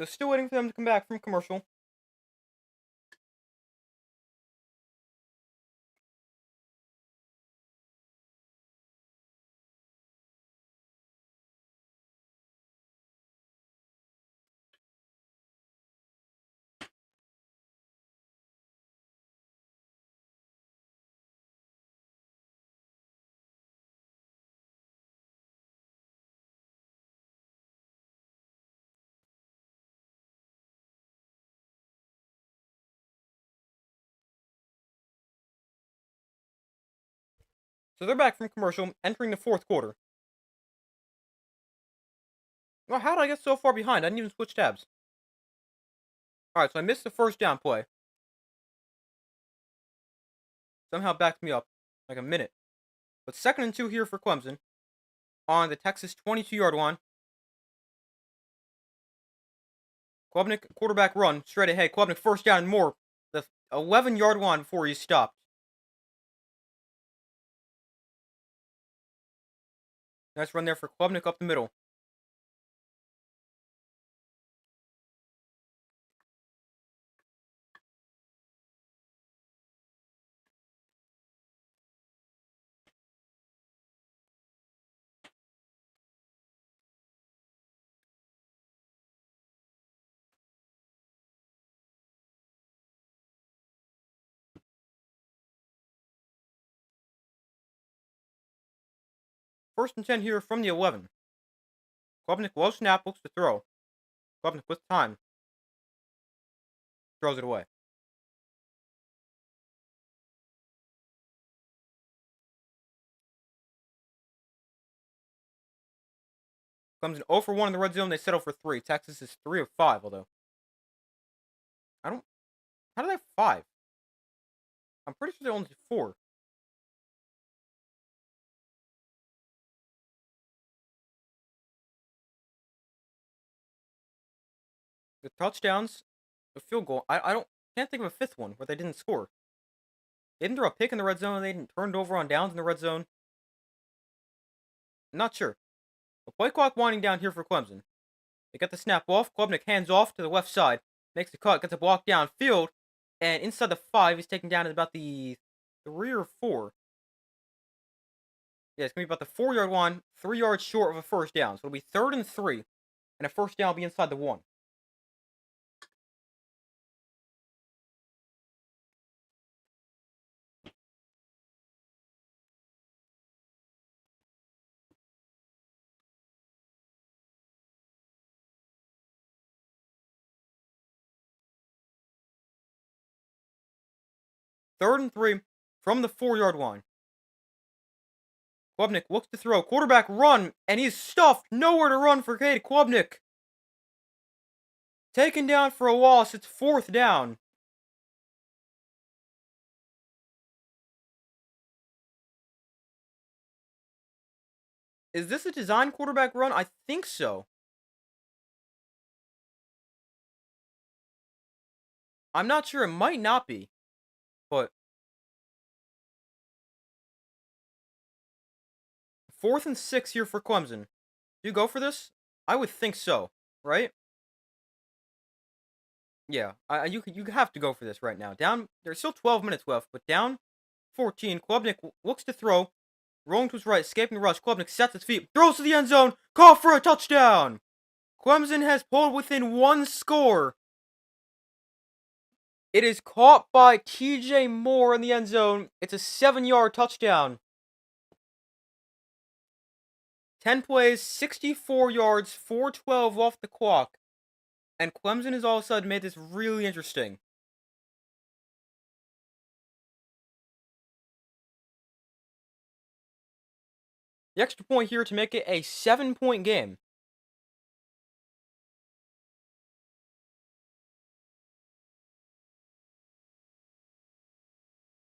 So still waiting for them to come back from commercial. So they're back from commercial, entering the fourth quarter. Well, how did I get so far behind? I didn't even switch tabs. Alright, so I missed the first down play. Somehow backed me up like a minute. But 2nd and 2 here for Clemson on the Texas 22-yard line. Klubnik, quarterback run, straight ahead. Klubnik first down and more. The 11-yard line before he's stopped. Nice run there for Klubnik up the middle. First and 10 here from the 11. Klubnik low snap, looks to throw. Klubnik with time. Throws it away. Clemson 0 for 1 in the red zone. They settle for 3. Texas is 3 of 5, although. I don't. How did they have 5? I'm pretty sure they only did 4. The touchdowns, the field goal. I don't can't think of a fifth one where they didn't score. They didn't throw a pick in the red zone. They didn't turn it over on downs in the red zone. Not sure. The play clock winding down here for Clemson. They get the snap off. Klubnik hands off to the left side. Makes the cut. Gets a block downfield. And inside the 5, he's taken down at about the 3 or 4. Yeah, it's going to be about the 4-yard line. 3 yards short of a first down. So it'll be 3rd and 3. And a first down will be inside the 1. Third and 3 from the 4-yard line. Klubnik looks to throw. Quarterback run. And he's stuffed. Nowhere to run for Cade Klubnik. Taken down for a loss. It's 4th down. Is this a design quarterback run? I think so. I'm not sure. It might not be. But 4th and 6 here for Clemson. Do you go for this? I would think so. Right? Yeah. You have to go for this right now. Down. There's still 12 minutes left. But down 14. Klubnik looks to throw. Rolling to his right. Escaping the rush. Klubnik sets his feet. Throws to the end zone. Call for a touchdown. Clemson has pulled within 1 score. It is caught by TJ Moore in the end zone. It's a 7-yard touchdown. 10 plays, 64 yards, 4:12 off the clock. And Clemson has all of a sudden made this really interesting. The extra point here to make it a 7-point game.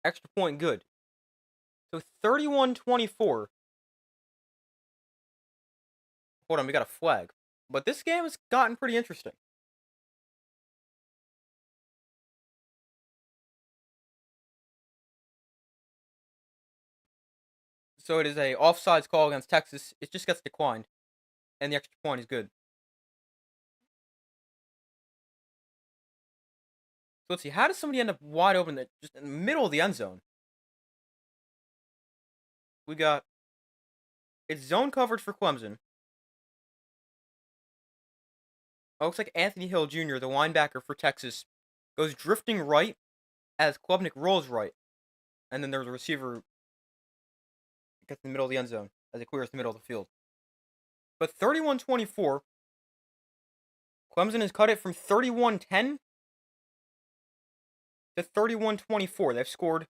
Extra point good. So 31-24. Hold on, we got a flag. But this game has gotten pretty interesting. So it is a offsides call against Texas. It just gets declined. And the extra point is good. So let's see. How does somebody end up wide open just in the middle of the end zone? We got it's zone coverage for Clemson. Oh, looks like Anthony Hill Jr., the linebacker for Texas, goes drifting right as Klubnik rolls right. And then there's a receiver gets in the middle of the end zone as it clears the middle of the field. But 31-24, Clemson has cut it from 31-10 to 31-24. They've scored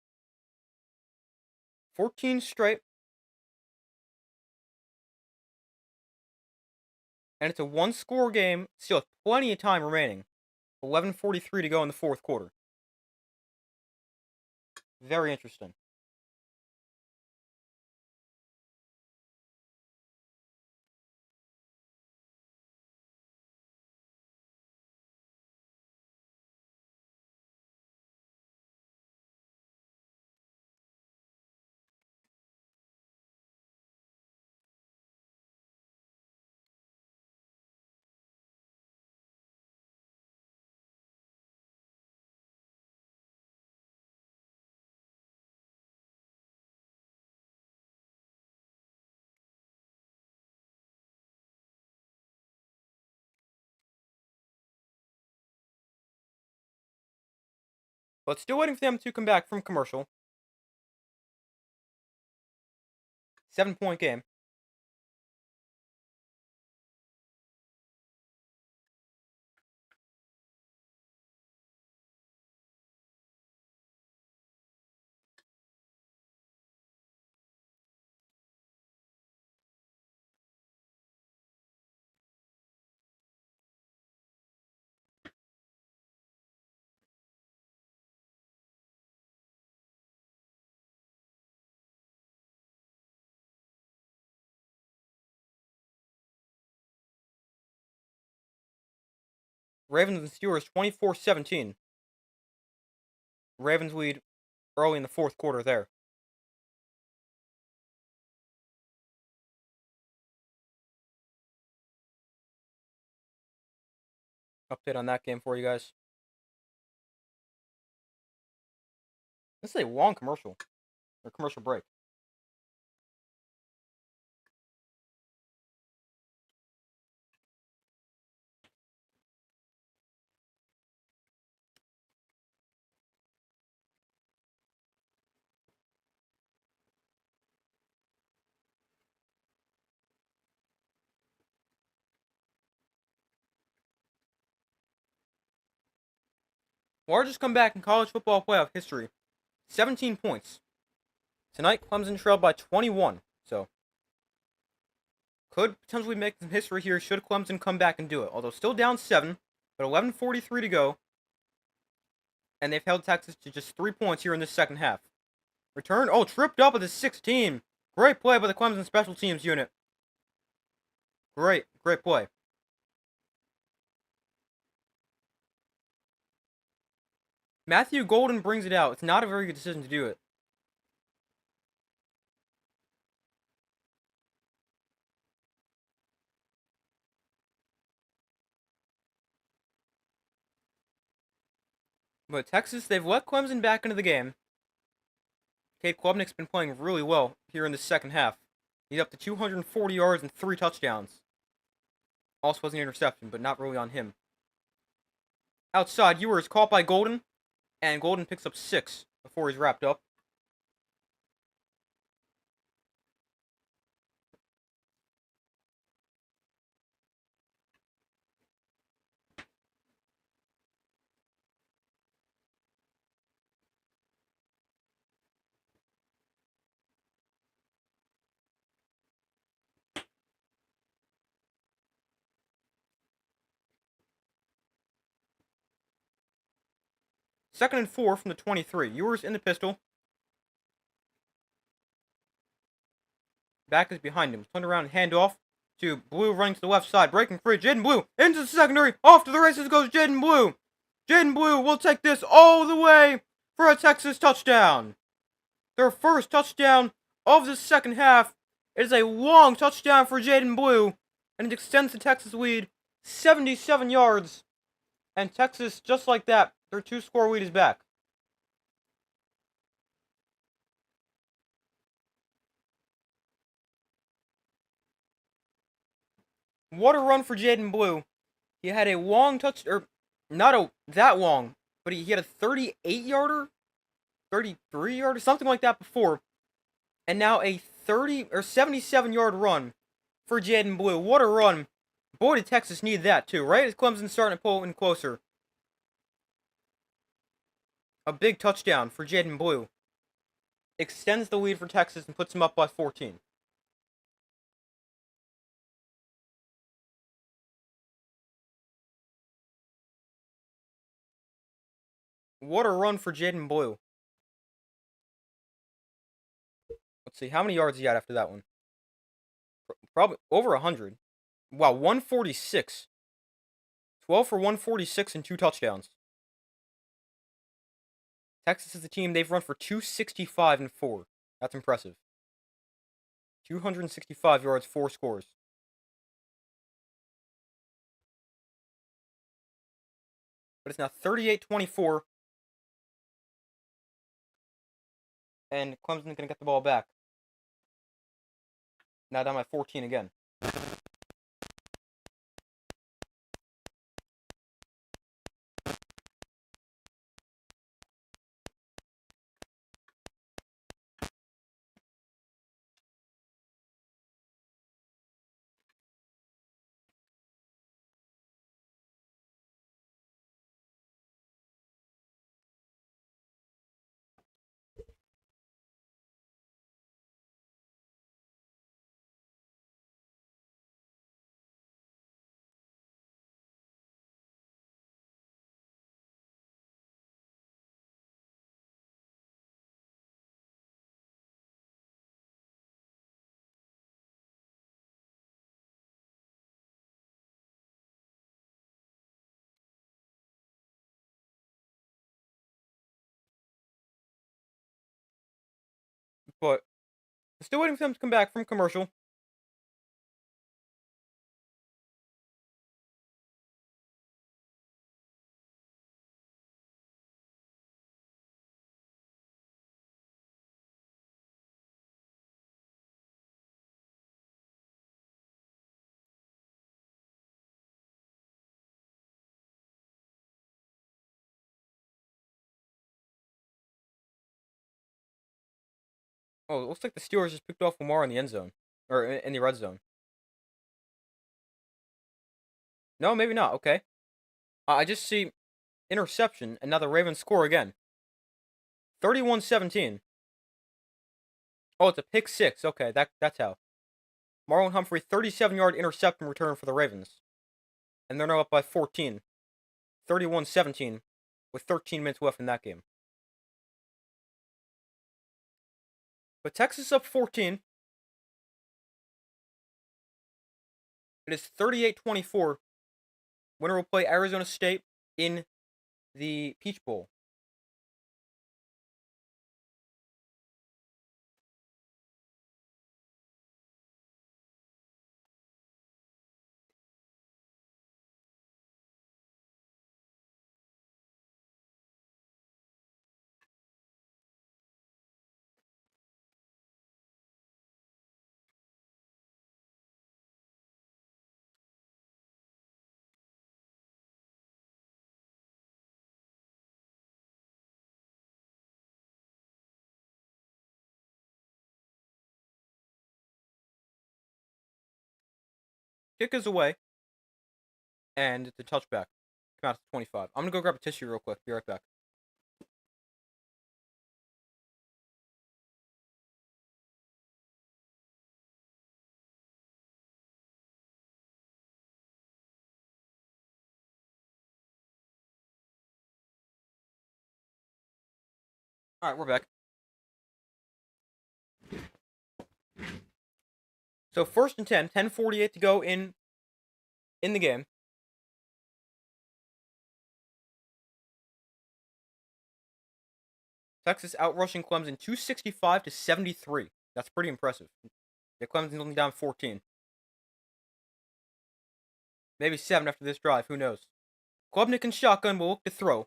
14 straight. And it's a one-score game. Still has plenty of time remaining. 11:43 to go in the fourth quarter. Very interesting. But still waiting for them to come back from commercial. 7-point game. Ravens and Steelers 24-17. Ravens lead early in the fourth quarter there. Update on that game for you guys. This is a long commercial. Or commercial break. Largest comeback in college football playoff history. 17 points. Tonight, Clemson trailed by 21. So, could potentially make some history here should Clemson come back and do it. Although still down 7, but 11:43 to go. And they've held Texas to just 3 points here in this second half. Return. Oh, tripped up at the 16. Great play by the Clemson special teams unit. Great play. Matthew Golden brings it out. It's not a very good decision to do it. But Texas, they've let Clemson back into the game. Cade Klubnik's been playing really well here in the second half. He's up to 240 yards and 3 touchdowns. Also was an interception, but not really on him. Outside, Ewers caught by Golden, and Golden picks up 6 before he's wrapped up. Second and 4 from the 23. Ewers in the pistol. Back is behind him. Turned around and hand off to Blue running to the left side. Breaking free. Jaden Blue into the secondary. Off to the races goes Jaden Blue. Jaden Blue will take this all the way for a Texas touchdown. Their first touchdown of the second half. It is a long touchdown for Jaden Blue. And it extends the Texas lead 77 yards. And Texas, just like that, Their 2-score lead is back. What a run for Jaden Blue. He had a long touch, or not that long, but he had a 38-yarder, 33-yarder, something like that before, and now a 30 or 77-yard run for Jaden Blue. What a run! Boy, did Texas need that too, right? As Clemson's starting to pull in closer. A big touchdown for Jaden Blue. Extends the lead for Texas and puts them up by 14. What a run for Jaden Blue. Let's see, how many yards he had after that one? Probably over 100. Wow, 146. 12 for 146 and 2 touchdowns. Texas is the team, they've run for 265 and 4. That's impressive. 265 yards, 4 scores. But it's now 38-24. And Clemson's going to get the ball back. Now down by 14 again. But still waiting for them to come back from commercial. Oh, it looks like the Steelers just picked off Lamar in the end zone. Or in the red zone. No, maybe not. Okay. I just see interception, and now the Ravens score again. 31-17. Oh, it's a pick six. Okay, that's how. Marlon Humphrey, 37-yard interception return for the Ravens. And they're now up by 14. 31-17 with 13 minutes left in that game. But Texas up 14. It is 38-24. Winner will play Arizona State in the Peach Bowl. Kick is away. And it's a touchback. Come out to 25. I'm going to go grab a tissue real quick. Be right back. Alright, we're back. So 1st and 10, 10:48 to go in the game. Texas outrushing Clemson 265-73. That's pretty impressive. Yeah, Clemson's only down 14. Maybe 7 after this drive, who knows. Klubnik and shotgun will look to throw.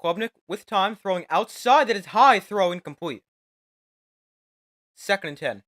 Klubnik with time, throwing outside. That is high, throw incomplete. 2nd and 10.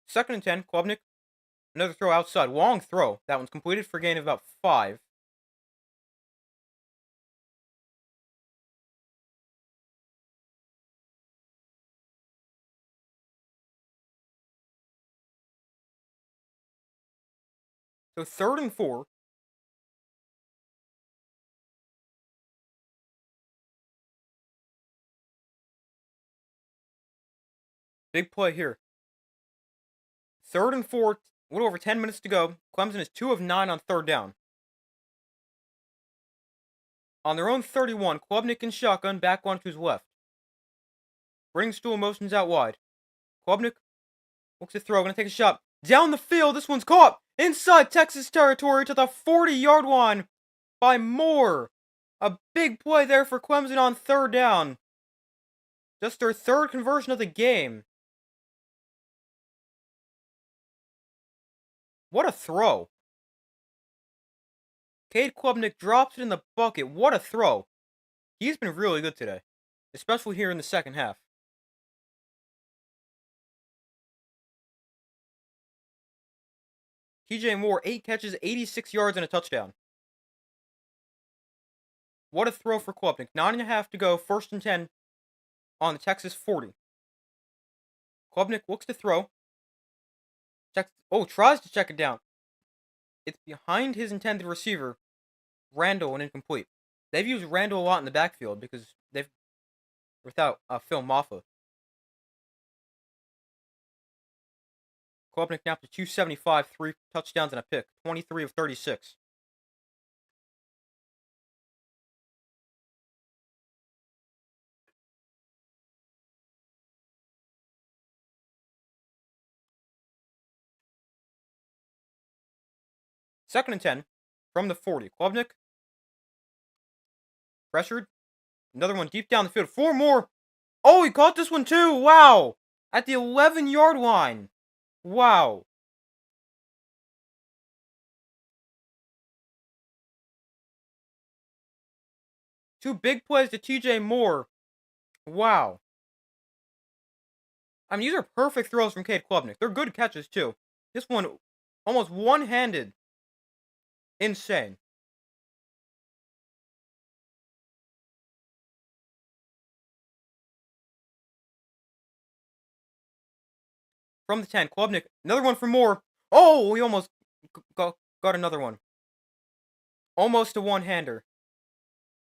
Second and 10. Klubnik, another throw outside. Long throw. That one's completed for a gain of about 5. So 3rd and 4. Big play here. 3rd and 4. A little over 10 minutes to go. Clemson is 2 of 9 on 3rd down. On their own 31, Klubnik and shotgun back one to his left. Brings stool motions out wide. Klubnik looks to throw, gonna take a shot. Down the field, this one's caught! Inside Texas territory to the 40-yard line by Moore. A big play there for Clemson on 3rd down. Just their 3rd conversion of the game. What a throw. Cade Klubnik drops it in the bucket. What a throw. He's been really good today, especially here in the second half. TJ Moore, 8 catches, 86 yards, and a touchdown. What a throw for Klubnik. 9.5 to go, 1st and 10 on the Texas 40. Klubnik looks to throw. Tries to check it down. It's behind his intended receiver, Randall, and incomplete. They've used Randall a lot in the backfield because they've without Phil Maffa. Klubnik now up to 275, 3 touchdowns and a pick, 23 of 36. Second and 10 from the 40. Klubnik pressured. Another one deep down the field. 4 more. Oh, he caught this one too. Wow. At the 11-yard line. Wow. Two big plays to TJ Moore. Wow. I mean, these are perfect throws from Cade Klubnik. They're good catches too. This one almost one-handed. Insane. From the 10, Klubnik, another one for Moore. Oh, he almost got another one. Almost a one-hander.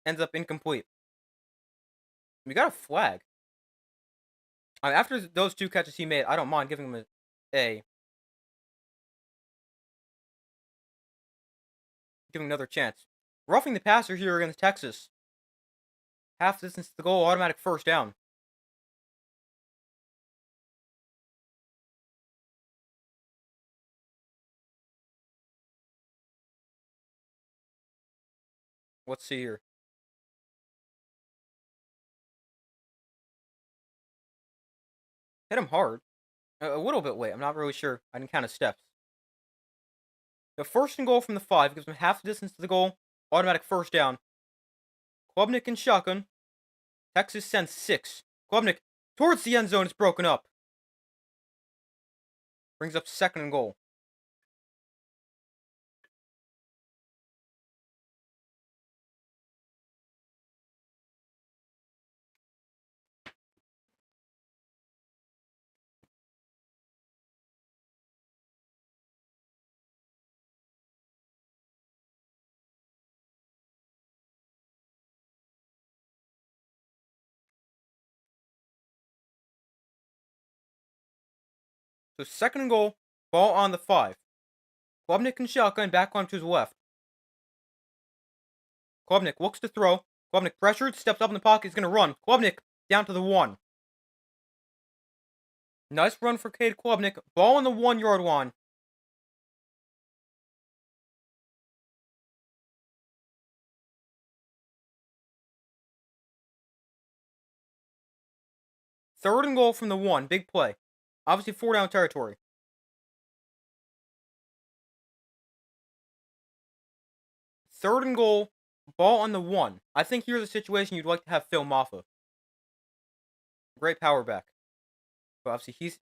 Ends up incomplete. We got a flag. After those 2 catches he made, I don't mind giving him giving another chance. Roughing the passer here against Texas. Half distance to the goal, automatic 1st down. Let's see here. Hit him hard. A little bit late. I'm not really sure. I didn't count his steps. The 1st and goal from the 5 gives him half the distance to the goal. Automatic 1st down. Klubnik and shotgun. Texas sends 6. Klubnik towards the end zone. It's broken up. Brings up 2nd and goal. So 2nd and goal. Ball on the 5. Klubnik and shotgun back onto his left. Klubnik looks to throw. Klubnik pressured, steps up in the pocket, is going to run. Klubnik down to the 1. Nice run for Cade Klubnik. Ball on the 1-yard line. Third and goal from the 1. Big play. Obviously 4-down territory. Third and goal. Ball on the 1. I think here's a situation you'd like to have Phil Maffa. Great power back. But obviously he's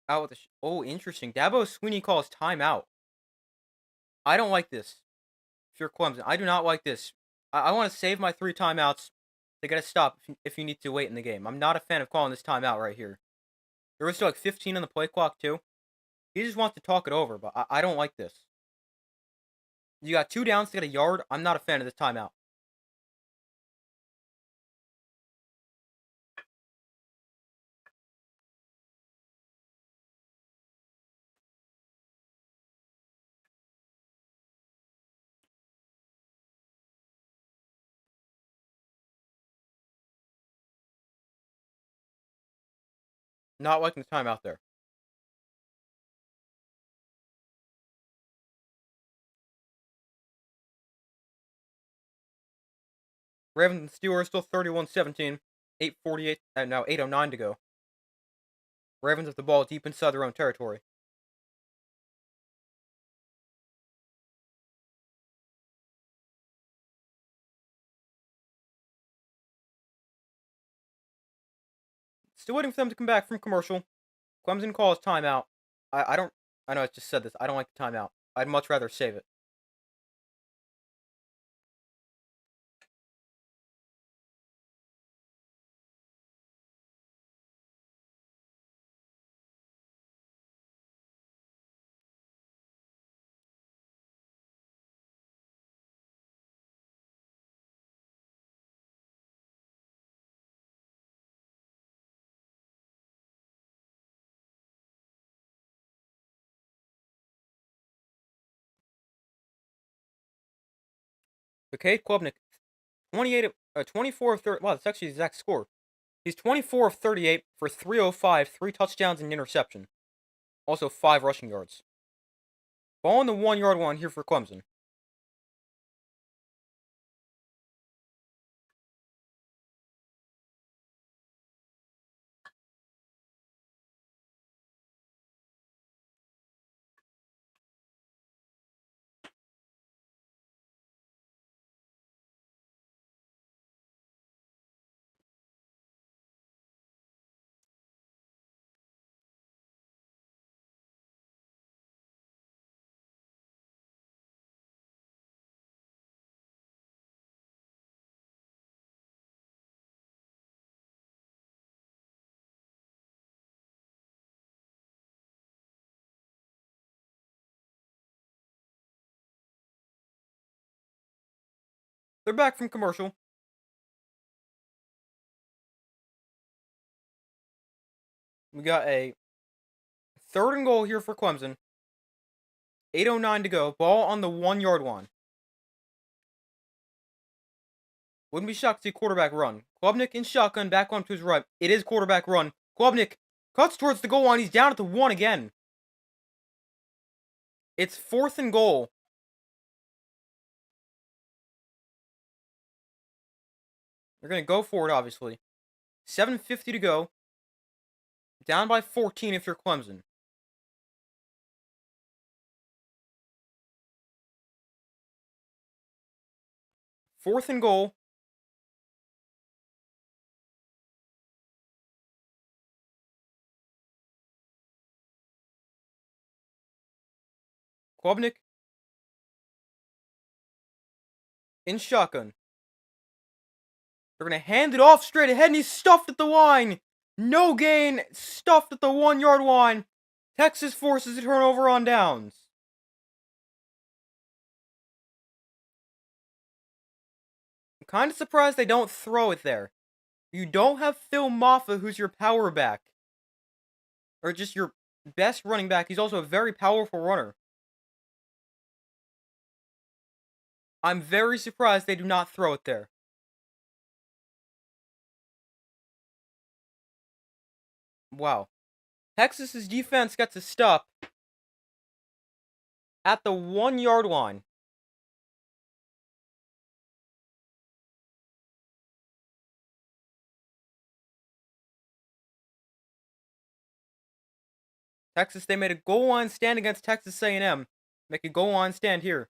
out with the... Oh, interesting. Dabo Sweeney calls timeout. I don't like this. If you're Clemson, I do not like this. I want to save my 3 timeouts. They got to stop if you need to wait in the game. I'm not a fan of calling this timeout right here. There was still like 15 on the play clock too. He just wants to talk it over, but I don't like this. You got 2 downs to get a yard. I'm not a fan of this timeout. Not liking the timeout there. Ravens and Steelers still 31-17. 8:48 and now 8:09 to go. Ravens with the ball deep inside their own territory. Still waiting for them to come back from commercial. Clemson calls timeout. I don't... I know I just said this. I don't like the timeout. I'd much rather save it. Okay, Klubnik, 24 of 30. Wow, that's actually the exact score. He's 24 of 38 for 305, 3 touchdowns and an interception. Also 5 rushing yards. Ball on the 1-yard line here for Clemson. They're back from commercial. We got a 3rd and goal here for Clemson. 8:09 to go. Ball on the 1-yard line. Wouldn't be shocked to see quarterback run. Klubnik in shotgun, back on to his right. It is quarterback run. Klubnik cuts towards the goal line. He's down at the 1 again. It's 4th and goal. They're going to go for it, obviously. 7:50 to go. Down by 14 if you're Clemson. 4th and goal. Klubnik in shotgun. They're going to hand it off straight ahead, and he's stuffed at the line. No gain, stuffed at the 1-yard line. Texas forces a turnover on downs. I'm kind of surprised they don't throw it there. You don't have Phil Maffa, who's your power back. Or just your best running back. He's also a very powerful runner. I'm very surprised they do not throw it there. Wow. Texas's defense gets a stop at the 1-yard line. Texas, they made a goal line stand against Texas A&M. Make a goal line stand here.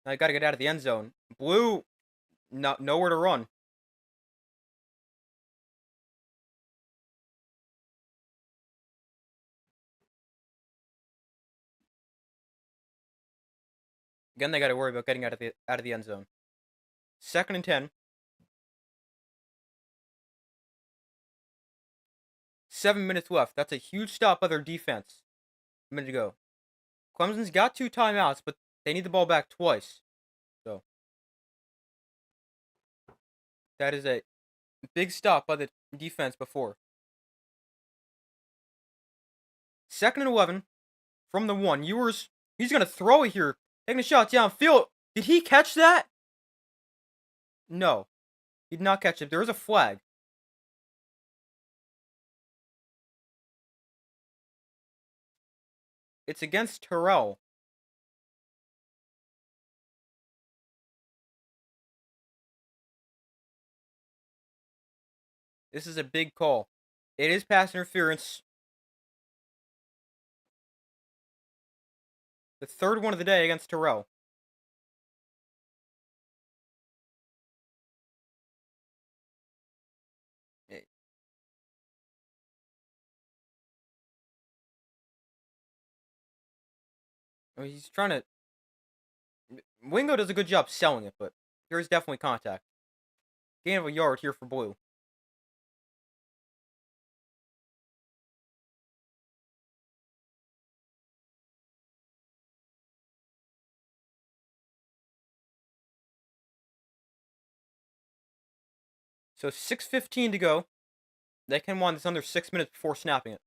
Now you gotta get out of the end zone. Blue, nowhere to run. Again, they gotta worry about getting out of the end zone. 2nd and 10. 7 minutes left. That's a huge stop by their defense. A minute ago. Clemson's got 2 timeouts, but they need the ball back twice. So that is a big stop by the defense before. 2nd and 11 from the 1. Ewers, he's gonna throw it here. Taking a shot downfield. Did he catch that? No. He did not catch it. There is a flag. It's against Terrell. This is a big call. It is pass interference. The 3rd one of the day against Terrell. I mean, he's trying to. Wingo does a good job selling it, but there is definitely contact. Gain of a yard here for Blue. So 6:15 to go. They can win this under 6 minutes before snapping it.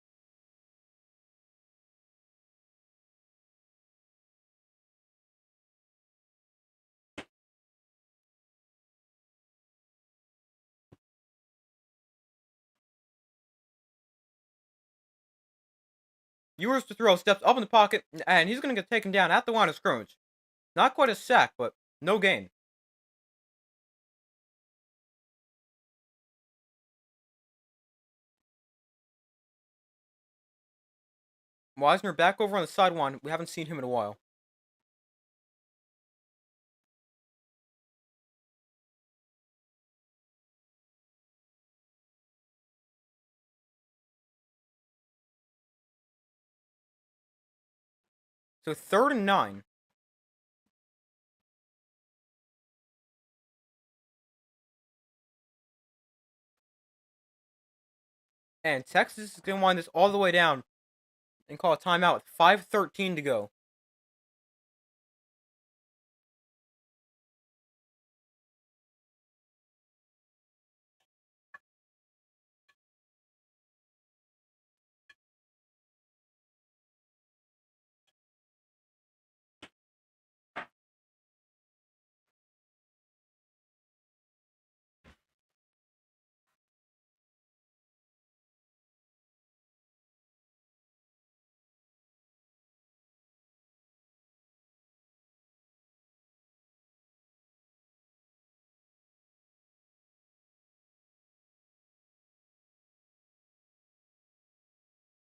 Ewers to throw, steps up in the pocket, and he's going to get taken down at the line of scrimmage. Not quite a sack, but no gain. Wisner back over on the sideline. We haven't seen him in a while. So 3rd and 9. And Texas is going to wind this all the way down and call a timeout with 5:13 to go.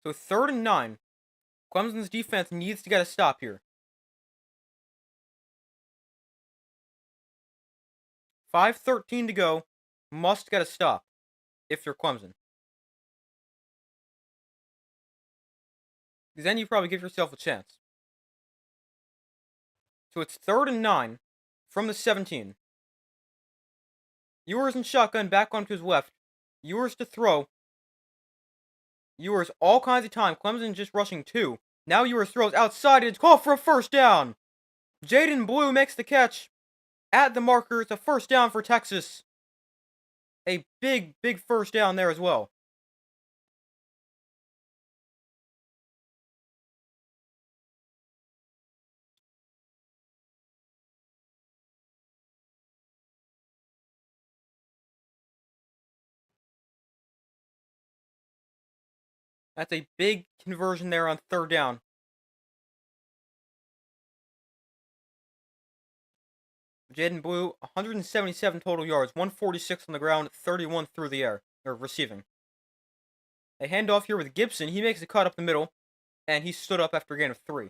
So 3rd and 9. Clemson's defense needs to get a stop here. 5:13 to go. Must get a stop if you're Clemson. Because then you probably give yourself a chance. So it's 3rd and 9 from the 17. Ewers and shotgun back onto his left. Ewers to throw. Ewers all kinds of time. Clemson just rushing 2. Now Ewers throws outside and it's called for a first down. Jaden Blue makes the catch at the marker. It's a first down for Texas. A big, big first down there as well. That's a big conversion there on third down. Jaden Blue, 177 total yards, 146 on the ground, 31 through the air, or receiving. A handoff here with Gibson. He makes a cut up the middle, and he stood up after a gain of 3.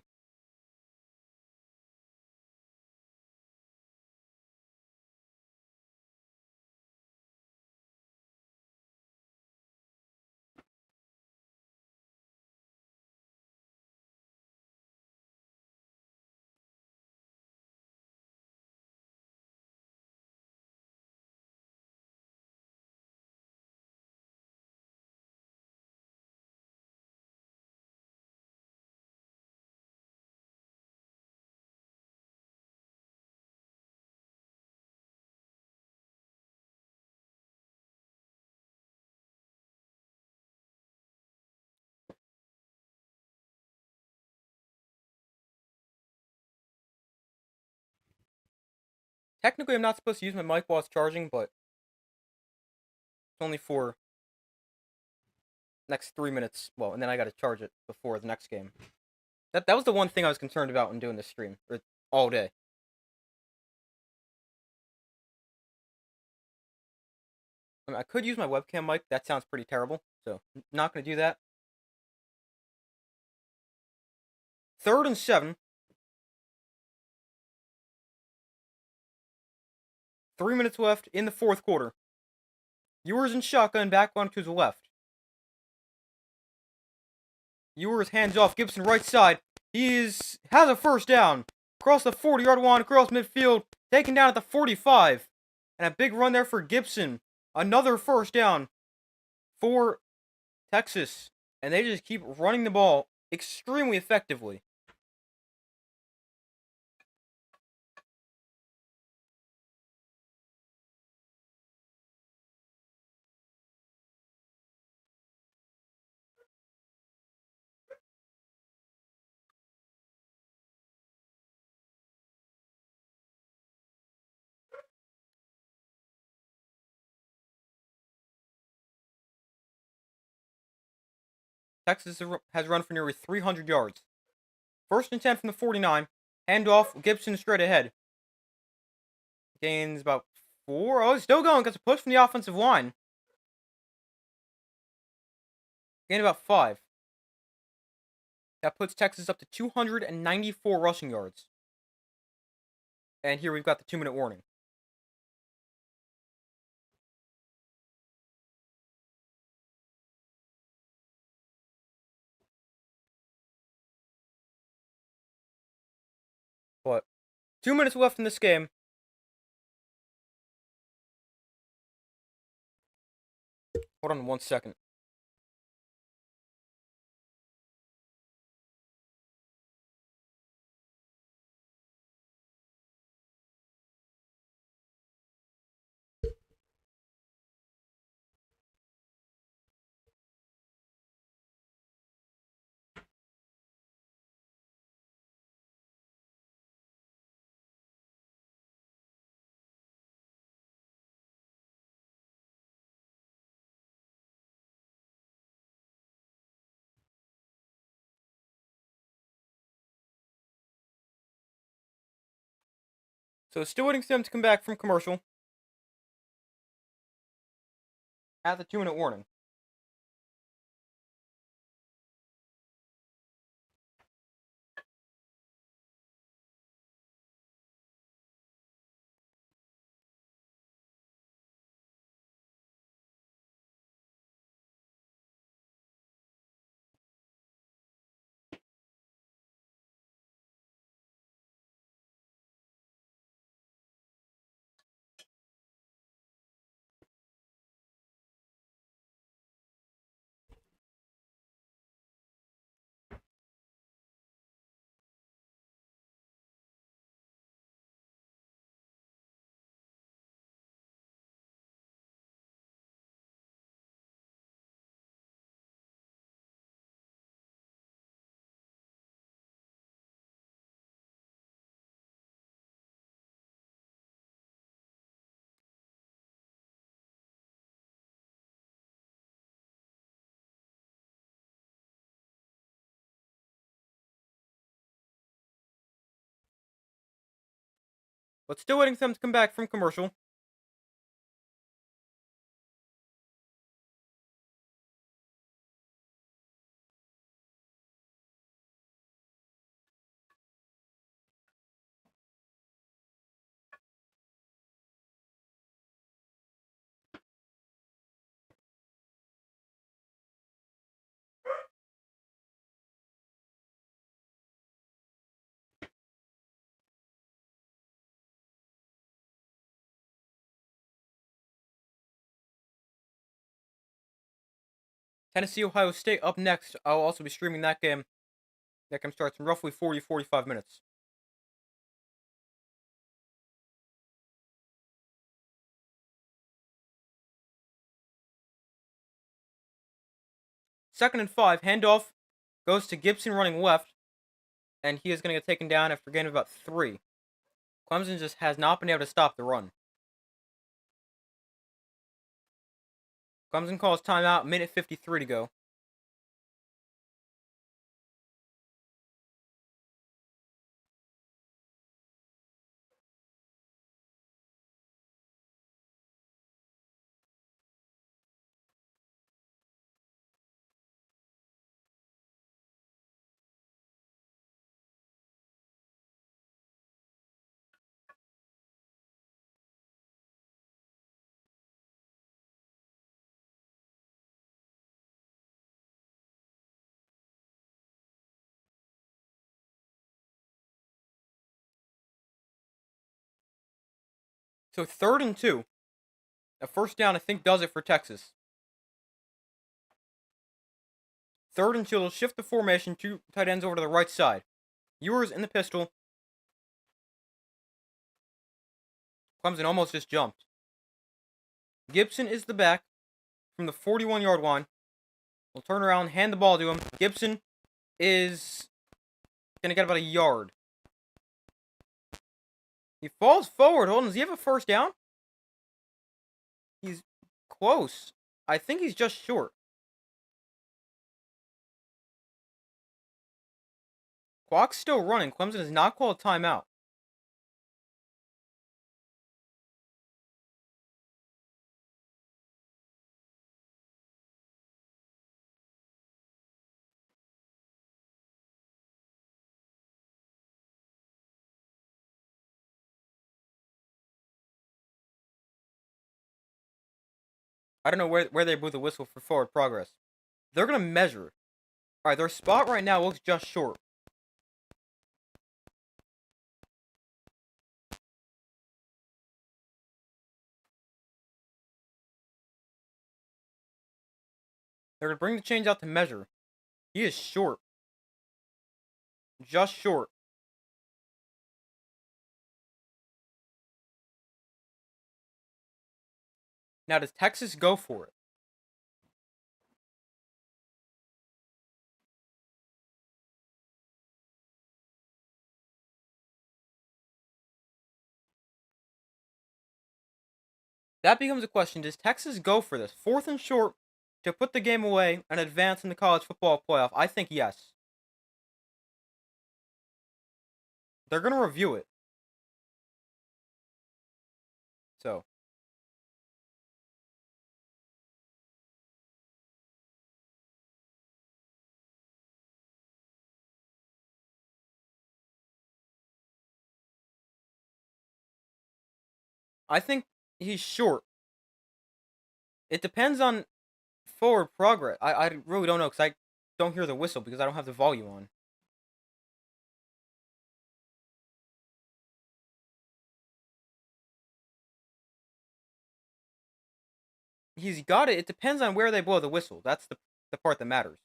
Technically, I'm not supposed to use my mic while it's charging, but it's only for next 3 minutes. Well, and then I got to charge it before the next game. That was the one thing I was concerned about when doing this stream, or all day. I mean, I could use my webcam mic. That sounds pretty terrible, so not going to do that. 3rd and 7. 3 minutes left in the fourth quarter. Ewers in shotgun, back on to the left. Ewers hands off, Gibson right side. Has a first down. Across the 40-yard line, across midfield, taken down at the 45. And a big run there for Gibson. Another first down for Texas. And they just keep running the ball extremely effectively. Texas has run for nearly 300 yards. 1st and 10 from the 49. Handoff, Gibson straight ahead. Gains about 4. Oh, he's still going. Gets a push from the offensive line. Gain about 5. That puts Texas up to 294 rushing yards. And here we've got the 2-minute warning. But 2 minutes left in this game. Hold on 1 second. So still waiting for them to come back from commercial. At the 2-minute warning. But still waiting for them to come back from commercial. Tennessee, Ohio State up next. I'll also be streaming that game. That game starts in roughly 40-45 minutes. Second and 5. Handoff goes to Gibson running left. And he is going to get taken down after gaining about 3. Clemson just has not been able to stop the run. Clemson calls timeout, minute 53 to go. So 3rd and 2. A first down, I think, does it for Texas. 3rd and 2, they'll shift the formation. 2 tight ends over to the right side. Ewers in the pistol. Clemson almost just jumped. Gibson is the back from the 41-yard line. We'll turn around, hand the ball to him. Gibson is going to get about a yard. He falls forward. Hold on, does he have a first down? He's close. I think he's just short. Clock's still running. Clemson has not called a timeout. I don't know where they blew the whistle for forward progress. They're going to measure. Alright, their spot right now looks just short. They're going to bring the change out to measure. He is short. Just short. Now, does Texas go for it? That becomes a question. Does Texas go for this? 4th and short to put the game away and advance in the college football playoff? I think yes. They're going to review it. So. I think he's short. It depends on forward progress. I really don't know because I don't hear the whistle because I don't have the volume on. He's got it. It depends on where they blow the whistle. That's the part that matters.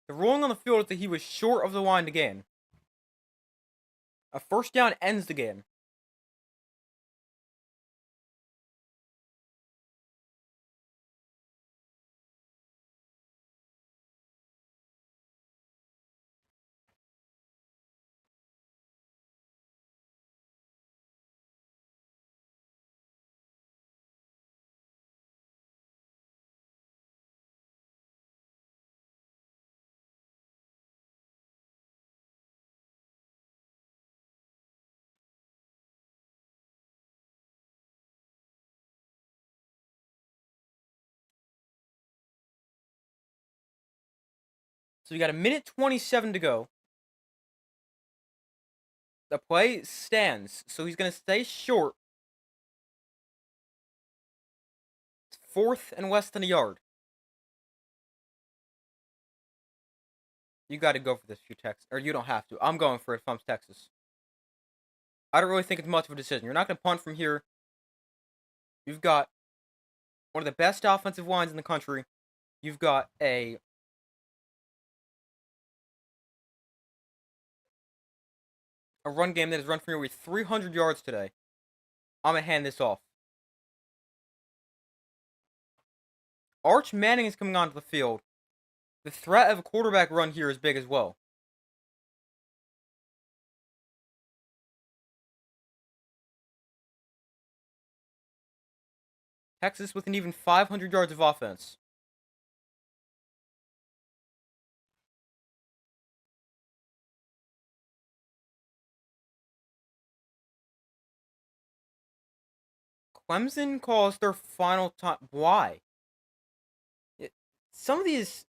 The ruling on the field is that he was short of the line to gain. A first down ends the game. So you got a minute 27 to go. The play stands, so he's going to stay short. It's 4th and less than a yard. You got to go for this if you're Texas. Or you don't have to. I'm going for it if I'm Texas. I don't really think it's much of a decision. You're not going to punt from here. You've got one of the best offensive lines in the country. You've got a run game that has run for nearly 300 yards today. I'm going to hand this off. Arch Manning is coming onto the field. The threat of a quarterback run here is big as well. Texas with an even 500 yards of offense. Clemson calls their final time. Why? Some of these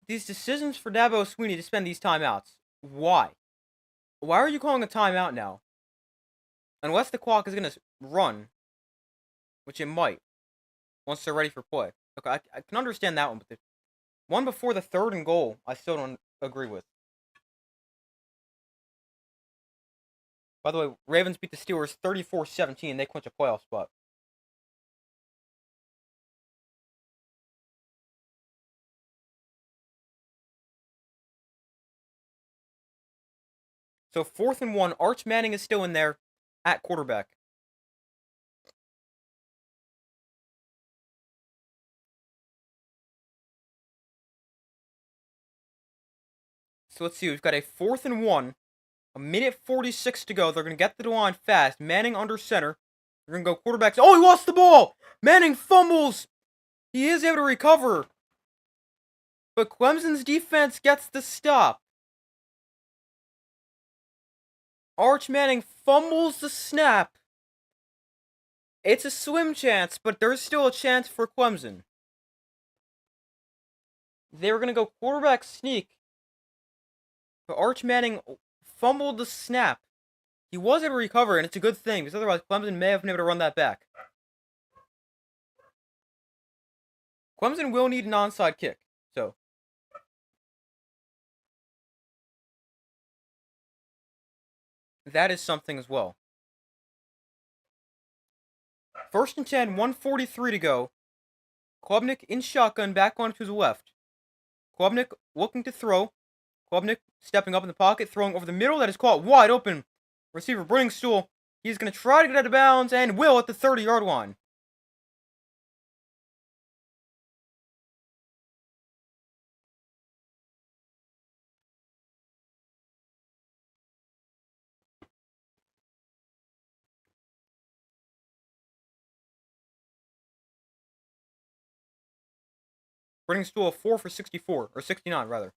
decisions for Dabo Swinney to spend these timeouts. Why? Why are you calling a timeout now? Unless the clock is going to run, which it might, once they're ready for play. Okay, I can understand that one, but the one before the 3rd and goal, I still don't agree with. By the way, Ravens beat the Steelers 34-17. They clinch a playoff spot. So 4th and 1. Arch Manning is still in there at quarterback. So let's see. We've got a 4th and 1. A minute 46 to go. They're going to get to the line fast. Manning under center. They're going to go quarterbacks. Oh, he lost the ball! Manning fumbles! He is able to recover. But Clemson's defense gets the stop. Arch Manning fumbles the snap. It's a slim chance, but there's still a chance for Clemson. They were going to go quarterback sneak. But Arch Manning fumbled the snap. He was able to recover, and it's a good thing, because otherwise Clemson may have been able to run that back. Clemson will need an onside kick, so. That is something as well. 1st and 10, 1:43 to go. Klubnik in shotgun, back on to the left. Klubnik looking to throw. Klubnik stepping up in the pocket, throwing over the middle. That is caught wide open. Receiver Briningstool. He's going to try to get out of bounds, and will at the 30-yard line. Briningstool 4 for 64, or 69 rather.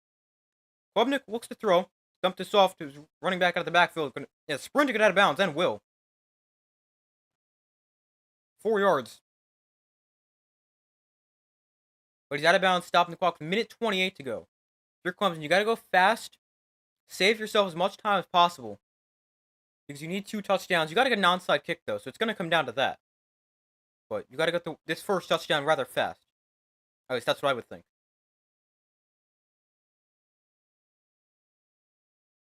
Klubnik looks to throw. Dumped this off to his running back out of the backfield. Sprint to get out of bounds, and will. 4 yards. But he's out of bounds, stopping the clock. Minute 28 to go. If you're Clemson, you got to go fast. Save yourself as much time as possible. Because you need 2 touchdowns. You got to get an onside kick, though, so it's going to come down to that. But you got to get this first touchdown rather fast. At least that's what I would think.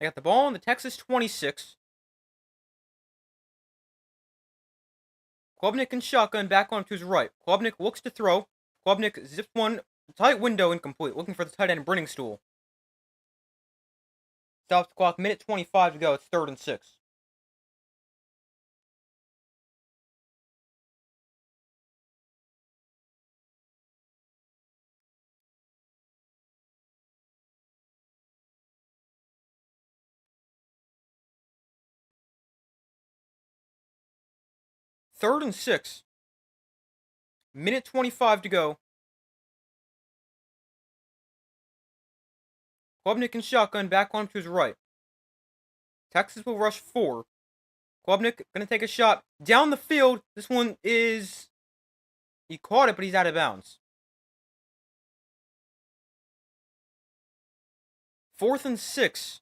I got the ball on the Texas 26. Klubnik and shotgun back on to his right. Klubnik looks to throw. Klubnik zips one Tight window incomplete. Looking for the tight end Brenning stool. Stops the clock. Minute 25 to go. It's 3rd and 6. Third and 6. Minute 25 to go. Klubnik and shotgun back on to his right. Texas will rush 4. Klubnik gonna take a shot down the field. This one is... He caught it, but he's out of bounds. 4th and 6.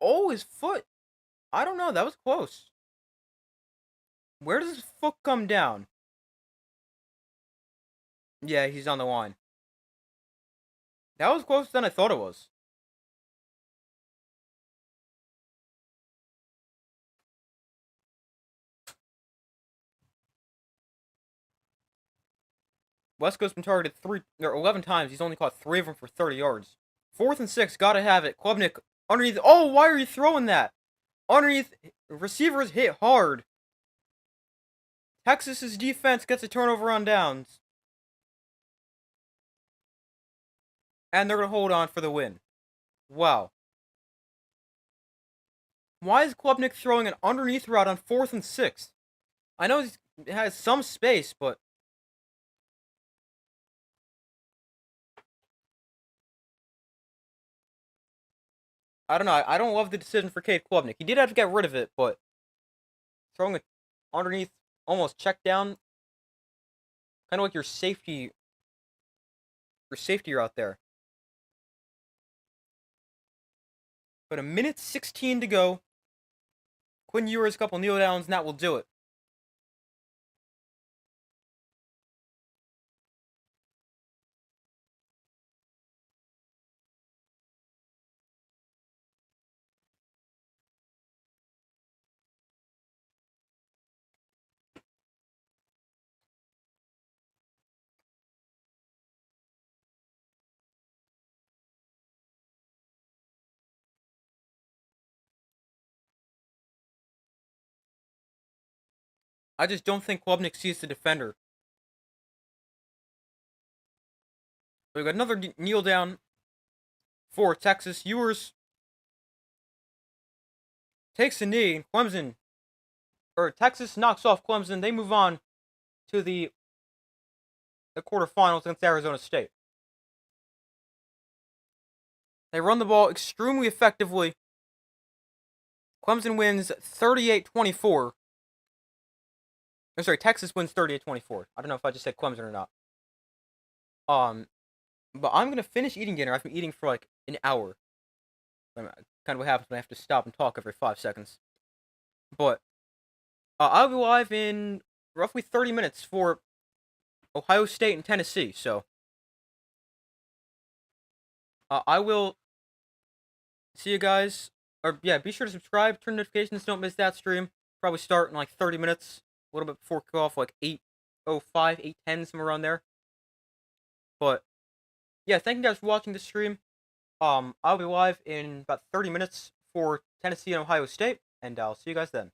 Oh, his foot. I don't know. That was close. Where does his foot come down? Yeah, he's on the line. That was closer than I thought it was. Wesco's been targeted 11 times. He's only caught 3 of them for 30 yards. 4th and 6. Gotta have it. Klubnik underneath. Oh, why are you throwing that? Underneath. Receivers hit hard. Texas's defense gets a turnover on downs. And they're going to hold on for the win. Wow. Why is Klubnik throwing an underneath route on 4th and 6? I know he has some space, but... I don't know. I don't love the decision for Cade Klubnik. He did have to get rid of it, but... Throwing it underneath, almost check down... Kind of like your safety... Your safety route there. But a minute 16 to go. Quinn Ewers, a couple kneel downs, and that will do it. I just don't think Klubnik sees the defender. We got another kneel down for Texas. Ewers takes a knee. Texas knocks off Clemson. They move on to the quarterfinals against Arizona State. They run the ball extremely effectively. Clemson wins 38-24. I'm sorry, Texas wins 38-24. I don't know if I just said Clemson or not. But I'm gonna finish eating dinner. I've been eating for like an hour. Kind of what happens when I have to stop and talk every 5 seconds. But I'll be live in roughly 30 minutes for Ohio State and Tennessee. So I will see you guys. Or yeah, be sure to subscribe, turn notifications, don't miss that stream. Probably start in like 30 minutes, a little bit before kickoff, like 8:05, 8:10, somewhere around there. But yeah, thank you guys for watching this stream. I'll be live in about 30 minutes for Tennessee and Ohio State, and I'll see you guys then.